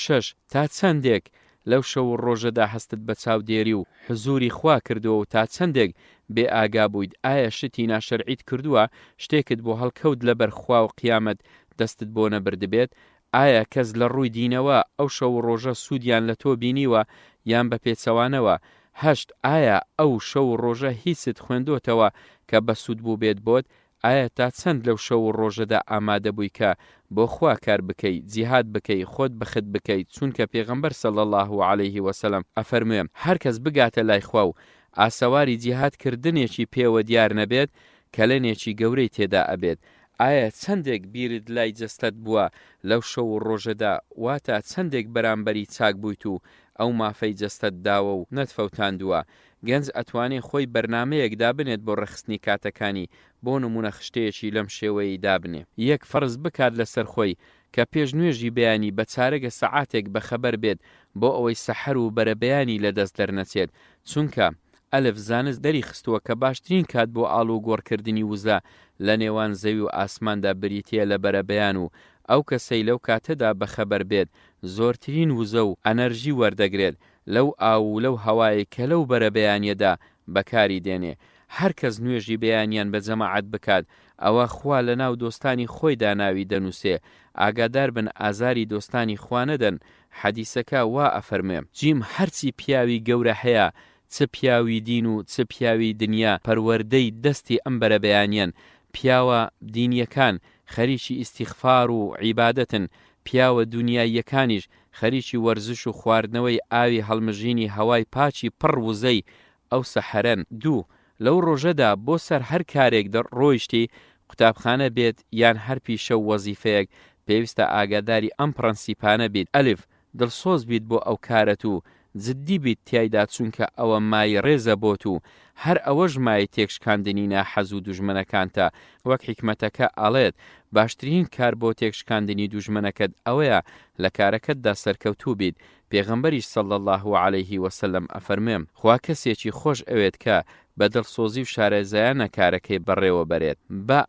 شەش تا چەندێک لەو شەو ڕۆژەدا هەستت بە چاودێری و حزوری خوا کردووە و تا چەندێک بێ ئاگا بوویت ئایا شتی ناشەرعیت کردووە شتێکت بۆ هەڵکەوت لەبەر خوا و قیامەت دەستت بۆ نەبردبێت ئایا کەس لە ڕووی دینەوە ئەو شەو ڕۆژە سوودیان لە تۆ بینیوە یان بە پێچەوانەوە هەشت ئایا ئەو شەو ڕۆژە هیچت خوێندوتەوە کە بە سوود بوو بێت بۆت ئایا تا چەند لەو شەو ڕۆژەدا ئامادە بووی کە بۆ خوا کار بکەیت جیهاد بکەیت خۆت بەخت بکەیت چونکە پێغەمبەر صلی الله علیه وسلم ئەفەرموێ هەر کەس بگاتە لای خوا و ئاسەواری جیهادکردنێکی پێوە دیار نەبێت کەلەنێکی گەورەی تێدا ئەبێت ئایا چەندێک بیرت لای جەستەت بووە لەو شەو ڕۆژەدا واتە چەندێک بەرامبەری چاک بوویت و ئەو مافەی جەستەت داوە و نەتفەوتاندووە گەنج ئەتوانێت خۆی بەرنامەیەک دابنێت بۆ ڕەخستنی کاتەکانی بۆ نمونە خشتەیەکی لەم شێوەیە دابنێ یەک فەرز بکات لەسەر خۆی کە پێش نوێژی بەیانی بە چارەگە سەعاتێک بەخەبەر بێت بۆ ئەوەی سەحەر و بەرەبەیانی لەدەست دەرنەچێت چونکە ئەلف زانست دەری خستووە کە باشترین کات بۆ ئاڵو گۆڕکردنی وزە لە نێوان زەوی و ئاسماندا بریتیە لە بەرەبەیان و ئەو کەسەی لەو کاتەدا بەخەبەر بێت زۆرترین وزە و ئەنەرژی وەردەگرێت لەو ئاو و لەو هەوای کە لەو بەرەبەیانیەدا بەکاری دێنێ هەر کەس نوێژی بەیانیان بە جەماعەت بکات ئەوە خوا لە ناو دۆستانی خۆیدا ناوی دەنووسێ ئاگادار بن ئازاری دۆستانی خوا نەدەن حەدیسەکە وا ئەفەرمێ جیم هەرچی پیاوی گەورە هەیە چ پیاوی دین و چ پیاوی دنیا پەروەردەی دەستی ئەم بەرەبەیانیان پیاوە دینیەکان خەریکی ئیستیغفار و عیبادەتن پیاوە دنیاییەکانیش خەریکی وەرزش و خواردنەوەی ئاوی هەڵمژینی هەوای پاچی پڕ وزەی ئەو سەحەرەن دوو لەو ڕۆژەدا بۆ سەر هەر کارێک ڕۆیشتی قوتابخانە بێت یان هەر پیشە و وەزیفەیەک پێویستە ئاگاداری ئەم پرەنسیپانە بیت ئەلف دڵسۆز بیت بۆ ئەو کارەت و جددی بیت تیایدا چونکە ئەوە مای ڕێزە بۆت و هەر ئەوەش مای تێکشکاندنی ناحەز و دوژمنەکانتە وەک حیکمەتەکە ئەڵێت باشترین کار بۆ تێکشکاندنی دوژمنەکەت ئەوەیە لە کارەکەتدا سەرکەوتوو بیت پێغەمبەریش صلی الله علیه وسلم ئەفەرمێم خوا کەسێکی خۆش ئەوێت کە بە دڵسۆزی و شارەزایانە کارەکەی بەڕێوە بەرێت بە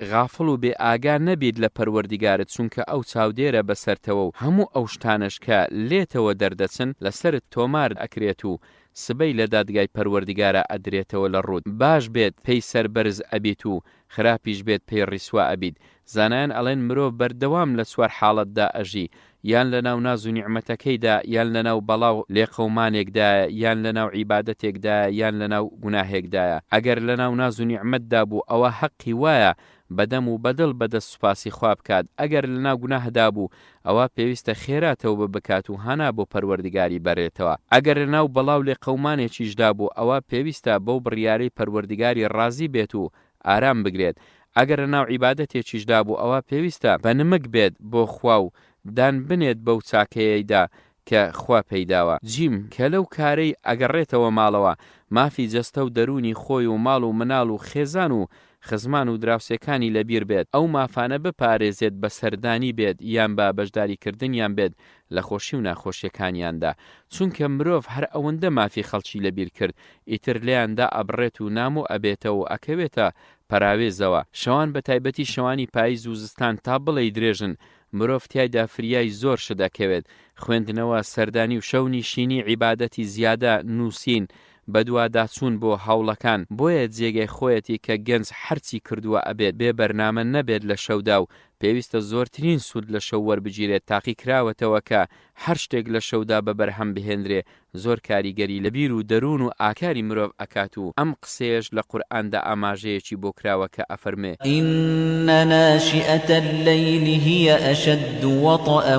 غافڵ و بێ ئاگا نەبیت لە پەروەردیگارت چونکە ئەو چاودێرە بەسەرتەوە و هەموو ئەو شتانش کە لێتەوە دەردەچن لەسرت تۆمار ئەکرێت و سبەی لە دادگای پەروەردیگارە ئەدرێتەوە لە ڕوود باش بێت پێی سەربەرز ئەبیت و خراپیش بێت پێی ڕیسوا ئەبیت زانایان ئەڵێن مرۆڤ بەردەوام لە چوار حاڵەتدا ئەژی یان لە ناو ناز و نیعمەتەکەیدا یان لە ناو بەڵاو لێقەومانێکدایە یان لە ناو عیبادەتێکدایە یان لە ناو گوناهێکدایە ئەگەر لە ناو ناز و نیعمەتدا بوو ئەوە حەقی وایە بەدەم و بەدڵ بەدەست سوپاسی خوا بکات ئەگەر لە ناو گوناهدا بوو ئەوە پێویستە خێراتەوە بکات و هەنا بۆ پەروەردیگاری بەرێتەوە ئەگەر لە ناو بەڵاو لێقەومانێکیشدا بوو ئەوە پێویستە بەو بڕیارەی پەروەردیگاری ڕازی بێت و ئارام بگرێت ئەگەر لە ناو عیبادەتێکیشدا بوو ئەوە پێویستە بەنمک بێت بۆ خوا و دان بنێت بەو چاکەیەیدا کە خوا پەیداوە جیم کە لەو کارەی ئەگەڕێتەوە ماڵەوە مافی جەستە و دەرونی خۆی و ماڵ و مناڵ و خێزان و خزمان و دراوسەکانی لەبیر بێت ئەو مافانە بپارێزێت بە سەردانی بێت یان بە بەشداریکردنیان بێت لە خۆشی و ناخۆشیەکانیاندا چونکە مرۆڤ هەر ئەوەندە مافی خەڵکی لەبیر کرد ئیتر لێیاندا ئەبڕێت و نام و ئەبێتەوە و ئەکەوێتە پەراوێزەوە شەوان بە تایبەتی شەوانی پاییز و زستان تا بڵێ درێژن مرۆڤ تیایدا فریای زۆر شدەکەوێت خوێندنەوە سەردانی و شەو نشینی عیبادەتی زیادە نووسین بەدواداچوون بۆ هەوڵەکان بۆیە جێگەی خۆیەتی کە گەنج هەرچی کردووە ئەبێت بێ بەرنامە نەبێت لە شەودا و پێویستە زۆرترین سوود لە شەو وەربگیرێت تاقی کراوەتەوە کە هەر شتێک لە شەودا بەبەرهەم بهێنرێ زۆر کاریگەری لەبیر و دەروون و ئاکاری مرۆڤ ئەکات و ئەم قسەیەش لە قورئاندا ئاماژەیەکی بۆ کراوە کە ئەفەرمێ إن ناشئة الليل هي أشد وطئا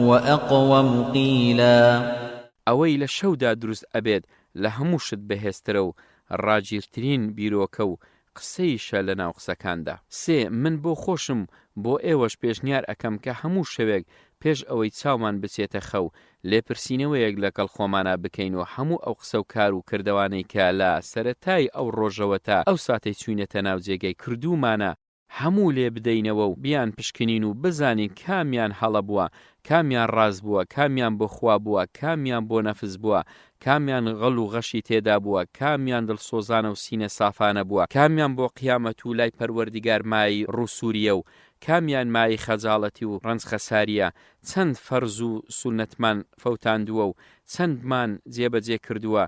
وأقوم قيلا ئەوەی لە شەودا دروست ئەبێت لە هەموو شت بەهێزترە و ڕاگیرترین بیرۆکە و قسەیشە لە ناو قسەکاندا من بۆ خۆشم بۆ ئێوەش پێشنیار ئەەکەم کە هەموو شەوێک پێش ئەوەی چاومان بچێتە خەو لێپرسینەوەیەک لەگەڵ خۆمانە بکەین و هەموو ئەو قسە و کار و کردوانەی کە لە سەرەتای ئەو ڕۆژەوە تا ئەو ساتەی چوینەتە ناو جێگەی کردومانە هەموو لێ بدەینەوە و بیان پشکنین و بزانین کامیان هەڵە بووە کامیان ڕاز بووە کامیان بۆ خوا بووە کامیان بۆ نەفس بووە کامیان غەڵ و غەشی تێدا بووە کامیان دڵسۆزانە و سینە سافانە بووە کامیان بۆ قیامەت و لای پەروەردیگار مای ڕووسووریە و کامیان مای خەجاڵەتی و ڕەنج خەساریە چەند فەرز و سونەتمان فەوتاندووە و چەندمان جێبەجێ کردووە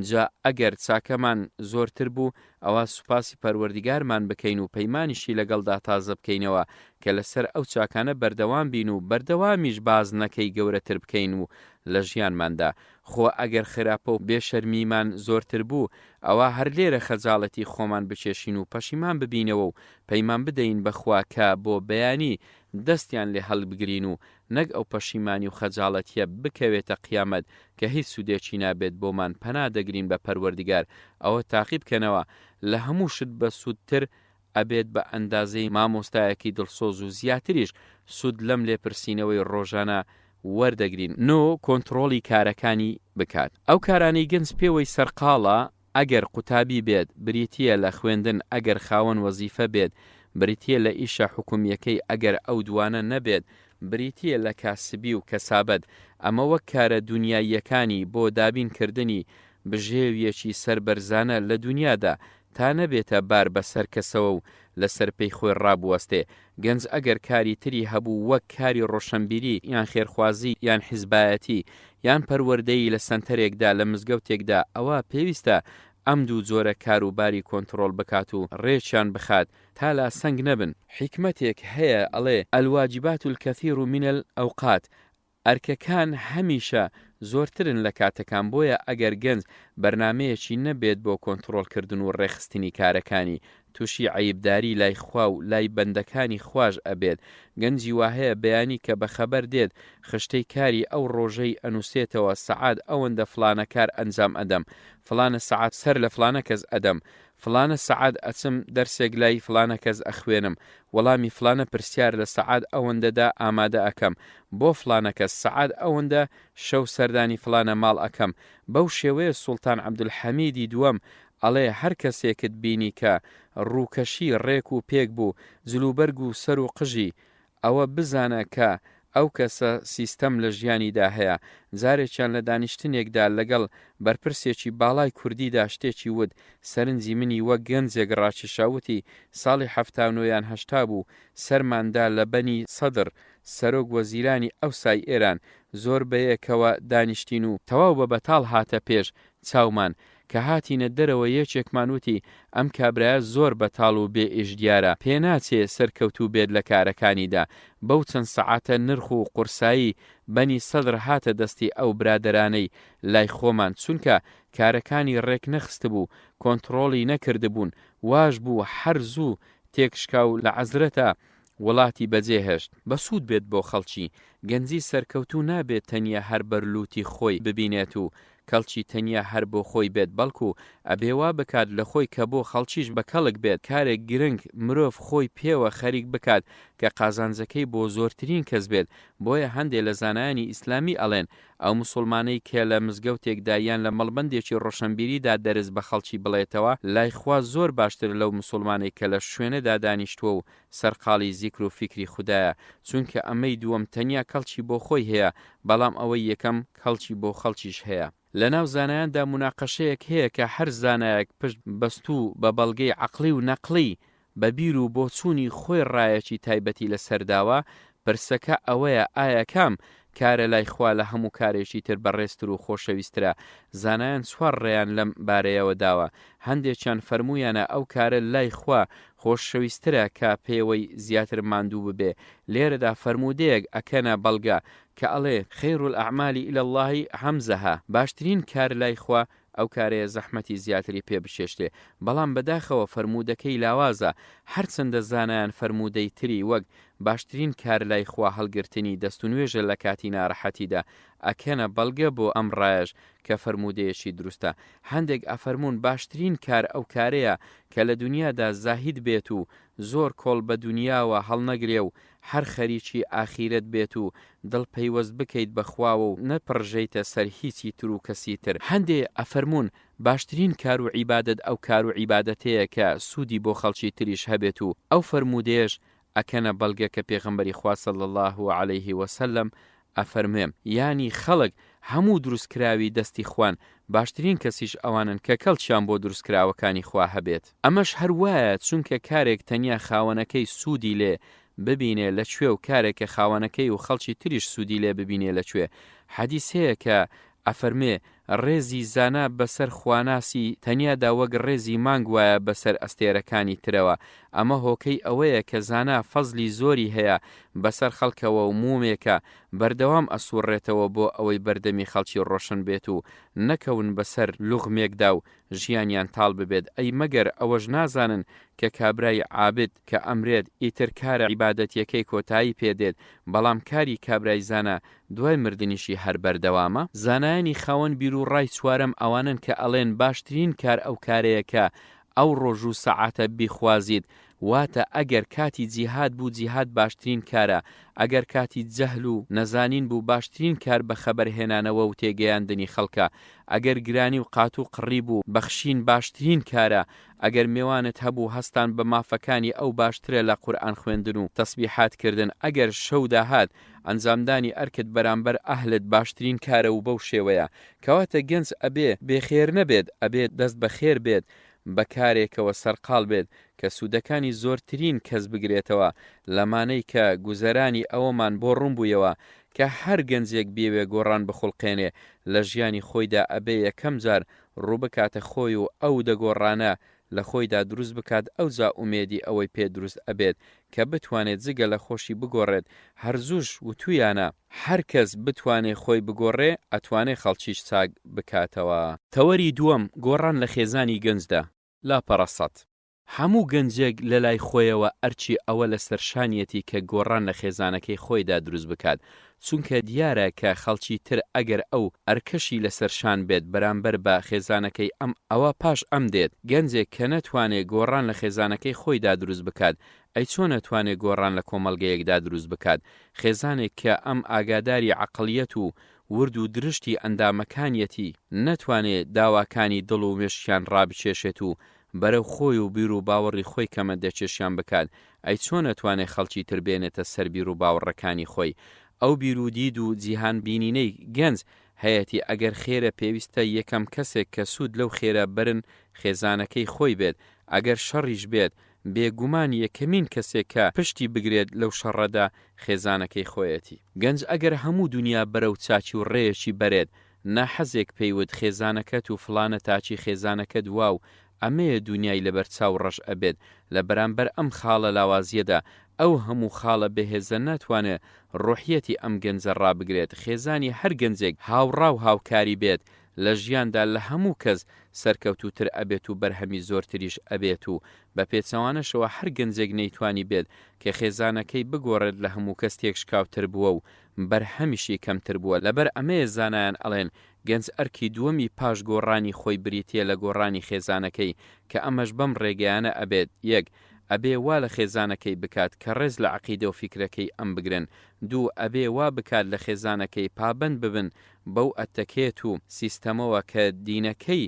جا ئەگەر چاکەمان زۆرتر بوو ئەوە سوپاسی پەروەردیگارمان بکەین و پەیمانیشی لەگەڵدا تازە بکەینەوە کە لەسەر ئەو چاکانە بەردەوام بین و بەردەوامیش باز نەکەی گەورەتر بکەین و لە ژیانماندا خۆ ئەگەر خراپە و بێشەرمیمان زۆرتر بوو ئەوە هەر لێرە خەجاڵەتی خۆمان بچێشین و پەشیمان ببینەوە و پەیمان بدەین بەخوا کە بۆ بەیانی دەستیان لێ هەڵبگرین و نەک ئەو پەشیمانی و خەجاڵەتیە بکەوێتە قیامەت کە هیچ سوودێکی نابێت بۆمان پەنا دەگرین بە پەروەردیگار ئەوە تاقی بکەنەوە لە هەموو شت بە سوودتر ئەبێت بە ئەندازەی مامۆستایەکی دڵسۆز و زیاتریش سوود لەم لێپرسینەوەی ڕۆژانە وەردەگرین کۆنتڕۆڵی کارەکانی بکات ئەو کارانەی گەنج پێوەی سەرقاڵە ئەگەر قوتابی بێت بریتیە لە خوێندن ئەگەر خاوەن وەزیفە بێت بریتیە لە ئیشە حکومیەکەی ئەگەر ئەو دوانە نەبێت بریتیە لە کاسبی و کەسابەت ئەمە وەک کارە دنیاییەکانی بۆ دابینکردنی بژێویەکی سەربەرزانە لە دنیادا تا نەبێتە بار بەسەر کەسەوە و لەسەر پێی خۆی ڕابوەستێ گەنج ئەگەر کاری تری هەبوو وەک کاری ڕۆشنبیری یان خێرخوازی یان حیزبایەتی یان پەروەردەی لە سنتەرێکدا لە مزگەوتێکدا ئەوە پێویستە ئەم دوو جۆرە کاروباری کۆنتڕۆڵ بکات و ڕێچیان بخات تا لا سنگ نەبن حیکمەتێک هەیە ئەڵێ الواجبات الكثير من الأوقات ئەرکەکان هەمیشە زۆرترن لە کاتەکان بۆیە ئەگەر گەنج بەرنمەیەکی نەبێت بۆ کۆنتڕۆڵکردن و ڕێخستنی کارەکانی تووشی عیبداری لای خوا و لای بەندەکانی خواش ئەبێت گەنجی وهەیە بەیانی کە بەخەبەر دێت خشتەی کاری ئەو ڕۆژەی ئەنووسێتەوە سەعات ئەوەندە فلانە کار ئەنجام ئەدەم فلانە سەعات سەر لە فلانە کەس ئەدەم فلانە سەعات ئەچم دەرسێک لای فلانە کەس ئەخوێنم وەڵامی فلانە پرسیار لە سەعات ئەوەندەدا ئامادە ئەکەم بۆ فلانە کەس سەعات ئەوەندە شەو سەردانی فلانە ماڵ ئەکەم بەو شێوەیە سوڵتان عەبدولحەمیدی دووەم ئەڵێ هەر کەسێکت بینی کە ڕووکەشی ڕێک و پێک بوو جلوبەرگ و سەر و قژی ئەوە بزانە کە ئەو کەسە سیستەم لە ژیانیدا هەیە. جارێکیان لە دانیشتنێکدا لەگەڵ بەرپرسێکی باڵای کوردیدا شتێکی وت، سەرنجی منی وەک گەنجێک ڕاکێشاوتی ساڵی 79 هەشتا بوو، سەرماندا لە بەنی سەدر سەرۆک وەزیرانی ئەوسای ئێران زۆر بەیەکەوە دانیشتین و تەواو بە بەتاڵ هاتە پێش چاومان کە هاتینە دەرەوە یەکێکمان وتی ئەم کابرایە زۆر بەتاڵ و بێ ئیشدیارە، پێناچێ سەرکەوتوو بێت لە کارەکانیدا. بەو چەند سەعاتە نرخ و قورسایی بەنی سەدر هاتە دەستی ئەو برادەرانەی لای خۆمان، چونکە کارەکانی ڕێک نەخست بوو، کۆنتڕۆڵی نەکردبوون، واش بوو هەر زوو تێکشکا و لە عەزرەتە وڵاتی بەجێهێشت. بەسوود بێت بۆ خەڵکی، گەنجی سەرکەوتوو نابێت تەنیا هەر بەرلوتی خۆی ببینێت و کەڵکی تەنیا هەر بۆ خۆی بێت، بەڵکو ئەبێوا بکات لە خۆی کە بۆ خەڵکیش بە کەڵک بێت. کارێک گرنگ مرۆڤ خۆی پێوە خەریک بکات کە قازانجەکەی بۆ زۆرترین کەس بێت. بۆیە هەندێک لە زانایانی ئیسلامی ئەڵێن ئەو مسلمانەی کێ لە مزگەوتێکدا یان لە مەڵبەندێکی ڕۆشنبیریدا دەرز بە خەڵکی بڵێتەوە، لای خوا زۆر باشتر لەو مسلمانەی کە لە شوێنەدا دانیشتووە و سەرقاڵی زیکر و فیکری خوددایە، چونکە ئەمەی دووەم تەنیا کەڵکی بۆ خۆی هەیە، بەڵام ئەوەی یەکەم کەڵکی بۆ خەڵکیش هەیە. لە ناو زانایاندا مناقەشەیەک هەیە کە هەر زانایەک پشت بەستوو بە بەڵگەی عەقڵی و نەقڵی بە بیر و بۆچوونی خۆی ڕایەکی تایبەتی لەسەرداوە، پرسەکە ئەوەیە ئایا کام کارە لای خوا لە هەموو کارێکی تر بەڕێزتر و خۆشەویسترە. زانایان چوار ڕێیان لەم بارەیەوە داوە. هەندێکیان فەرموویانە ئەو کارە لای خوا خۆشەویسترە کە پێوەی زیاتر ماندوو ببێ. لێرەدا فەرموودەیەک ئەکەنە بەڵگە کە ئەڵێ خەیر الأعمال إلى الله حەمزەها، باشترین کار لای خوا ئەو کارەیە زەحمەتی زیاتری پێ بشێشتێ. بەڵام بەداخەوە فەرموودەکەی لاوازە، هەرچەندە زانایان فەرموودەی تری وەک باشترین کار لای خوا هەڵگرتنی دەست و نوێژە لە کاتی ناڕەحەتیدا ئەکەنە بەڵگە بۆ ئەم ڕایەش کە فەرموودەیەشی دروستە. هەندێک ئەفەرمون باشترین کار ئەو کارەیە کە لە دنیادا زاهید بێت و زۆر کۆڵ بە دنیاوە هەڵنەگرێ و هەر خەریکی ئاخیرەت بێت و دڵ پەیوەست بکەیت بەخواوە و نەپڕژەیتە سەر هیچی تر و کەسی تر. هەندێ ئەفەرمون باشترین کار و عیبادەت ئەو کار و عیبادەتەیە کە سوودی بۆ خەڵکی تریش هەبێت و ئەو فەرموودەیەش ئەکەنە بەڵگە کە پێغەمبەری خوا صلی الله عليه وسلم ئەفەرمێم، یانی خەڵک هەموو دروستکراوی دەستی خوان، باشترین کەسیش ئەوانن کە کەڵکیان بۆ دروستکراوەکانی خوا هەبێت. ئەمەش هەروایە چونکە کارێک تەنیا خاوەنەکەی سوودی لێ ببینێ لەکوێ و کارێکە خاوەنەکەی و خەڵکی تریش سوودی لێ ببینێ لەکوێ. حەدیث هەیە کە ئەفەرمێ ڕێزی زانا بەسەر خواناسی تەنیادا وەک ڕێزی مانگ وایە بەسەر ئەستێرەکانی ترەوە. ئەمە هۆکەی ئەوەیە کە زانا فەزلی زۆری هەیە بەسەر خەڵکەوە و مومێکە بەردەوام ئەسوڕێتەوە بۆ ئەوەی بەردەمی خەڵکی ڕۆشن بێت و نەکەون بەسەر لوغمێکدا و ژیانیان تاڵ ببێت. ئەی مەگەر ئەوەش نازانن کە کابرای عابد کە ئەمرێت ئیتر کارە عیبادەتیەکەی کۆتایی پێدێت، بەڵام کاری کابرای زانە دوای مردنیشی هەر بەردەوامە. زانایانی خاوەن بیر و ڕای چوارەم ئەوانن کە ئەڵێن باشترین کار ئەو کارەیە کە ئەو ڕۆژ و سەعاتە بیخوازیت، واتە ئەگەر کاتی جیهاد بوو جیهاد باشترین کارە، ئەگەر کاتی جەهل و نەزانین بوو باشترین کار بە خەبەرهێنانەوە و تێگەیاندنی خەڵکە، ئەگەر گرانی و قات و قڕی بوو بەخشین باشترین کارە، ئەگەر میوانت هەبوو هەستان بە مافەکانی ئەو باشترە لە قورئان خوێندن و تەسبیحاتکردن، ئەگەر شەو داهات ئەنجامدانی ئەرکت بەرامبەر ئەهلت باشترین کارە و بەو شێوەیە. کەواتە گەنج ئەبێ بێخێر نەبێت، ئەبێت دەست بەخێر بێت، بە کارێکەوە سەرقاڵ بێت کە سوودەکانی زۆرترین کەس بگرێتەوە لەمانەی کە گوزەرانی ئەوەمان بۆ ڕوون بوویەوە کە هەر گەنجێک بێوێ گۆڕان بخڵقێنێ لە ژیانی خۆیدا ئەبێ یەکەم جار ڕوو بکاتە خۆی و ئەو دەگۆڕانە لە خۆیدا دروست بکات، ئەوجا ئومێدی ئەوەی پێ دروست ئەبێت کە بتوانێت جگە لە خۆشی بگۆڕێت. هەرزوش وتویانە هەر کەس بتوانێت خۆی بگۆڕێ ئەتوانێت خەڵکیش چاک بکاتەوە. تەوەری دووەم گۆڕان لە خێزانی گەنجدا. لاپەڕەسەد هەموو گەنجێک لە لای خۆیەوە ئەرچی ئەوە لە سەرشانیەتی کە گۆڕان لە خێزانەکەی خۆیدا دروست بکات، چونکە دیارە کە خەڵکی تر ئەگەر ئەو ئەرکەشی لە سەرشان بێت بەرامبەر بە خێزانەکەی ئەوە پاش ئەم دێت. گەنجێک کە نەتوانێت گۆڕان لە خێزانەکەی خۆیدا دروست بکات، ئەی چۆن نەتوانێت گۆڕان لە کۆمەڵگەیەکدا دروست بکات؟ خێزانێک کە ئەم ئاگاداری عەقڵیەت و ورد و درشتی ئەندامەکانیەتی نەتوانێت داواکانی دڵ و مێشکیان ڕابچێشێت و بەرەو خۆی و بیر و باوەڕی خۆی کەمە دەچێشیان بکات، ئەی چۆن نەتوانێت خەڵکی تر بێنێتە سەر بیر و باوەڕەکانی خۆی؟ ئەو بیرودید و جیهان بینینەی گەنج هەیەی ئەگەر خێرە پێویستە یەکەم کەسێک کە سوود لەو خێرە برن خێزانەکەی خۆی بێت ئەگەر شەڕیش بێت بێگومان یەکەمین کەسێک کە پشتی بگرێت لەو شەڕەدا خێزانەکەی خۆیەتی گەنج ئەگەر هەموو دنیا بەرەو چاچی و ڕێیەکی بەرێت ناحەزێک پێیوت خێزانەکەت و فلانە تاچی خێزانەکەت واو ئەمەیە دنیای لەبەر چاو ڕەش ئەبێت لە بەرامبەر ئەم خاڵە لاوازیەدا ئەو هەموو خاڵە بەهێزە ناتوانێت ڕۆحیەتی ئەم گەنجە ڕابگرێت خێزانی هەر گەنجێک هاوڕا و هاوکاری بێت لە ژیاندا لە هەموو کەس سەرکەوتوتر ئەبێت و بەرهەمی زۆرتریش ئەبێت و بە پێچەوانەشەوە هەر گەنجێک نەیتوانی بێت کە خێزانەکەی بگۆڕێت لە هەموو کەس تێکشکاوتر بووە و بەرهەمیشی کەمتر بووە لەبەر ئەمەیە زانایان ئەڵێن گەنج ئەرکی دووەمی پاش گۆڕانی خۆی بریتە لە گۆڕانی خێزانەکەی کە ئەمەش بەم ڕێگەیانە ئەبێت یەک ئەبێ وا لە خێزانەکەی بکات کە ڕێز لە عەقیدە و فیکرەکەی ئەم بگرن دوو ئەبێ وا بکات لە خێزانەکەی پابند ببن بەو ئەتەکێت و سیستەمەوە کە دینەکەی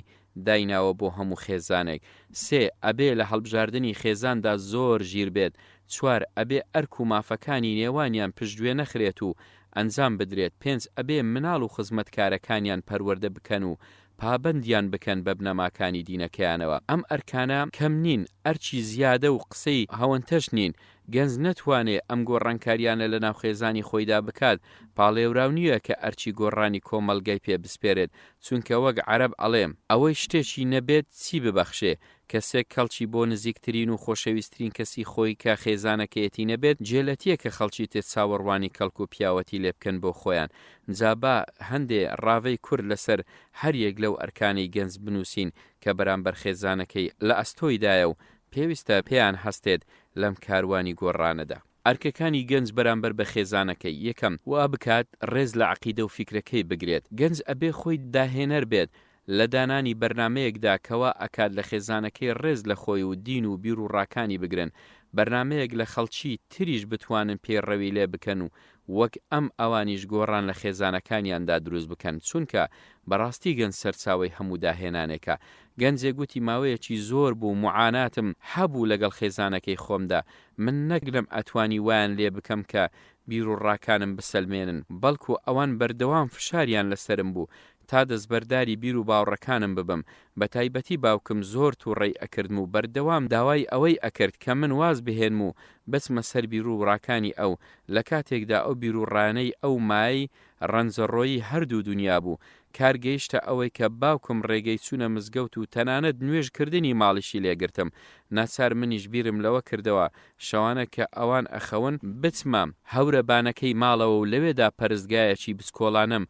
دایناوە بۆ هەموو خێزانێک سێ ئەبێ لە هەڵبژاردننی خێزاندا زۆر ژیر بێت چوار ئەبێ ئەرک و مافەکانی نێوانیان پشتگوێ نەخرێت و ئەنجام بدرێت پێنج ئەبێ مناڵ و خزمەتکارەکانیان پەروەردە بکەن و پابندیان بکەن بە بنەماکانی دینەکەیانەوە ئەم ئەرکانە کەم نین ئەرچی زیادە و قسەی هەوەنتەش نین گەنج نەتوانێت ئەم گۆڕانکاریانە لە ناوخێزانی خۆیدا بکات پاڵێوراو نییە کە ئەرچی گۆڕانی کۆمەلگای پێ بسپێرێت چونکە وەک عەرەب ئەڵێم ئەوەی شتێکی نەبێت چی ببەخشێ کەسێک کەڵکی بۆ نزیکترین و خۆشەویستترین کەسی خۆی کە خێزانەکەیەتی نەبێت جێلەتیە کە خەڵکی تێ چاوەڕوانی کەڵک و پیاوەتی لێ بکەن بۆ خۆیان جابا هەندێ ڕاوەی کورد لەسەر هەر یەک لەو ئەرکانەی گەنج بنووسین کە بەرامبەر خێزانەکەی لە ئەستۆیدایە و پێویستە پێیان هەستێت لەم کاروانی گۆڕانەدا ئەرکەکانی گەنج بەرامبەر بە خێزانەکەی یەکەم وا بکات ڕێز لە عەقیدە و فیکرەکەی بگرێت گەنج ئەبێ خۆی داهێنەر بێت لە دانانی بەرنمەیەکدا کەوا ئەکات لە خێزانەکەی ڕێز لە خۆی و دین و بیر و ڕاکانی بگرن بەرنمەیەک لە خەڵکی تریش بتوانن پێڕەوی لێ بکەن و وەک ئەم ئەوانیش گۆڕان لە خێزانەکانیاندا دروست بکەن چونکە بەڕاستی گەنج سەرچاوی هەموو داهێنانێکە گەنجێک گوتی ماوەیەکی زۆر بوو معاناتم هەبوو لەگەڵ خێزانەکەی خۆمدا من نەگرم ئەتوانی وایان لێ بکەم کە بیر و ڕاکانم بسەلمێنن بەڵکو ئەوان بەردەوام فشاریان لەسرم بوو تا دەستبەرداری بیر و باوڕەکانم ببم بە تایبەتی باوکم زۆر تووڕێی ئەکردم و بەردەوام داوای ئەوەی ئەکرد کە من واز بهێنم و بەسمە سەر بیر و ڕاکانی ئەو لە کاتێکدا ئەو بیر و ڕانەی ئەو مای ڕەنجەڕۆیی هەردوو دنیا بوو کارگەیشتە ئەوەی کە باوکم ڕێگەی چوونە مزگەوت و تەنانەت نوێژکردنی ماڵیشی لێگرتم ناچار منیش بیرم لەوە کردەوە شەوانە کە ئەوان ئەخەون بچمام هەورە بانەکەی ماڵەوە و لەوێدا پەرستگایەکی بچکۆڵانم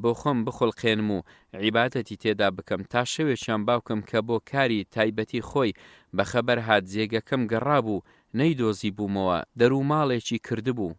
بۆ خۆم بخۆڵقێنم و عیباتەتی تێدا بکەم تا شەوێکیان باوکم کە بۆ کاری تایبەتی خۆی بەخەبەر هات جێگەکەم گەڕابوو نەیدۆزی بوومەوە دەرو ماڵێکی کردبوو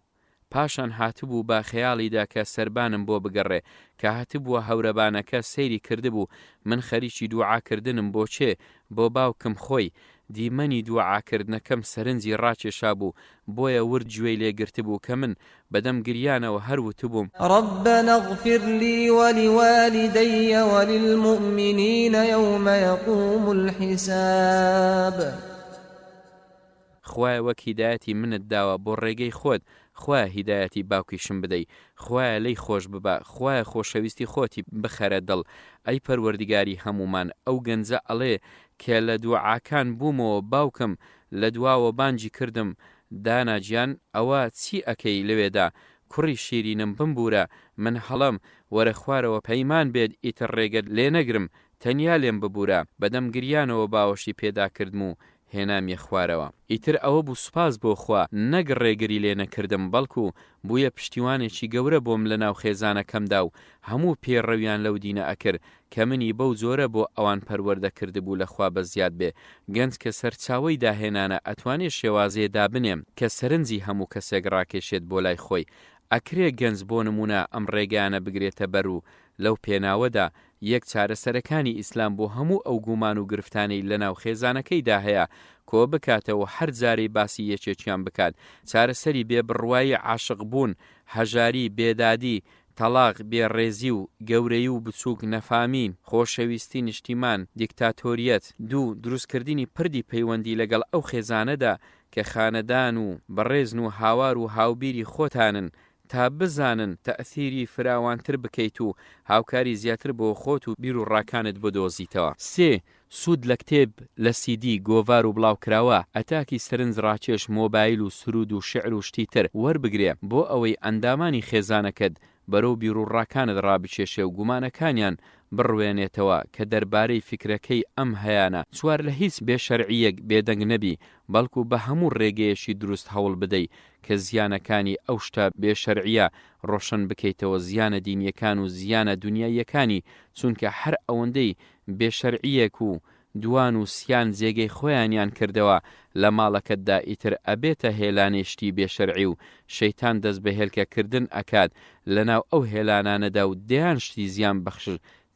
پاشان هاتبوو با خەیاڵیدا کە سەربانم بۆ بگەڕێ کە هاتبووە هەورەبانەکە سەیری کردبوو من خەریکی دوعاکردنم بۆ چێ بۆ باوکم خۆی دیمەنی دوعاکردنەکەم سەرنجی ڕاکێشا بوو بۆیە ورد گوێی لێگرتبوو کە من بەدەم گریانەوە هەروتبووم ربنا اغفر لي ولوالدي وللمؤمنين يوم يقوم الحساب خوایە وەک هیدایەتی منت داوە بۆ ڕێگەی خۆت خوایە هیدایەتی باوکیشم بدەی خوایە لێی خۆش ببە خوایە خۆشەویستی خۆتی بخەرە دڵ ئەی پەروەردگاری هەمومان ئەو گەنجە ئەڵێ کە لە دوعاکان بوومەوە باوکم لە دواوە بانجی کردم داناجیان ئەوە چی ئەکەی لەوێدا کوڕی شیرینم بمبورە من هەڵم وەرە خوارەوە پەیمان بێت ئیتر ڕێگەت لێ نەگرم تەنیا لێم ببوورە بەدەم گریانەوە باوەشی پێدا کردم و هێنامیە خوارەوە ئیتر ئەوە بوو سوپاس بۆ خوا نەک ڕێگری لێ نەکردم بەڵکو بوویە پشتیوانێکی گەورە بۆم لە ناو خێزانەکەمدا و هەموو پێڕەویان لەو دینە ئەکرد کە منی بەو زۆرە بۆ ئەوان پەروەردە کردبوو لە خوا بەزیاد بێ گەنج کە سەرچاوی داهێنانە ئەتوانێت شێوازەیە دابنێم کە سەرنجی هەموو کەسێک ڕاکێشێت بۆ لای خۆی ئەکرێ گەنج بۆ نمونە ئەم ڕێگانە بگرێتە بەر و لەو پێناوەدا یەک چارەسەرەکانی ئیسلام بۆ هەموو ئەو گومان و گرفتانەی لە ناو خێزانەکەیدا هەیە کۆ بکاتەوە هەر جارەی باسی یەکێکیان بکات چارەسەری بێبڕوایی عاشق بوون هەژاری بێدادی تەلاق بێڕێزی و گەورەی و بچووک نەفامین خۆشەویستی نیشتیمان دیکتاتۆریەت دوو دروستکردنی پردی پەیوەندی لەگەڵ ئەو خێزانەدا کە خانەدان و بەڕێزن و هاوار و هاوبیری خۆتانن تا بزانن تەئثیری فراوانتر بکەیت و هاوکاری زیاتر بۆ خۆت و بیر و ڕاکانت بدۆزیتەوە. 3. سوود لە کتێب لە سیدی گۆڤار و بڵاوکراوە ئەتاکی سەرنج ڕاکێش مۆبایل و سرود و شعر و شتی تر وەربگرێ بۆ ئەوەی ئەندامانی خێزانەکەت بەرەو بیر و ڕاکانت ڕابچێشێ و گومانەکانیان بڕوێنێتەوە کە دەربارەی فکرەکەی ئەم هەیانە. 4. لە هیچ بێشەرعیەک بێدەنگ نەبی بەڵکو بە هەموو ڕێگەیەشی دروست هەوڵ بدەی کە زیانەکانی ئەو شتە بێشەرعیە ڕۆشن بکەیتەوە، زیانە دینیەکان و زیانە دنیاییەکانی، چونکە هەر ئەوەندەی بێشەرعیەک و دوان و سیان جێگەی خۆیانیان کردەوە لە ماڵەکەتدا ئیتر ئەبێتە هێلانێشتی بێشەرعی و شەیتان دەست بە هێلکەکردن ئەکات لەناو ئەو هێلانانەدا و دەیان شتی زیان بەخش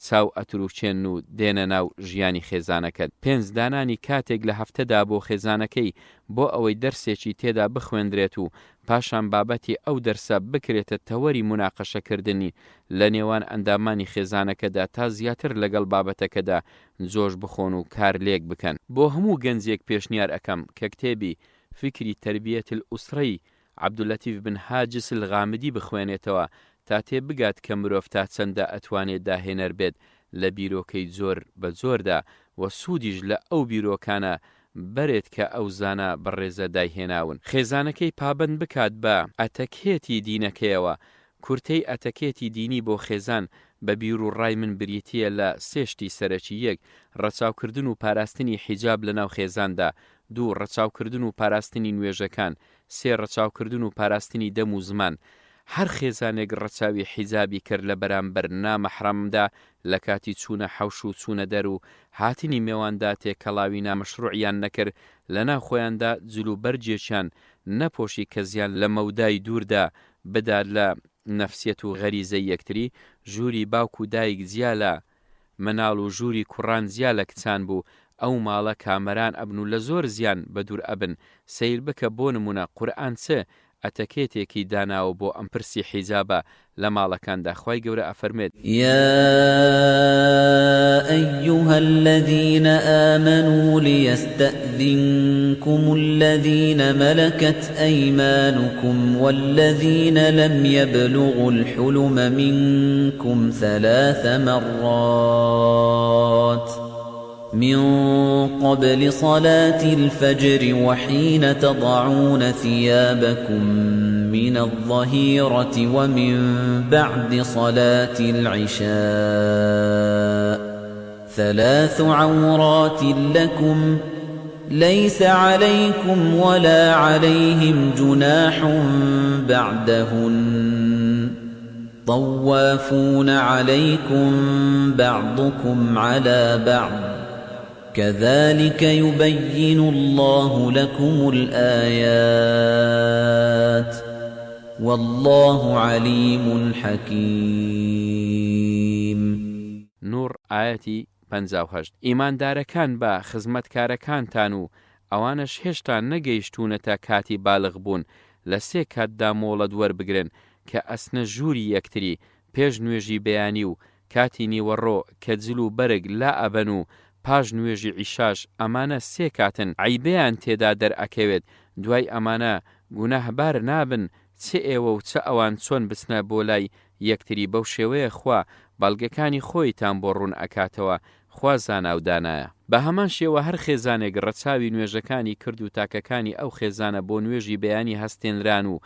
چاو ئەتروچێن و دێنە ناو ژیانی خێزانەکەت. 5. دانانی کاتێک لە هەفتەدا بۆ خێزانەکەی بۆ ئەوەی دەرسێکی تێدا بخوێندرێت و پاشان بابەتی ئەو دەرسە بکرێتە تەوەری مناقەشەکردنی لە نێوان ئەندامانی خێزانەکەدا تا زیاتر لەگەڵ بابەتەکەدا جۆش بخۆن و کار لێک بکەن. بۆ هەموو گەنجێک پێشنیار ئەەکەم کە کتێبی فکری تەربیەت الئوسرەی عەبدولەتیف بن حاجس الغامدی بخوێنێتەوە تا تێبگات کە مرۆڤ تا چەندە ئەتوانێت داهێنەر بێت لە بیرۆکەی زۆر بە زۆردا و سوودیش لە ئەو بیرۆکانە بەرێت کە ئەو زانە بەڕێزە دایهێناون. خێزانەکەی پابند بکات بە ئەتەکێتی دینەکەیەوە. کورتەی ئەتەکێتی دینی بۆ خێزان بە بیر و ڕای من بریتیە لە 3 شتی سەرەکی. 1. ڕەچاوکردن و پاراستنی حیجاب لە ناو خێزاندا. 2. ڕەچاوکردن و پاراستنی نوێژەکان. 3. ڕەچاوکردن و پاراستنی دەم و زمان. هەر خێزانێک ڕەچاوی حیجابی کرد لە بەرامبەر نامەحرەمدا لە کاتی چوونە حەوش و چوونە دەر و هاتنی میێواندا تێکەڵاوی نامەشروعیان نەکرد لە ناو خۆیاندا جلوبەرجێکیان نەپۆشی کە زیان لە مەودای دووردا بدات لە نەفسیەت و غەریزەی یەکتری. ژووری باوک و دایک جیا لە مناڵ و ژووری کوڕان جیا لە کچان بوو. ئەو ماڵە کامەران ئەبن و لە زۆر زیان بە دوور ئەبن. سیر بکە بۆ نمونە قورئان چ ئەتەکێتێکی داناوە بۆ ئەم پرسی حیجابە لە ماڵەکاندا. خوای گەورە ئەفەرمێت: يا أيها الذين آمنوا ليستأذنكم الذين ملكت أيمانكم والذين لم يبلغوا الحلم منكم 3 مرات من قبل صلاة الفجر وحين تضعون ثيابكم من الظهيرة ومن بعد صلاة العشاء 3 عورات لكم ليس عليكم ولا عليهم جناح بعدهن طوافون عليكم بعضكم على بعض كذلك يبين الله لكم الآيات والله عليم حكيم. نور آياتي 58. ئیماندارەکان بە خزمەتکارەکانتان و ئەوانش هێشتا نەگەیشتوونەتە کاتی باڵغ بوون لە 3 کاتدا مۆڵەت وەربگرن کە ئەسنە ژووری یەکتری پێش نوێژی بەیانی و کاتی نیوەڕۆ کە جل و بەرگ لا ئەبەن و پاش نوێژی عیشاش. ئەمانە 3 کاتن عیبەیان تێدا دەرئەکەوێت. دوای ئەمانە گوناهبار نابن چ ئێوە و چ ئەوان چۆن بچنە بۆ لای یەکتری بەو شێوەیە خوا بەڵگەکانی خۆیتان بۆ ڕوون ئەکاتەوە. خوا زانا و دانایە. بە هەمان شێوە هەر خێزانێک ڕەچاوی نوێژەکانی کرد و تاکەکانی ئەو خێزانە بۆ نوێژی بەیانی هەستێنران و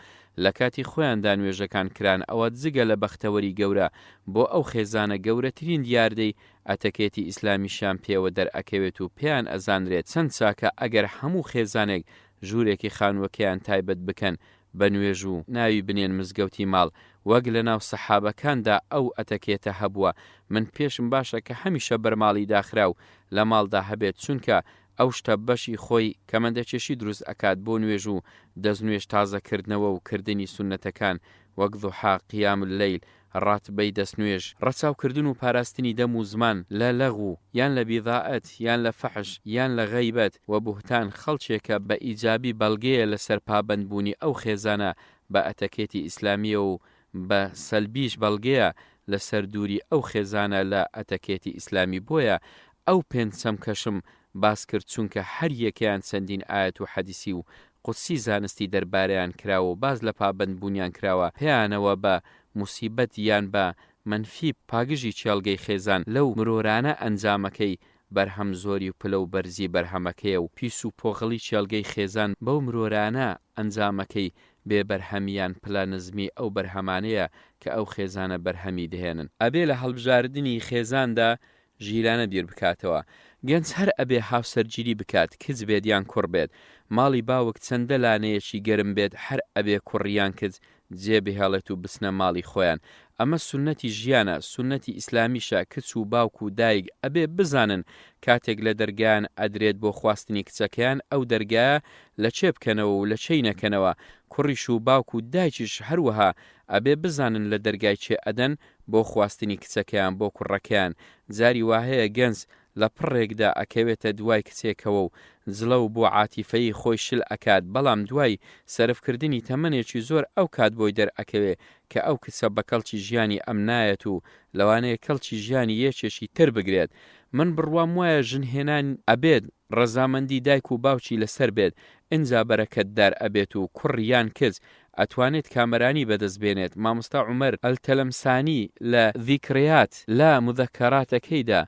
لە کاتی خۆیاندا نوێژەکان کران ئەوە جگە لە بەختەوەری گەورە بۆ ئەو خێزانە گەورەترین دیاردەی ئەتەکێتی ئیسلامیشیان پێوە دەرئەکەوێت و پێیان ئەزانرێت چەند چاکە ئەگەر هەموو خێزانێک ژوورێکی خانووەکەیان تایبەت بکەن بە نوێژ و ناوی بنێن مزگەوتی ماڵ وەک لە ناو سەحابەکاندا ئەو ئەتەکێتە هەبووە. من پێشم باشە کە هەمیشە بەرماڵی داخرا و لە ماڵدا هەبێت، چونکە ئەو شتە بەشی خۆی کەمەندەکێشی دروست ئەکات بۆ نوێژ و دەستنوێژ تازەکردنەوە و کردنی سونەتەکان وەک دوحا، قیام اللەیل، ڕاتبەی دەستنوێژ، ڕەچاوکردن و پاراستنی دەم و زمان لە لەغو یان لە بیضاعەت یان لە فەحش یان لە غەیبەت و بوهتان خەڵکێکە بە ئیجابی بەڵگەیە لەسەر پابەندبوونی ئەو خێزانە بە ئەتەکێتی ئیسلامیە و بە سەلبیش بەڵگەیە لەسەر دووری ئەو خێزانە لە ئەتەکێتی ئیسلامی. بۆیە ئەو پێنج چەم کەشم باس کرد، چونکە هەر یەکەیان چەندین ئاەت و حەدیسی و قوتسی زانستی دەربارەیان کراوە و باز لە پابەند بوونیان کراوە پێیانەوە بە موسیبەت یان بە منفی پاگژی چێڵگەی خێزان لەو مرۆرانە ئەنجامەکەی بەرهەم زۆری و پلە و بەرزی بەرهەمەکەیە و پیس و پۆغڵی چێڵگەی خێزان بەو مرۆرانە ئەنجامەکەی بێبەرهەمیان پلە نزمی ئەو بەرهەمانەیە کە ئەو خێزانە بەرهەمی دەهێنن ئەبێ لە هەڵبژاردننی خێزاندا ژیرانە بیر بکاتەوە گەنج هەر ئەبێ هاوسەرگیری بکات کچ بێت یان کوڕ بێت ماڵی باوک چەندە لانەیەکی گەرم بێت هەر ئەبێ کوڕیان کچ جێبهێڵێت و بسنە ماڵی خۆیان ئەمە سونەتی ژیانە سونەتی ئیسلامیشە کچ و باوک و دایک ئەبێ بزانن کاتێک لە دەرگایان ئەدرێت بۆ خواستنی کچەکەیان ئەو دەرگایە لە چێ بکەنەوە و لە چی نەکەنەوە کوڕیش و باوک و دایکیش هەروەها ئەبێ بزانن لە دەرگای چێ ئەدەن بۆ خواستنی کچەکەیان بۆ کوڕەکەیان جاری وهەیە گەنج لە پڕێکدا ئەکەوێتە دوای کچێکەوە و جڵە و بۆ عاتیفەی خۆی شل ئەکات بەڵام دوای سەرفکردنی تەمەنێکی زۆر ئەو کات بۆی دەرئەکەوێ کە ئەو کچە بە کەڵکی ژیانی ئەم نایەت و لەوانەیە کەڵکی ژیانی یەکێکی تر بگرێت من بڕوام وایە ژنهێنان ئەبێت ڕەزامەندی دایک و باوکی لەسەر بێت ئینجا بەرەکەتدار ئەبێت و کوڕیان کچ ئەتوانێت کامەرانی بەدەست بێنێت مامۆستا عومەر ئەلتەلەمسانی لە ذیکرەیات لە مودەکەراتەکەیدا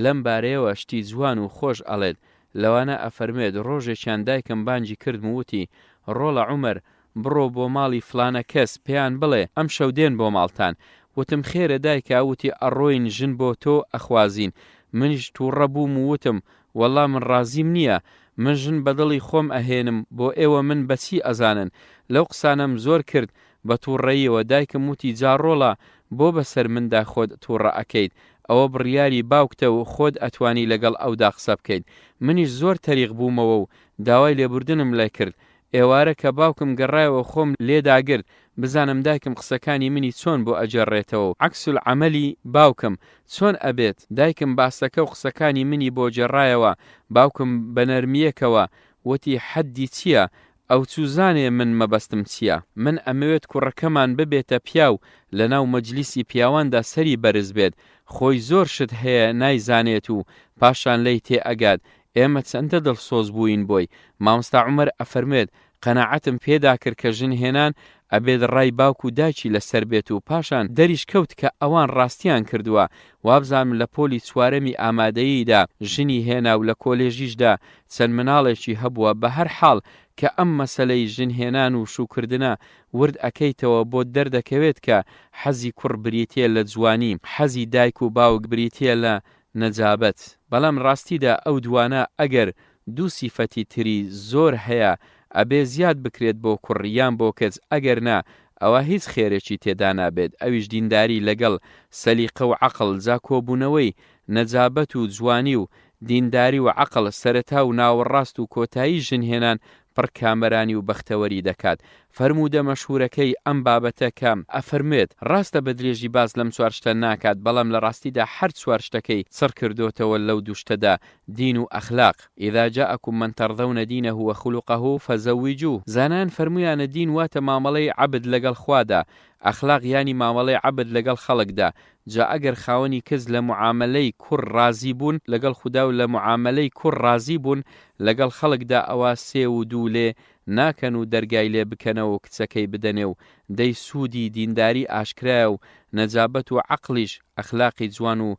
لەم بارەیەوە شتی جوان و خۆش ئەڵێت لەوانە ئەفەرمێت ڕۆژێکیان دایکم بانگی کردم وتی ڕۆڵە عومەر بڕۆ بۆ ماڵی فلانە کەس پێیان بڵێ ئەم شەو دێن بۆ ماڵتان وتم خێرە دایکە وتی ئەڕۆین ژن بۆ تۆ ئەخوازین منیش تووڕە بووم و وتم وەڵا من ڕازیم نییە من ژن بەدڵی خۆم ئەهێنم بۆ ئێوە من بەچی ئەزانن لەو قسانم زۆر کرد بە تووڕەیەوە دایکم وتی جاڕۆڵە بۆ بەسەر مندا خۆت تووڕە ئەکەیت ئەوە بڕیاری باوکتە و خۆت ئەتوانی لەگەڵ ئەودا قسە بکەیت منیش زۆر تەریق بوومەوە و داوای لێبوردنم لێ کرد ئێوارە کە باوکم گەڕایەوە خۆم لێداگرت بزانم دایکم قسەکانی منی چۆن بۆ ئەجێڕێتەوە و عەکسول عەمەلی باوکم چۆن ئەبێت دایکم باسەکە و قسەکانی منی بۆ جێڕایەوە باوکم بە نەرمیەکەوە وتی حەدی چییە ئەو چوزانێ من مەبەستم چییە من ئەمەوێت کوڕەکەمان ببێتە پیاو لە ناو مەجلیسی پیاواندا سەری بەرز بێت خۆی زۆر شت هەیە نایزانێت و پاشان لی تێ ئەگات ئێمە چەندە دڵسۆز بووین بۆی مامۆستا عومەر ئەفەرمێت قەناعەتم پێدا کرد کە ژنهێنان ئەبێت ڕای باوک و دایکی لەسەر بێت و پاشان دەریش کەوت کە ئەوان ڕاستیان کردووە وابزانم لە پۆلی چوارەمی ئامادەییدا ژنی هێنا و لە کۆلێژیشدا چەند مناڵێکی هەبووە بە هەر حاڵ کە ئەم مەسەلەی ژنهێنان و شوکردنە ورد ئەکەیتەوە بۆ دەردەکەوێت کە حەزی کوڕ بریتیە لە جوانی حەزی دایک و باوک بریتیە لە نەجابەت بەڵام ڕاستیدا ئەو دوانە ئەگەر دوو سیفەتی تری زۆر هەیە ئەبێ زیاد بکرێت بۆ کوڕیان بۆ کەس ئەگەر نا ئەوە هیچ خێرێکی تێدا نابێت ئەویش دینداری لەگەڵ سەلیقە و عەقڵ جا کۆبوونەوەی نەجابەت و جوانی و دینداری و عەقڵ سەرەتا و ناوەڕاست و کۆتایی ژنهێنان پڕ کامەرانی و بەختەوەری دەکات فەرموودە مەشهورەکەی ئەم بابەتە کە ئەفەرمێت ڕاستە بە درێژی باز لەم چوار شتە ناکات بەڵام لە ڕاستیدا هەر چوار شتەکەی سڕ کردوتەوە لەو دوو شتەدا دین و ئەخلاق ئیذا جاءکم من تەرضەونە دینەه وخلقه فزەویجوه زانان فەرمویانە دین واتە مامەڵەی عەبد لەگەڵ خوادا ئەخلاق ینی مامەڵەی عەبد لەگەڵ خەڵکدا جا ئەگەر خاوەنی کەس لە معاملەی کوڕ ڕازی بوون لەگەڵ خوددا و لە معاملەی کوڕ ڕازی بوون لەگەڵ خەڵکدا ئەوە سێ و دوو لێ ناکەن و دەرگای لێ بکەنەوە و کچەکەی بدەنێ و دەی سوودی دینداری ئاشکرایە و نەجابەت و عەقلیش ئەخلاقی جوان و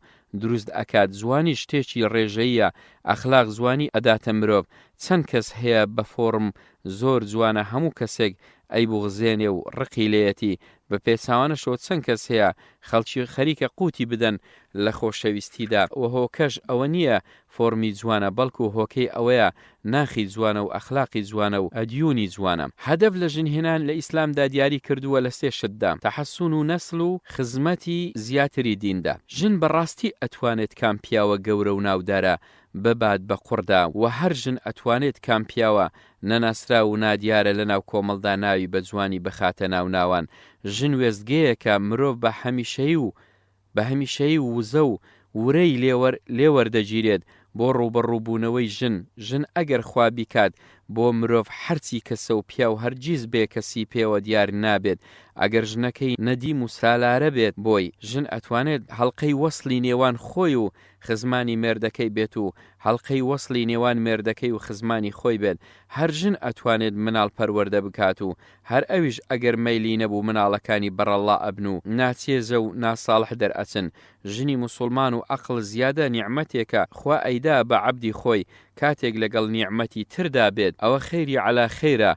دروست ئەکات جوانی شتێکی ڕێژەیە ئەخلاق جوانی ئەداتە مرۆڤ چەند کەس هەیە بە فۆرم زۆر جوانە هەموو کەسێک ئەی بوغزێنێ و ڕقی لێیەتی بە پێچاوانەشەوە چەند کەس هەیە خەڵکی خەریکە قوتی بدەن لە خۆشەویستیدا و هۆکەش ئەوە نییە فۆرمی جوانە بەڵکو هۆکەی ئەوەیە ناخی جوانە و ئەخلاقی جوانە و ئەدیونی جوانە هەدەف لە ژنهێنان لە ئیسلامدا دیاری کردووە لە سێ شتدا تەحەسون و نەسڵ و خزمەتی زیاتری دیندا ژن بەڕاستی ئەتوانێت کام پیاوە گەورە و ناودارە ببات بە قوڕدا و هەر ژن ئەتوانێت کام پیاوە نەناسرا و نادیارە لە ناو کۆمەڵدا ناوی بە جوانی بخاتە ناو ناوان ژن وێستگەیەکە مرۆڤ بە هەمیشەیی وزە و ورەی لێوەردەگیرێت بۆ ڕوبەڕووبوونەوەی ژن ئەگەر خوا بیکات بۆ مرۆڤ هەرچی کەسە و پیا و هەرگیز بێ کەسی پێوە دیار نابێت ئەگەر ژنەکەی نەدیم و سالارە بێت بۆی ژن ئەتوانێت هەڵقەی وەسلی نێوان خۆی و خزمانی مێردەکەی بێت و هەڵقەی وەسلی نێوان مێردەکەی و خزمانی خۆی بێت هەر ژن ئەتوانێت مناڵ پەروەردە بکات و هەر ئەویش ئەگەر مەیلی نەبوو مناڵەکانی بەڕەڵا ئەبن و ناچێزە و ناساڵح دەرئەچن ژنی موسڵمان و عەقڵ زیادە نیعمەتێکە خوا ئەیدا بە عەبدی خۆی کاتێک لەگەڵ نیعمەتی تردا بێت ئەوە خەیری عەلا خەیرە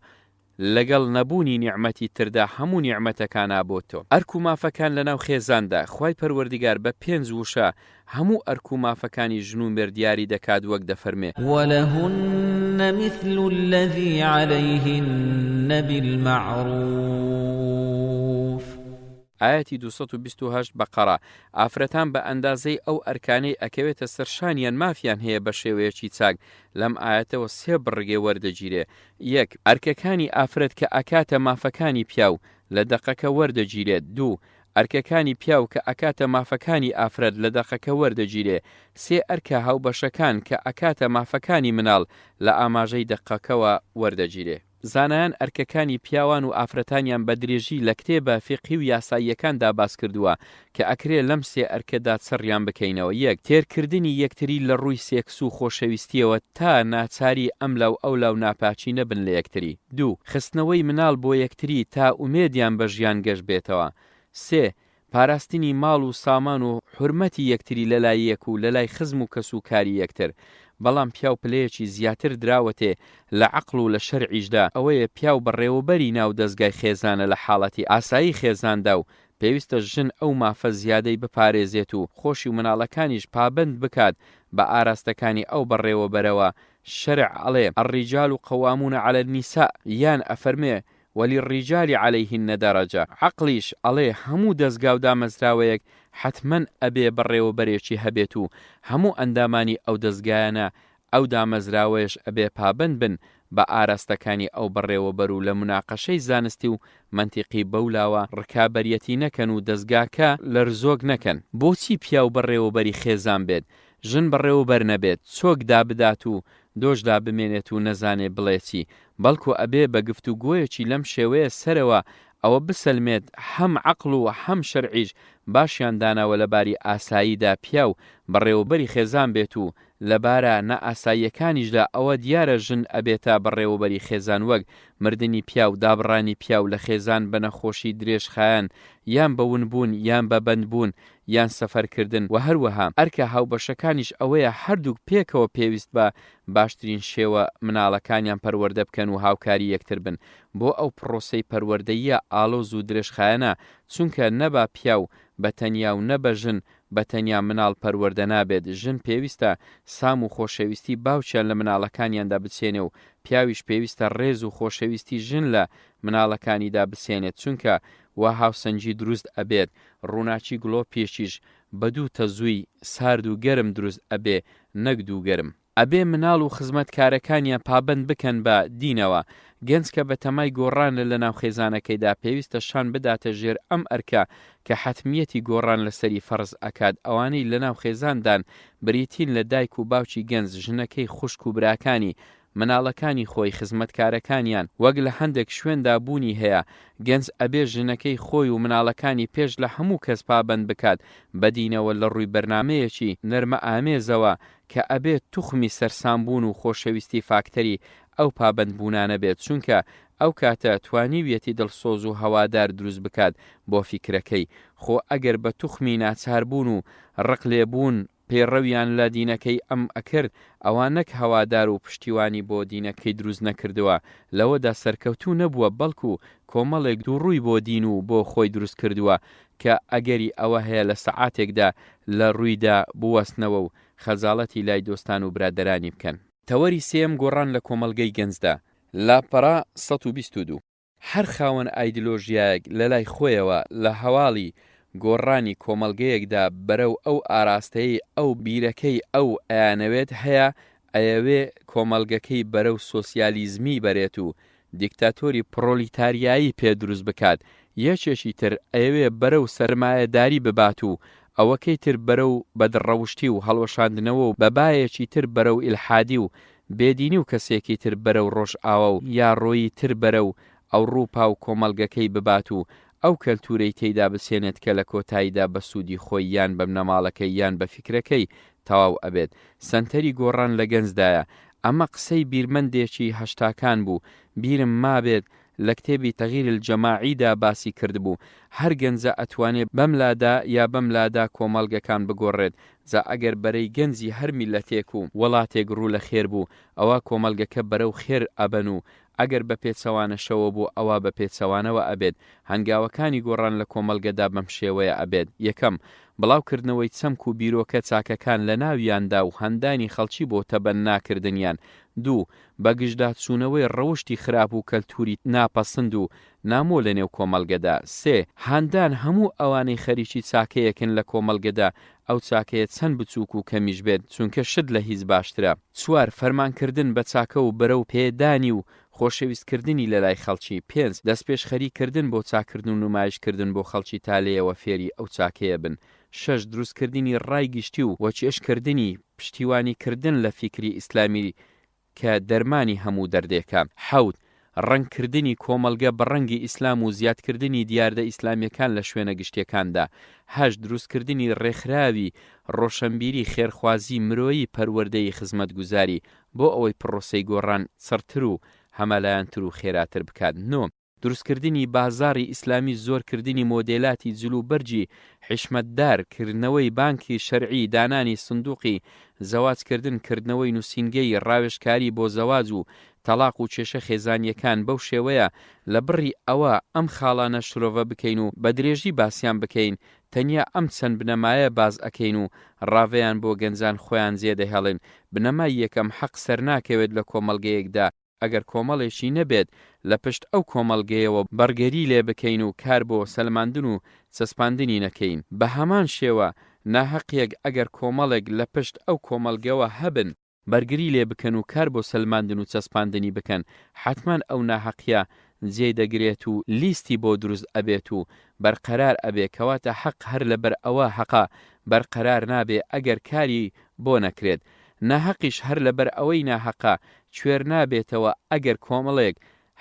لەگەڵ نەبوونی نیعمەتی تردا هەموو نیعمەتەکانە بۆ تۆ ئەرک و مافەکان لەناو خێزاندا خوای پەروەردیگار بە 5 وشە هەموو ئەرک و مافەکانی ژن و مێردیاری دەکات وەک دەفەرمێ وَلَهُنَّ مِثْلُ الَّذِي عَلَيْهِنَّ بِالْمَعْرُوفِ ئاەتی 228 بەقەرە ئافرەتان بە ئەندازەی ئەو ئەرکانەی ئەکەوێتە سەرشانیان مافیان هەیە بە شێوەیەکی چاک لەم ئاەتەوە 3 بڕگێ وەردەگیرێ 1 ئەرکەکانی ئافرەت کە ئەکاتە مافەکانی پیاو لە دەقەکە وەردەگیرێت 2 ئەرکەکانی پیاو کە ئەکاتە مافەکانی ئافرەت لە دەقەکە وەردەگیرێ 3 ئەرکە هاوبەشەکان کە ئەکاتە مافەکانی مناڵ لە ئاماژەی دەقەکەوە وەردەگیرێ زانایان ئەرکەکانی پیاوان و ئافرەتانیان بە درێژی لە کتێبە فیقی و یاساییەکاندا باس کردووە کە ئەکرێ لەم 3 ئەرکەدا چڕیان بکەینەوە 1 تێرکردنی یەکتری لە ڕووی سێکس و خۆشەویستیەوە تا ناچاری ئەملاو ئەولاو ناپاچی نەبن لە یەکتری 2 خستنەوەی مناڵ بۆ یەکتری تا ئومێدیان بە ژیان گەشت بێتەوە 3 پاراستنی ماڵ و سامان و حورمەتی یەکتری لەلای یەک و لەلای خزم و کەس و کاری یەکتر بەڵام پیاو پلەیەکی زیاتر دراوەتێ لە عەقڵ و لە شەرعیشدا ئەوەیە پیاو بەڕێوەبەری ناو دەستگای خێزانە لە حاڵەتی ئاسایی خێزاندا و پێویستە ژن ئەو مافە زیادەی بپارێزێت و خۆشی و مناڵەکانیش پابند بکات بە ئاراستەکانی ئەو بەڕێوەبەرەوە شەرع ئەڵێ الرجال قوامون على النساء یان ئەفەرمێ وللرجال عليهن درجة عقلیش ئەڵێ هەموو دەستگا و دامەزراوەیەک حتمەن ئەبێ بەڕێوەبەرێکی هەبێت و هەموو ئەندامانی ئەو دەستگایانە ئەو دامەزراوەیەش ئەبێ پابند بن بە ئاراستەکانی ئەو بەڕێوەبەر و لە مناقەشەی زانستی و منتیقی بەولاوە ڕکابەریەتی نەکەن و دەستگاکە لەرزۆک نەکەن بۆچی پیاو بەڕێوەبەری خێزان بێت ژن بەڕێوەبەر نەبێت چۆکدا بدات و دۆشدا بمێنێت و نەزانێ بڵێ چی بەڵکو ئەبێ بە گفتوگۆیەکی لەم شێوەیە سەرەوە ئەوە بسەلمێت هەم عەقڵ و هەم شەرعیش باشیان داناوە لەباری ئاساییدا پیاو بەڕێوەبەری خێزان بێت و لەبارە نەئاساییەکانیشدا ئەوە دیارە ژن ئەبێتە بەڕێوەبەری خێزان وەک مردنی پیاو دابڕانی پیاو لە خێزان بە نەخۆشی درێژخایەن یان بەونبوون یان بەبەندبوون یان سەفەرکردن و هەروەها ئەرکە هاوبەشەکانیش ئەوەیە هەردووک پێکەوە پێویست بە باشترین شێوە مناڵەکانیان پەروەردە بکەن و هاوکاری یەکتر بن بۆ ئەو پرۆسەی پەروەردەیە ئاڵۆز و درێژخایەنە چونکە نەبا پیاو بە تەنیا و نەبە ژن بە تەنیا مناڵ پەروەردە نابێت ژن پێویستە سام و خۆشەویستی باوچیان لە مناڵەکانیاندا بچێنێ و پیاویش پێویستە ڕێز و خۆشەویستی ژن لە مناڵەکانیدا بسێنێت چونکە وا هاوسەنجی دروست ئەبێت ڕووناچی گڵۆ پێشیش بە دوو تەزووی سارد و گەرم دروست ئەبێ نەک دوو گەرم ئەبێ مناڵ و خزمەتکارەکانیان پابند بکەن بە دینەوە گەنج کە بە تەمای گۆڕانە لە ناو خێزانەکەیدا پێویستە شان بداتە ژێر ئەم ئەرکە کە حتمیەتی گۆڕان لەسەری فەرز ئەکات ئەوانەی لە ناو خێزاندان بریتین لە دایک و باوکی گەنج ژنەکەی خوشک و براکانی مناڵەکانی خۆی خزمەتکارەکانیان وەک لە هەندێک شوێندا بوونی هەیە گەنج ئەبێ ژنەکەی خۆی و مناڵەکانی پێش لە هەموو کەس پابند بکات بەدینەوە لە ڕووی بەرنمەیەکی نەرمە ئامێزەوە کە ئەبێت توخمی سەرسامبوون و خۆشەویستی فاکتەری ئەو پابندبوونانە بێت چونکە ئەو کاتە توانیویەتی دڵسۆز و هەوادار دروست بکات بۆ فیکرەکەی خۆ ئەگەر بە توخمی ناچاربوون و ڕقلێبوون پێڕەویان لە دینەکەی ئەم ئەکرد ئەوان نەک هەوادار و پشتیوانی بۆ دینەکەی دروست نەکردووە لەوەدا سەرکەوتوو نەبووە بەڵکو کۆمەڵێک دووڕووی بۆ دین و بۆ خۆی دروست کردووە کە ئەگەری ئەوە هەیە لە سەعاتێکدا لە ڕوویدا بوەستنەوە و خەجاڵەتی لای دۆستان و برادەرانی بکەن تەوەری سێم گۆڕان لە کۆمەلگەی گەنجدا لاپەڕا 122 هەر خاوەن ئایدۆلۆژیایەک لە لای خۆیەوە لە هەواڵی گۆڕانی کۆمەلگەیەکدا بەرەو ئەو ئاراستەی ئەو بیرەکەی ئەو ئەیانەوێت هەیە ئەیەوێ کۆمەلگەکەی بەرەو سۆسیالیزمی بەرێت و دیکتاتۆری پرۆلیتاریایی پێ دروست بکات یەکێکی تر ئەیەوێ بەرەو سەرمایەداری ببات و ئەوەکەی تر بەرەو بەدڕەوشتی و هەڵوەشاندنەوە و بەبایەکی تر بەرەو ئیلحادی و بێدینی و کەسێکی تر بەرە و ڕۆژ ئاوە و یا ڕۆیی تر بەرە و ئەوروپا و کۆمەڵگەکەی ببات و ئەو کەلتورەی تێیدا بسێنێت کە لە کۆتاییدا بە سوودی خۆی یان بە بنەماڵەکەی یان بە فیکرەکەی تەواو ئەبێت. سەنتەری گۆڕان لە گەنجدایە. ئەمە قسەی بیرمەندێکی هەشتاکان بوو. بیرم مابێت لە کتێبی تەغیر الجەماعیدا باسی کردبوو. هەر گەنجە ئەتوانێت بەملادا یا بەملادا کۆمەڵگەکان بگۆڕێت. جا ئەگەر بەرەی گەنجی هەر میلەتێک و وڵاتێک ڕوو لە خێر بوو ئەوە کۆمەڵگەکە بەرەو خێر ئەبەن و ئەگەر بە پێچەوانەشەوە بوو ئەوە بە پێچەوانەوە ئەبێت. هەنگاوەکانی گۆڕان لە کۆمەڵگەدا بەم شێوەیە ئەبێت. یەکەم، بڵاوکردنەوەی چەمک و بیرۆکە چاکەکان لە ناویاندا و هەندانی خەڵکی بۆ تەبەن ناکردنیان. دوو، بەگشتدا چوونەوەی ڕەوشی خراپ و کەلتوری ناپەسند و نامۆ لە نێو کۆمەڵگەدا. سێ، هاندان هەموو ئەوانەی خەریکی چاکەیەکن لە کۆمەڵگەدا ئەو چاکەیە چەند بچووک و کەمیش بێت چونکە شت لە هیچ باشترە. چوار، فەرمانکردن بە چاکە و بەرەو پێدانی و خۆشەویستکردنی لە لای خەڵکی. پێنج، دەستپێشخەریکردن بۆ چاکردن و نمایشکردن بۆ خەڵکی تالەیەوە فێری ئەو چاکەیە بن. شەش، دروستکردنی ڕای گشتی و وەچێشکردنی پشتیوانیکردن لە فیکری ئیسلامی کە دەرمانی هەموو دەردێکە. حەوت، ڕەنگکردنی کۆمەڵگە بە ڕەنگی ئیسلام و زیادکردنی دیاردە ئیسلامیەکان لە شوێنە گشتیەکاندا. هەشت، دروستکردنی ڕێکخراوی ڕۆشنبیری خێرخوازی مرۆیی پەروەردەی خزمەتگوزاری بۆ ئەوەی پڕۆسەی گۆڕان سەرتر و هەمەلایەنتر و خێراتر بکات. نۆ، دروستکردنی بازاری ئیسلامی زۆرکردنی مۆدێلاتی جلوبەرجی حیشمەتدارکردنەوەی بانکی شەرعی دانانی سندوقی زەواجکردن کردنەوەی نووسینگەی ڕاوێژکاری بۆ زەواج و تەلاق و کێشە خێزانیەکان بەو شێوەیە لە بڕی ئەوە ئەم خاڵانە شرۆڤە بکەین و بە درێژی باسییان بکەین تەنیا ئەم چەند بنەمایە باز ئەکەین و ڕاوەیان بۆ گەنجان خۆیان زێدەهێڵن. بنەمای یەکەم حەق سەر ناکەوێت لە کۆمەڵگەیەکدا ئەگەر کۆمەڵێکی نەبێت لە پشت ئەو کۆمەڵگەیەوە بەرگەری لێ بکەین و کار بۆ سەلماندن و چەسپاندنی نەکەین. بە هەمان شێوە ناحەقیەک ئەگەر کۆمەڵێک لە پشت ئەو کۆمەڵگەوە هەبن بەرگری لێ بکەن و کار بۆ سەلماندن و چەسپاندنی بکەن حتمان ئەو ناحەقیە جێ دەگرێت و لیستی بۆ دروست ئەبێت و بەرقەرار ئەبێ کەواتە حەق هەر لەبەر ئەوە حەقا بەرقەرار نابێ ئەگەر کاری بۆ نەکرێت. ناحەقیش هەر لەبەر ئەوەی ناحەقا کوێر نابێتەوە ئەگەر کۆمەڵێک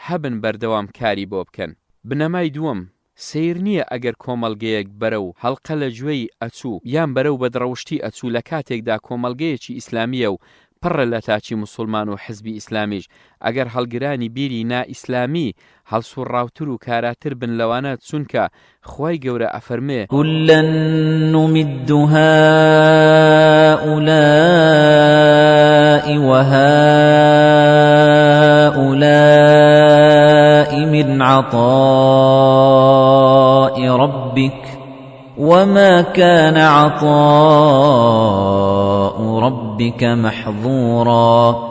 هەبن بەردەوام کاری بۆ بکەن. بنەمای دووەم، سیر نییە ئەگەر کۆمەڵگەیەک بەرە و هەڵقە لە گوێی ئەچوو یان بەرەو بەدڕەوشتی ئەچوو لە کاتێکدا کۆمەڵگەیەکی ئیسلامیە و پڕە لە تاچی موسڵمان و حزبی ئیسلامیش ئەگەر هەڵگرانی بیری نائیسلامی هەڵسوڕاوتر و کاراتر بن لەوانە چونکە خوای گەورە ئەفەرمێ كُلًّا نُمِدُّ هَؤُلَاءِ وَهَؤُلَاءِ مِنْ عَطَاءِ رَبِّكَ وَمَا كَانَ عَطَاءُ رَبِّكَ مَحْظُورًا.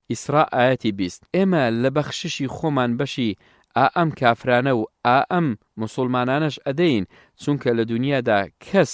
ئیسراء ئاەتی 20. ئێمە لە بەخششی خۆمان بەشی ئەم کافرانە و ئەم موسڵمانانەش ئەدەین چونکە لە دنیادا کەس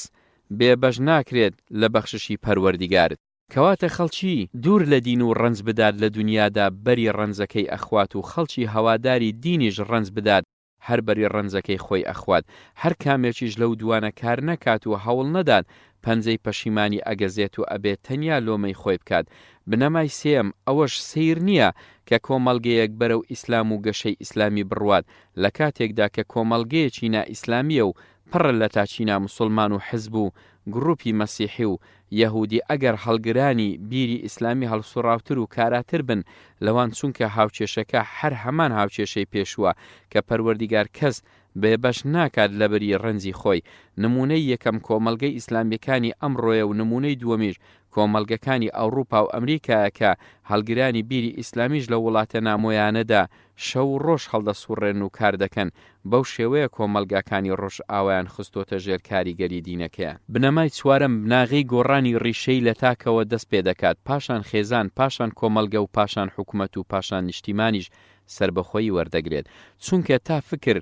بێبەش ناکرێت لە بەخششی پەروەردیگارت. کەواتە خەڵکی دوور لە دین و ڕەنج بدات لە دنیادا بەری ڕەنجەکەی ئەخوات و خەڵکی هەواداری دینیش ڕەنج بدات هەر بەری ڕەنجەکەی خۆی ئەخوات. هەر کامێکیش لەو دوانە کار نەکات و هەوڵ نەدات پەنجەی پەشیمانی ئەگەزێت و ئەبێت تەنیا لۆمەی خۆی بکات. بنەمای سێم، ئەوەش سیر نییە کە کۆمەڵگەیەک بەرەو ئیسلام و گەشەی ئیسلامی بڕوات لە کاتێکدا کە کۆمەڵگەیەکی نائیسلامیە و پڕە لە تاچینا موسڵمان و حزب و گروپی مەسیحی و یەهودی ئەگەر هەڵگرانی بیری ئیسلامی هەڵسوڕاوتر و کاراتر بن لەوان چونکە هاوچێشەکە هەر هەمان هاوچێشەی پێشووە کە پەروەردیگار کەس بێبەش ناکات لەبەری ڕەنجی خۆی. نمونەی یەکەم کۆمەڵگەی ئیسلامیەکانی ئەمڕۆیە و نمونەی دووەمیش کۆمەڵگەکانی ئەوروپا و ئەمریکایە کە هەڵگرانی بیری ئیسلامیش لە وڵاتە نامۆیانەدا شەو ڕۆژ هەڵدەسوڕێن و کار دەکەن. بەو شێوەیە کۆمەڵگاکانی ڕۆژ ئاوایان خستۆتە ژێر کاریگەری دینەکەیە. بنەمای چوارەم، بناغی گۆڕانی ڕیشەی لە تاکەوە دەست پێ دەکات، پاشان خێزان، پاشان کۆمەڵگە و پاشان حکوومەت و پاشان نیشتیمانیش سربەخۆیی وەردەگرێت. چونکە تا فکر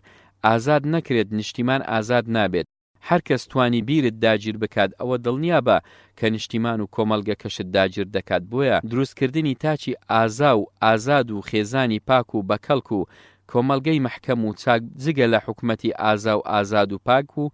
ئازاد نەکرێت نیشتیمان ئازاد نابێت. هەر کەس توانی بیرت داگیر بکات ئەوە دڵنیا بە کە نیشتیمان و کۆمەڵگە کەشت داگیر دەکات. بۆیە دروستکردنی تاچی ئازا و ئازاد و خێزانی پاک و بەکەڵک و کۆمەڵگەی مەحکەم و چاک جگە لە حکومەتی ئازا و ئازاد و پاک و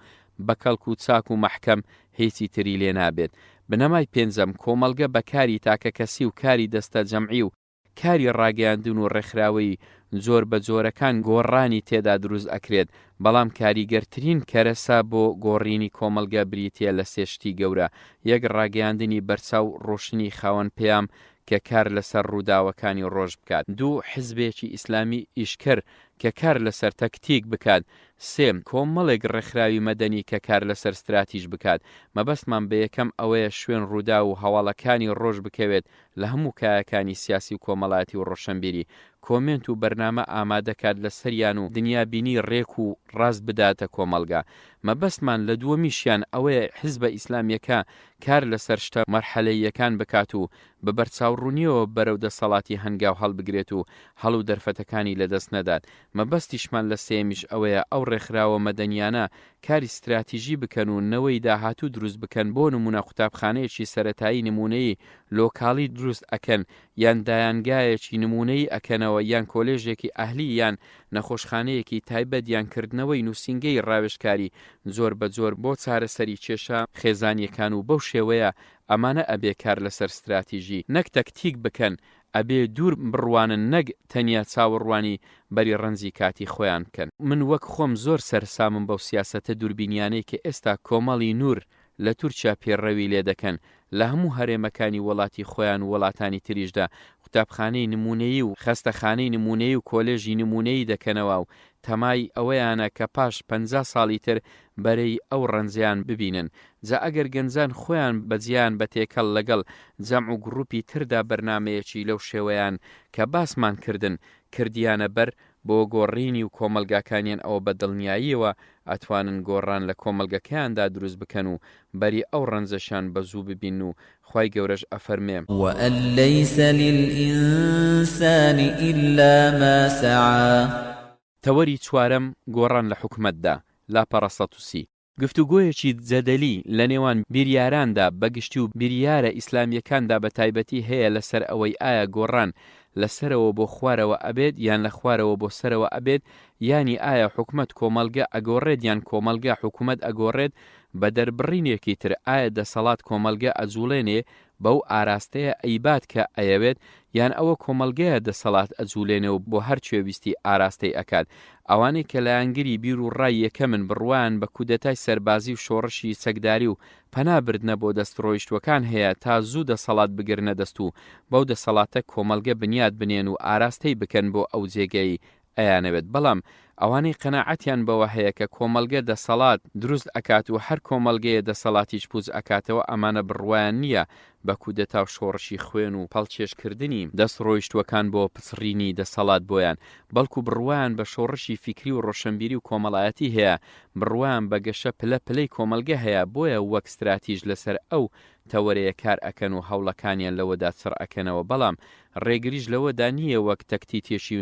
بەکەڵک و چاک و مەحکەم هیچی تری لێ نابێت. بنەمای پێنجەم کۆمەڵگە بەکاری تاکە کەسی و کاری دەستە جەمعی و کاری ڕاگەیاندن و ڕێکخراوەی زۆر بە جۆرەکان گۆڕانی تێدا دروست ئەکرێت بەڵام کاریگەرترین کەرەسا بۆ گۆڕینی کۆمەڵگە بریتە لە سێشتی گەورە یەک ڕاگەیاندنی بەرچاو ڕۆشنی خاوەن پێیام کە کار لەسەر ڕووداوەکانی ڕۆژ بکات دوو حزبێکی ئیسلامی ئیشکەر کە کار لەسەر تەکتیک بکات سێم کۆمەڵێک ڕێکخراوی مەدەنی کە کار لەسەر ستراتیژ بکات مەبەستمان بە یەکەم ئەوەیە شوێن ڕوودا و هەواڵەکانی ڕۆژ بکەوێت لە هەموو کایەکانی سیاسی و کۆمەڵاتی و ڕۆشنبیری کۆمنت و بەرنامە ئامادەکات لە سەریان و دنیابینی ڕێک و ڕاست بداتە کۆمەڵگا مەبەستمان لە دووەمیشیان ئەوەیە حزبە ئیسلامیەکە کار لەسەر شتە مەرحەلەیەکان بکات و بە بەرچاوڕوونیەوە بەرەو دەسەڵاتی هەنگاو هەڵبگرێت و هەڵ و دەرفەتەکانی لەدەست نەدات مەبەستیشمان لە سێمیش ئەوەیە ئەو ڕێکخراوە مەدەنیانە کاری استراتیژی بکەن و نەوەی داهاتوو دروست بکەن بۆ نمونە قوتابخانەیەکی سەرەتایی نمونەیی لۆکاڵی دروست ئەکەن یان دایانگایەکی نمونەی ئەکەنەوە یان کۆلێژێکی ئەهلی یان نەخۆشخانەیەکی تایبەت یانکردنەوەی نووسینگەی ڕاوێژکاری زۆر بە جۆر بۆ چارەسەری کێشە خێزانیەکان و بەو شێوەیە ئەمانە ئەبێ کار لەسەر استراتیژی نەک تەکتیک بکەن ئەبێ دوور بڕوانن نەک تەنیا چاوەڕوانی بەری ڕەنزی کاتی خۆیان بکەن من وەک خۆم زۆر سەرسامم بەو سیاسەتە دووربینیانەی کە ئێستا کۆمەڵی نور لە تورکیا پێڕەوی لێ دەکەن لە هەموو هەرێمەکانی وڵاتی خۆیان و وڵاتانی تریشدا قوتابخانەی نمونەیی و خەستەخانەی نمونەیی و کۆلێژی نمونەیی دەکەنەوە و تەمای ئەوەیانە کە پاش 50 ساڵی تر بەرەی ئەو ڕەنزیان ببینن جا ئەگەر گەنجان خۆیان بەجیان بە تێکەڵ لەگەڵ جەمع و گروپی تردا بەرنمەیەکی لەو شێوەیان کە باسمان کردیانە بەر بۆ گۆڕینی و کۆمەلگاکانیان ئەوە بە دڵنیاییەوە ئەتوانن گۆڕان لە کۆمەلگەکەیاندا دروست بکەن و بەری ئەو ڕەنزەشان بەزوو ببین و خوای گەورەش ئەفەرمێ وأن ليس للإنسان إلا ما سعى تەوەری چوارەم گۆڕان لە حکومەتدا لاپەڕە 130 گفتوگۆیەکی جەدەلی لە نێوان بیریاراندا بەگشتی و بیریارە ئیسلامیەکاندا بە تایبەتی هەیە لەسەر ئەوەی ئایا گۆڕان لەسەرەوە بۆ خوارەوە ئەبێت یان لە خوارەوە بۆ سەرەوە ئەبێت ینی ئایا حکومەت کۆمەلگە ئەگۆڕێت یان کۆمەلگا حکومەت ئەگۆڕێت بە دەربڕینێکی تر ئایا دەسەڵات کۆمەلگە ئەجوڵێنێ بەو ئاراستەیە ئەیبات کە ئەیەوێت یان ئەوە کۆمەلگەیە دەسەڵات ئەجوولێنێ و بۆ هەر کوێویستی ئاراستەی ئەکات ئەوانەی کە لایەنگری بیر و ڕای یەکەمن بڕوان بە کودەتای سەربازی و شۆڕشی سەگداری و پەنابردنە بۆ دەستڕۆیشتوەکان هەیە تا زوو دەسەڵات بگرنە دەست و بەو دەسەڵاتە کۆمەلگە بنیاد بنێن و ئاراستەی بکەن بۆ ئەو جێگەی ئەیانەوێت بەڵام ئەوانەی قەناعەتیان بەوە هەیە کە کۆمەلگە دەسەڵات دروست ئەکات و هەر کۆمەلگەیە دەسەڵاتیش پوز ئەکاتەوە ئەمانە بڕوایان نییە بە کودەتا و شۆڕشی خوێن و پەڵچێشکردنی دەستڕۆیشتوەکان بۆ پسڕینی دەسەڵات بۆیان بەڵکو بڕوایان بە شۆڕشی فیکری و ڕۆشنبیری و کۆمەڵایەتی هەیە بڕوایان بە گەشە پلە پلەی کۆمەلگە هەیە بۆیە وەک ستراتیژ لەسەر ئەو تەوەرەیە کار ئەکەن و هەوڵەکانیان لەوەدا چڕ ئەکەنەوە بەڵام ڕێگریش لەوەدا نییە وەک تەکتیتێکی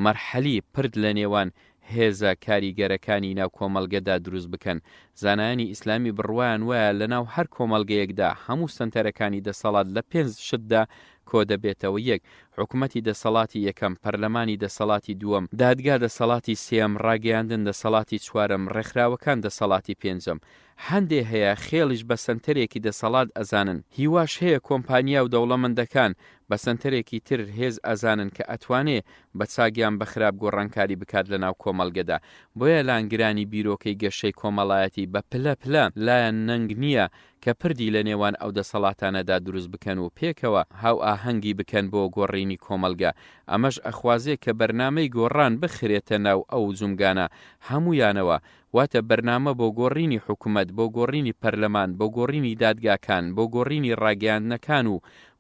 مەرحەلی پرد لە نێوان هێزە کاریگەرەکانی ناو کۆمەلگەدا دروست بکەن زانایانی ئیسلامی بڕوایان وایە لەناو هەر کۆمەلگەیەکدا هەموو سنتەرەکانی دەسەڵات لە 5 شتدا کۆ دەبێتەوە یەک حکومەتی دەسەڵاتی یەکەم پەرلەمانی دەسەڵاتی دووەم دادگا دەسەڵاتی سێم ڕاگەیاندن دەسەڵاتی چوارەم ڕێکخراوەکان دەسەڵاتی پێنجەم هەندێ هەیە خێڵیش بە سنتەرێکی دەسەڵات ئەزانن هیواش هەیە کۆمپانیا و دەوڵەمەندەکان بە سنتەرێکی تر هێز ئەزانن کە ئەتوانێ بە چاگیان بە خراپ گۆڕانکاری بکات لە ناو کۆمەلگەدا بۆیە لانگرانی بیرۆکەی گەشەی کۆمەڵایەتی بە پلە پلە لایەن نەنگ نییە کە پردی لە نێوان ئەو دەسەڵاتانەدا دروست بکەن و پێکەوە هاو ئاهەنگی بکەن بۆ گۆڕینی کۆمەلگا ئەمەش ئەخوازێ کە بەرنامەی گۆڕان بخرێتە ناو ئەو جومگانە هەمویانەوە واتە بەرنامە بۆ گۆڕینی حکومەت بۆ گۆڕینی پەرلەمان بۆ گۆڕینی دادگاکان بۆ گۆڕینی ڕاگەیاندنەکان و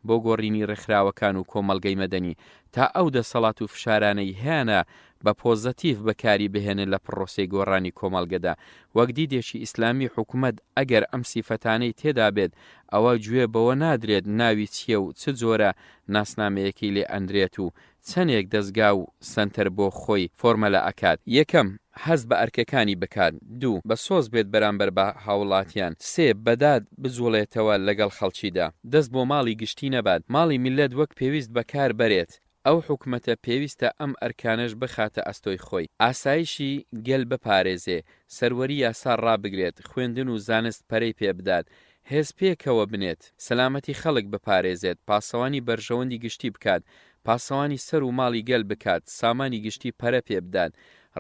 بۆ گۆڕینی ڕێکخراوەکان و کۆمەلگەی مەدەنی تا ئەو دەسەڵات و فشارانەی هیانە بە پۆزەتیڤ بەکاری بهێنن لە پڕۆسەی گۆڕانی کۆمەلگەدا وەک دیدێکی ئیسلامی حکومەت ئەگەر ئەم سیفەتانەی تێدا بێت ئەوە گوێ بەوە نادرێت ناوی چییە و چ جۆرە ناسنامەیەکی لێ ئەندرێت و چەندێک دەستگا و سنتەر بۆ خۆی فۆرمەلە ئەکات یەکەم حەز بە ئەرکەکانی بکات دوو بە سۆز بێت بەرامبەر بە هاوڵاتیان سێ بەداد بجوڵێتەوە لەگەڵ خەڵکیدا دەست بۆ ماڵی گشتی نەبات ماڵی میلەت وەک پێویست بەکار بەرێت ئەو حکومەتە پێویستە ئەم ئەرکانەش بخاتە ئەستۆی خۆی ئاسایشی گەل بپارێزێ سەروەری یاسا ڕابگرێت خوێندن و زانست پەرەی پێ بدات هێز پێکەوە بنێت سەلامەتی خەڵک بپارێزێت پاسەوانی بەرژەوەندی گشتی بکات پاسەوانی سەر و ماڵی گەل بکات سامانی گشتی پەرە پێ بدات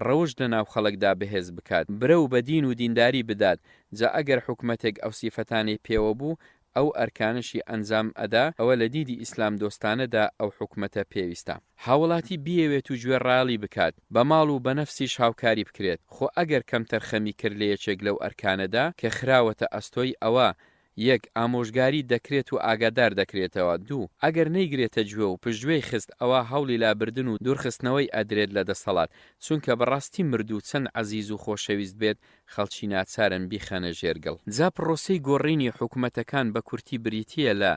ڕەوش لە ناو خەڵکدا بەهێز بکات برە و بە دین و دینداری بدات جا ئەگەر حکومەتێک ئەو سیفەتانەی پێوە بوو ئەو ئەرکانشی ئەنجام ئەدا ئەوە لە دیدی ئیسلام دۆستانەدا ئەو حکومەتە پێویستە هاوڵاتی بیەوێت و گوێڕاڵی بکات بە ماڵ و بە نەفسیش هاوکاری بکرێت خۆ ئەگەر کەم تەرخەمی کرد لە یەکێک لەو ئەرکانەدا کە خراوەتە ئەستۆی ئەوە یەک ئامۆژگاری دەکرێت و ئاگادار دەکرێتەوە دوو ئەگەر نەیگرێتە گوێ و پشتگوێی خست ئەوە هەوڵی لابردن و دوورخستنەوەی ئەدرێت لە دەسەڵات چونکە بەڕاستی مردوو چەند عەزیز و خۆشەویست بێت خەڵکی ناچارن بیخەنە ژێرگەڵ جا پرۆسەی گۆڕینی حکومەتەکان بە کورتی بریتیە لە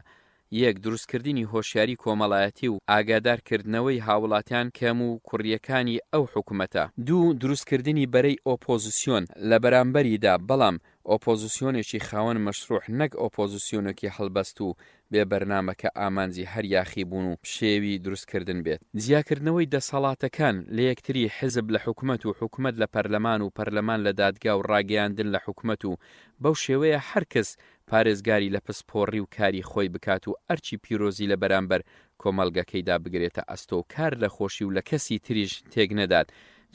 یەک دروستکردنی هۆشیاری کۆمەڵایەتی و ئاگادارکردنەوەی هاوڵاتیان کەم و کوڕیەکانی ئەو حکومەتە دوو دروستکردنی بەرەی ئۆپۆزیسیۆن لە بەرامبەریدا بەڵام ئۆپۆزیسیۆنێکی خاوەن مەشروع نەک ئۆپۆزیسیۆنێکی هەڵبەست و بێ بەرنامەکە ئامانجی هەر یاخی بوون و شێوی دروستکردن بێت جیاکردنەوەی دەسەڵاتەکان لە یەکتری حزب لە حکومەت و حکومەت لە پەرلەمان و پەرلەمان لە دادگا و ڕاگەیاندن لە حکومەت و بەو شێوەیە هەرکەس پارێزگاری لە پسپۆڕی و کاری خۆی بکات و ئەرچی پیرۆزی لە بەرامبەر کۆمەڵگەکەیدا بگرێتە ئەستۆ و کار لە خۆشی و لە کەسی تریش تێک نەدات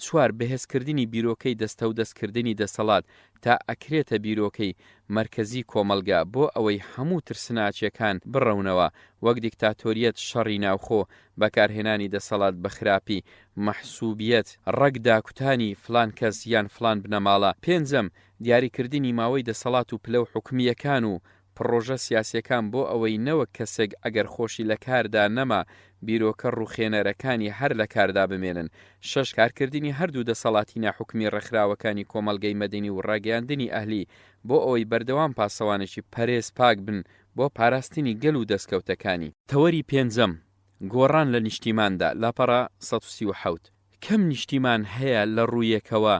چوار بەهێزکردنی بیرۆکەی دەستە و دەستکردنی دەسەڵات تا ئەکرێتە بیرۆکەی مرکزی کۆمەلگا بۆ ئەوەی هەموو ترسناچیەکان بڕەونەوە وەک دیکتاتۆریەت شەڕی ناوخۆ بەکارهێنانی دەسەڵات بەخراپی مەحسوبیەت ڕەگدا کوتانی فلان کەس یان فلان بنەماڵە پێنجەم دیاریکردنی ماوەی دەسەڵات و پلە و حکومیەکان و پڕۆژە سیاسیەکان بۆ ئەوەی نەوەک کەسێک ئەگەر خۆشی لە کاردا نەما بیرۆکە ڕوخێنەرەکانی هەر لە کاردا بمێنن شەش کارکردنی هەردوو دەسەڵاتی ناحکومی ڕێکخراوەکانی کۆمەڵگەی مەدەنی و ڕاگەیاندنی ئەهلی بۆ ئەوەی بەردەوام پاسەوانێکی پەرێز پاک بن بۆ پاراستنی گەل و دەستکەوتەکانی تەوەری پێنجەم گۆڕان لە نیشتیماندا لاپەڕە 137 کەم نیشتیمان هەیە لە ڕوویەکەوە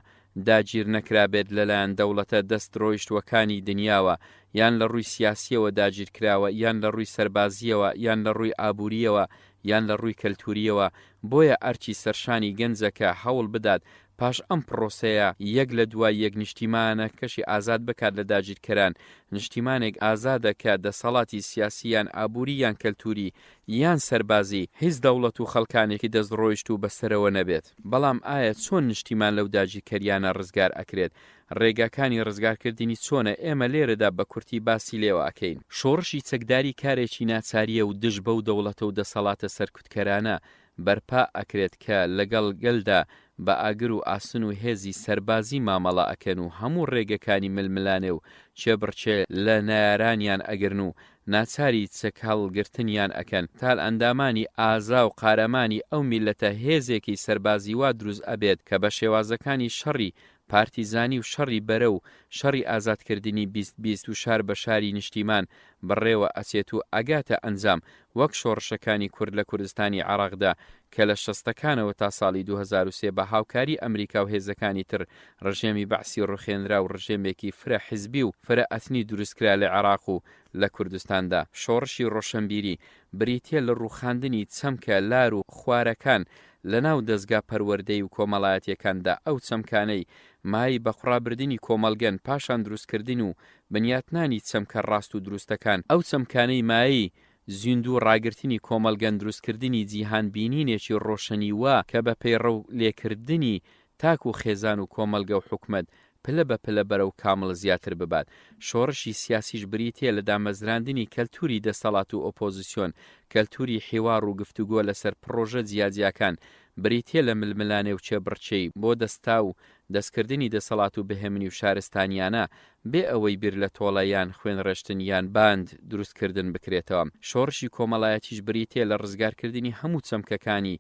داگیر نەکرابێت لەلایەن دەوڵەتە دەست ڕۆیشتوەکانی دنیاوە یان لە ڕووی سیاسیەوە داگیرکراوە یان لە ڕووی سەربازیەوە یان لە ڕووی ئابووریەوە یان لە ڕووی کەلتوریەوە بۆیە ئەرچی سەرشانی گەنجەکە هەوڵ بدات پاش ئەم پرۆسەیە یەک لە دوای یەک نیشتیمانە کەشی ئازاد بکات لە داگیرکەران نیشتیمانێک ئازادە کە دەسەڵاتی سیاسیان ئابووری یان کەلتوری یان سەربازی هیچ دەوڵەت و خەڵکانێکی دەست ڕۆیشت و بەسەرەوە نەبێت بەڵام ئایا چۆن نیشتیمان لەو داگیرکەریانە ڕزگار ئەکرێت ڕێگاکانی ڕزگارکردنی چۆنە ئێمە لێرەدا بە کورتی باسی لێوە ئەکەین شۆڕشی چەکداری کارێکی ناچاریە و دژ بەو دەوڵەتە و دەسەڵاتە سەرکوتکەرانە بەرپا ئەکرێت کە لەگەڵ گەلدا بە ئاگر و ئاسن و هێزی سەربازی مامەڵە ئەکەن و هەموو ڕێگەکانی ململانێ و چێبڕچێ لە نایارانیان ئەگرن و ناچاری چەک هەڵگرتنیان ئەکەن تال ئەندامانی ئازا و قارەمانی ئەو میلەتە هێزێکی سەربازی وا دروست ئەبێت کە بە شێوازەکانی شەڕی پارتیزانی و شەڕی بەرە و شەڕی ئازادکردنی 2020 و شار بە شاری نیشتیمان بڕێوە ئەچێت و ئەگاتە ئەنجام وەک شۆڕشەکانی کورد لە کوردستانی عێراقدا کە لە شەستەکانەوە تا ساڵی 2003 بە هاوکاری ئەمریکا و هێزەکانی تر ڕژێمی بەعسی ڕوخێنرا و ڕژێمێکی فرە حیزبی و فرە ئەتنی دروستکرا لە عێراق و لە کوردستاندا شۆڕشی ڕۆشنبیری بریتیە لە ڕووخاندنی چەمکە لار و خوارەکان لە ناو دەستگا پەروەردەی و کۆمەڵایەتیەکاندا ئەو چەمکانەی مای بە خوڕابردننی کۆمەڵگەن پاشان دروستکردن و بنیاتنانی چەمکە ڕاست و دروستەکان ئەو چەمکانەی مایی زیندوو ڕاگررتنی کۆمەڵگەن دروستکردنی جیهان بینینێکی ڕۆشنی وا کە بە پەیڕە و لێکردنی تاک و خێزان و کۆمەلگە و حکومەت پلە بە پلە بەرە و کامڵ زیاتر ببات شۆڕشی سیاسیش بریتیە لە دامەزراندنی کەلتوری دەسەڵات و ئۆپۆزیسیۆن کەلتوری حیوار و گفتوگۆ لەسەر پرۆژە جیاجیاکان بریتیە لە ململانێ و چێبڕچەی بۆ دەستا و دەستکردنی دەسەڵات و بەهێمنی و شارستانیانە بێ ئەوەی بیر لە تۆڵەیان خوێن ڕێشتن یان باند دروستکردن بکرێتەوە شۆڕشی کۆمەڵایەتیش بریتیە لە ڕزگارکردنی هەموو چەمکەکانی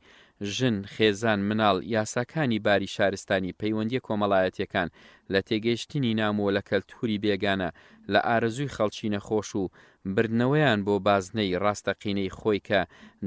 ژن خێزان مناڵ یاساکانی باری شارستانی پەیوەندی کۆمەڵایەتیەکان لە تێگەیشتنی نامەوە لە کەلتوری بێگانە لە ئارەزووی خەڵکی نەخۆش و بردنەوەیان بۆ بازنەی ڕاستەقینەی خۆی کە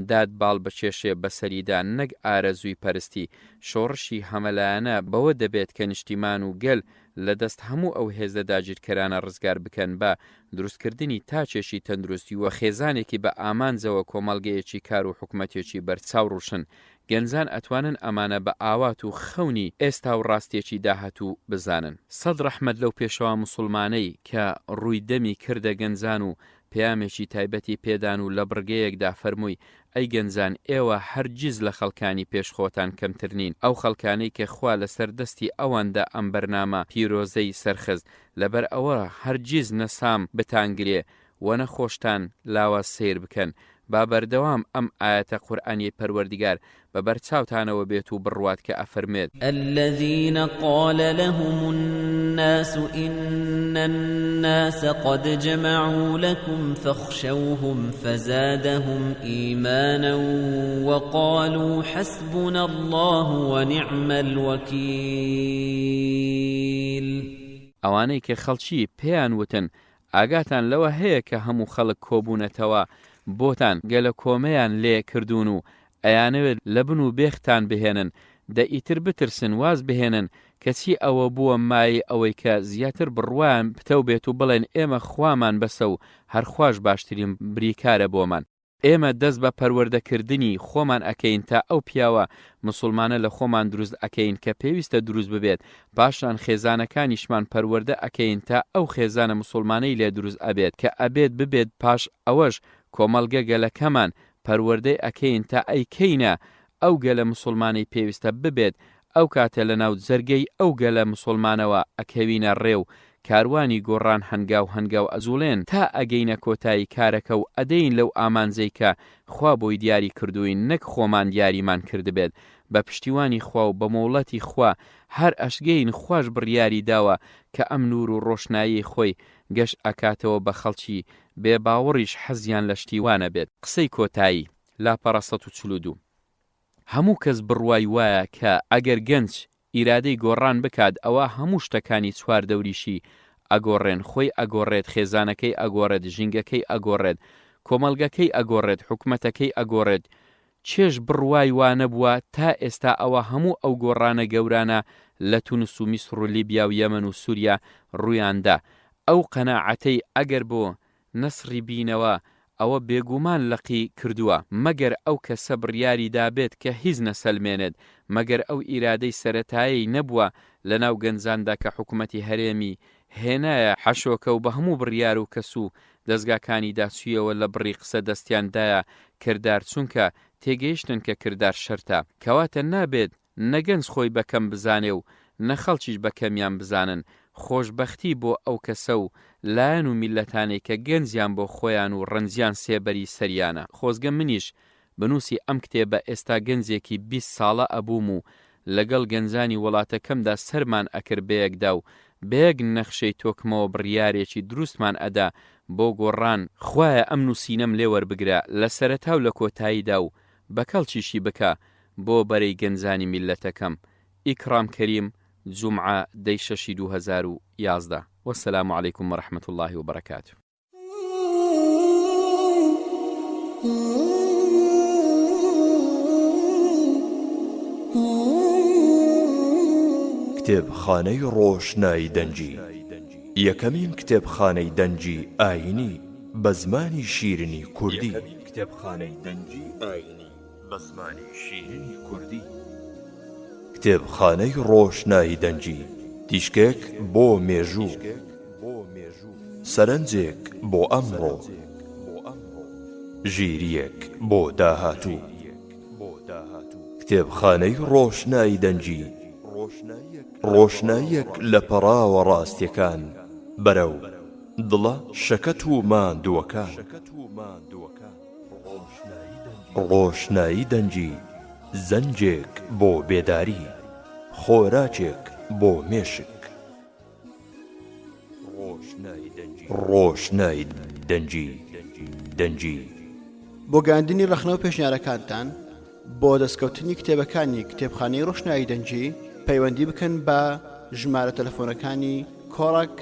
داد باڵ بەچێشێ بەسەریدا نەک ئارەزووی پەرستی شۆڕشی هەمەلایەنە بەوە دەبێت کە نیشتیمان و گەل لە دەست هەموو ئەو هێزە داگیرکەرانە ڕزگار بکەن بە دروستکردنی تاچێکی تەندروستی وە خێزانێکی بە ئامانجەوە کۆمەڵگەیەکی کار و حکومەتێکی بەرچاو ڕوشن. گەنجان ئەتوانن ئەمانە بە ئاوات و خەونی ئێستا و ڕاستێکی داهاتوو بزانن. سەد ڕەحمەت لەو پێشەوە موسڵمانەی کە ڕووی دەمی کردە گەنجان و پەیامێکی تایبەتی پێدان و لە بڕگەیەکدا فەرمووی ئەی گەنجان ئێوە هەرگیز لە خەڵکانی پێشخۆتان کەمتر نین. ئەو خەڵکانەی کە خوا لەسەر دەستی ئەواندا ئەم بەرنامە پیرۆزەی سەرخست لەبەر ئەوە هەرگیز نەسام بتانگرێ و نەخۆشتان لاوە سیر بکەن. با بەردەوام ئەم ئاەتە قورئانی پەروەردگار بە بەرچاوتانەوە بێت و بڕوات کە ئەفەرمێت الذين قال لهم الناس إن الناس قد جمعوا لكم فاخشوهم فزادهم إيمانا وقالوا حسبنا الله ونعم الوكيل. ئەوانەی کە خەڵکی پێیان وتن ئاگاتان لەوە هەیە کە هەموو خەڵک کۆبوونەتەوە بۆتان گەلە کۆمەیان لێ کردوون و ئەیانەوێت لە بن و بێختان بهێنن دەئیتر بترسن واز بهێنن کەچی ئەوە بووە مای ئەوەی کە زیاتر بڕوایان پتەو بێت و بڵێن ئێمە خوامان بەسە و هەرخواش باشترین بریکارە بۆمان. ئێمە دەست بە پەروەردەکردنی خۆمان ئەکەین تا ئەو پیاوە مسلمانە لە خۆمان دروست ئەکەین کە پێویستە دروست ببێت، پاشان خێزانەکانیشمان پەروەردە ئەکەین تا ئەو خێزانە مسلمانەی لێ دروست ئەبێت کە ئەبێت ببێت پاش ئەوەش کۆمەڵگە گەلەکەمان پەروەردەی ئەکەین تا ئەیکەینە ئەو گەلە مسلمانەی پێویستە ببێت ئەو کاتە لە ناو جەرگەی ئەو گەلە مسلمانەوە ئەکەوینە ڕێو کاروانی گۆڕان هەنگاو ئەزوڵێن تا ئەگەینە کۆتایی کارەکە و ئەدەین لەو ئامانجەی کە خوا بۆی دیاری کردوین نەک خۆمان دیاریمان کردبێت بە پشتیوانی خوا و بە مۆڵەتی خوا هەر ئەشگەین خوش بڕیاری داوە کە ئەم نور و ڕۆشنایی خۆی گەشت ئەکاتەوە بە خەڵکی بێباوەڕیش حەزیان لە شتیوانە بێت. قسەی کۆتایی لاپەڕە 142 هەموو کەس بڕوای وایە کە ئەگەر گەنج ئیرادەی گۆڕان بکات ئەوە هەموو شتەکانی چوار دەوریشی ئەگۆڕێن، خۆی ئەگۆڕێت، خێزانەکەی ئەگۆڕێت، ژینگەکەی ئەگۆڕێت، کۆمەڵگەکەی ئەگۆڕێت، حکومەتەکەی ئەگۆڕێت. چێژ بڕوای وانە بووە تا ئێستا ئەوە هەموو ئەو گۆڕانە گەورانە لە تونس و میسر و لیبیا و یەمەن و سووریا ڕوویاندا. ئەو قەناعەتەی ئەگەر بۆ نەسری بینەوە ئەوە بێگومان لەقی کردووە مەگەر ئەو کەسە بڕیاری دابێت کە هیچ نەسەلمێنێت، مەگەر ئەو ئیرادەی سەرەتایی نەبووە لە ناو گەنجاندا کە حکومەتی هەرێمی هێنایە حەشۆکە و بە هەموو بڕیار و کەس و دەستگاکانی داچوویەوە لە بڕی قسە دەستیاندایە کردار چونکە تێگەیشتن کە کردار شەرتە کەواتە نابێت نەگەنج خۆی بەکەم بزانێ و نەخەڵکیش بەکەمیان بزانن. خۆشبەختی بۆ ئەو کەسە و لایەن و میلەتانەی کە گەنجیان بۆ خۆیان و ڕەنجیان سێبەری سەریانە. خۆزگە منیش بنووسی ئەم کتێبە ئێستا گەنجێکی 20 ساڵە ئەبووم و لەگەڵ گەنجانی وڵاتەکەمدا سەرمان ئەکرد بەیەکدا و بەیەک نەخشەی تۆکمەوە بڕیارێکی دروستمان ئەدا بۆ گۆڕان. خوایە ئەم نووسینەم لێ وەربگرە لە سەرەتا و لە کۆتاییدا و بەکەڵکیشی بکە بۆ بەرەی گەنجانی میلەتەکەم. ئیکرام کەریم، جومعە 10/6/2011. والسلام عليكم ورحمة الله وبركاته. کتێبخانەی ڕۆشنایی دەنجی یەکەمین کتێبخانەی دەنجی ئاینی بە زمانی شیرینی کوردی. کتێبخانەی دەنجی ئاینی بە زمانی شیرینی کوردی. کتێبخانەی ڕۆشنایی دەنجی تیشکێک بۆ مێژوو، سەرنجێک بۆ ئەمڕۆ، ژیریەک بۆ داهاتوو. کتێبخانەی ڕۆشنایی دەنجی ڕۆشناییەک لە پەڕاوە ڕاستیەکان بەرەو دڵە شەکەت و ماندووەکان. ڕۆشنایی دەنجی زەنجێک بۆ بێداری، خۆراکێک بۆ مێشک. ڕۆشنایی دەنجی بۆ گەاندنی ڕەخنە و پێشنیارەکانتان بۆ دەستکەوتنی کتێبەکانی کتێبخانەی ڕۆشنایی دەنجی پەیوەندی بکەن بە ژمارە تەلەفۆنەکانی کۆڕک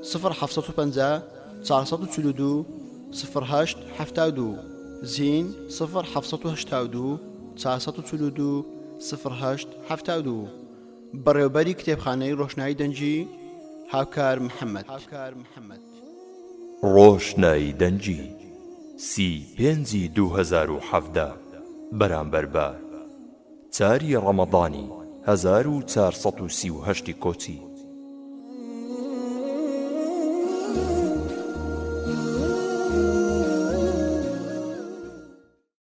075 442 0872 زین 0 782 442 0872 بەڕێوەبەری کتێبخانەی ڕۆشنایی دەنجی هاوکار محەممەد. ڕۆشنایی دەنجی 35/2017 بەرامبەر بە 4 ڕەمەضانی 1438 کۆچی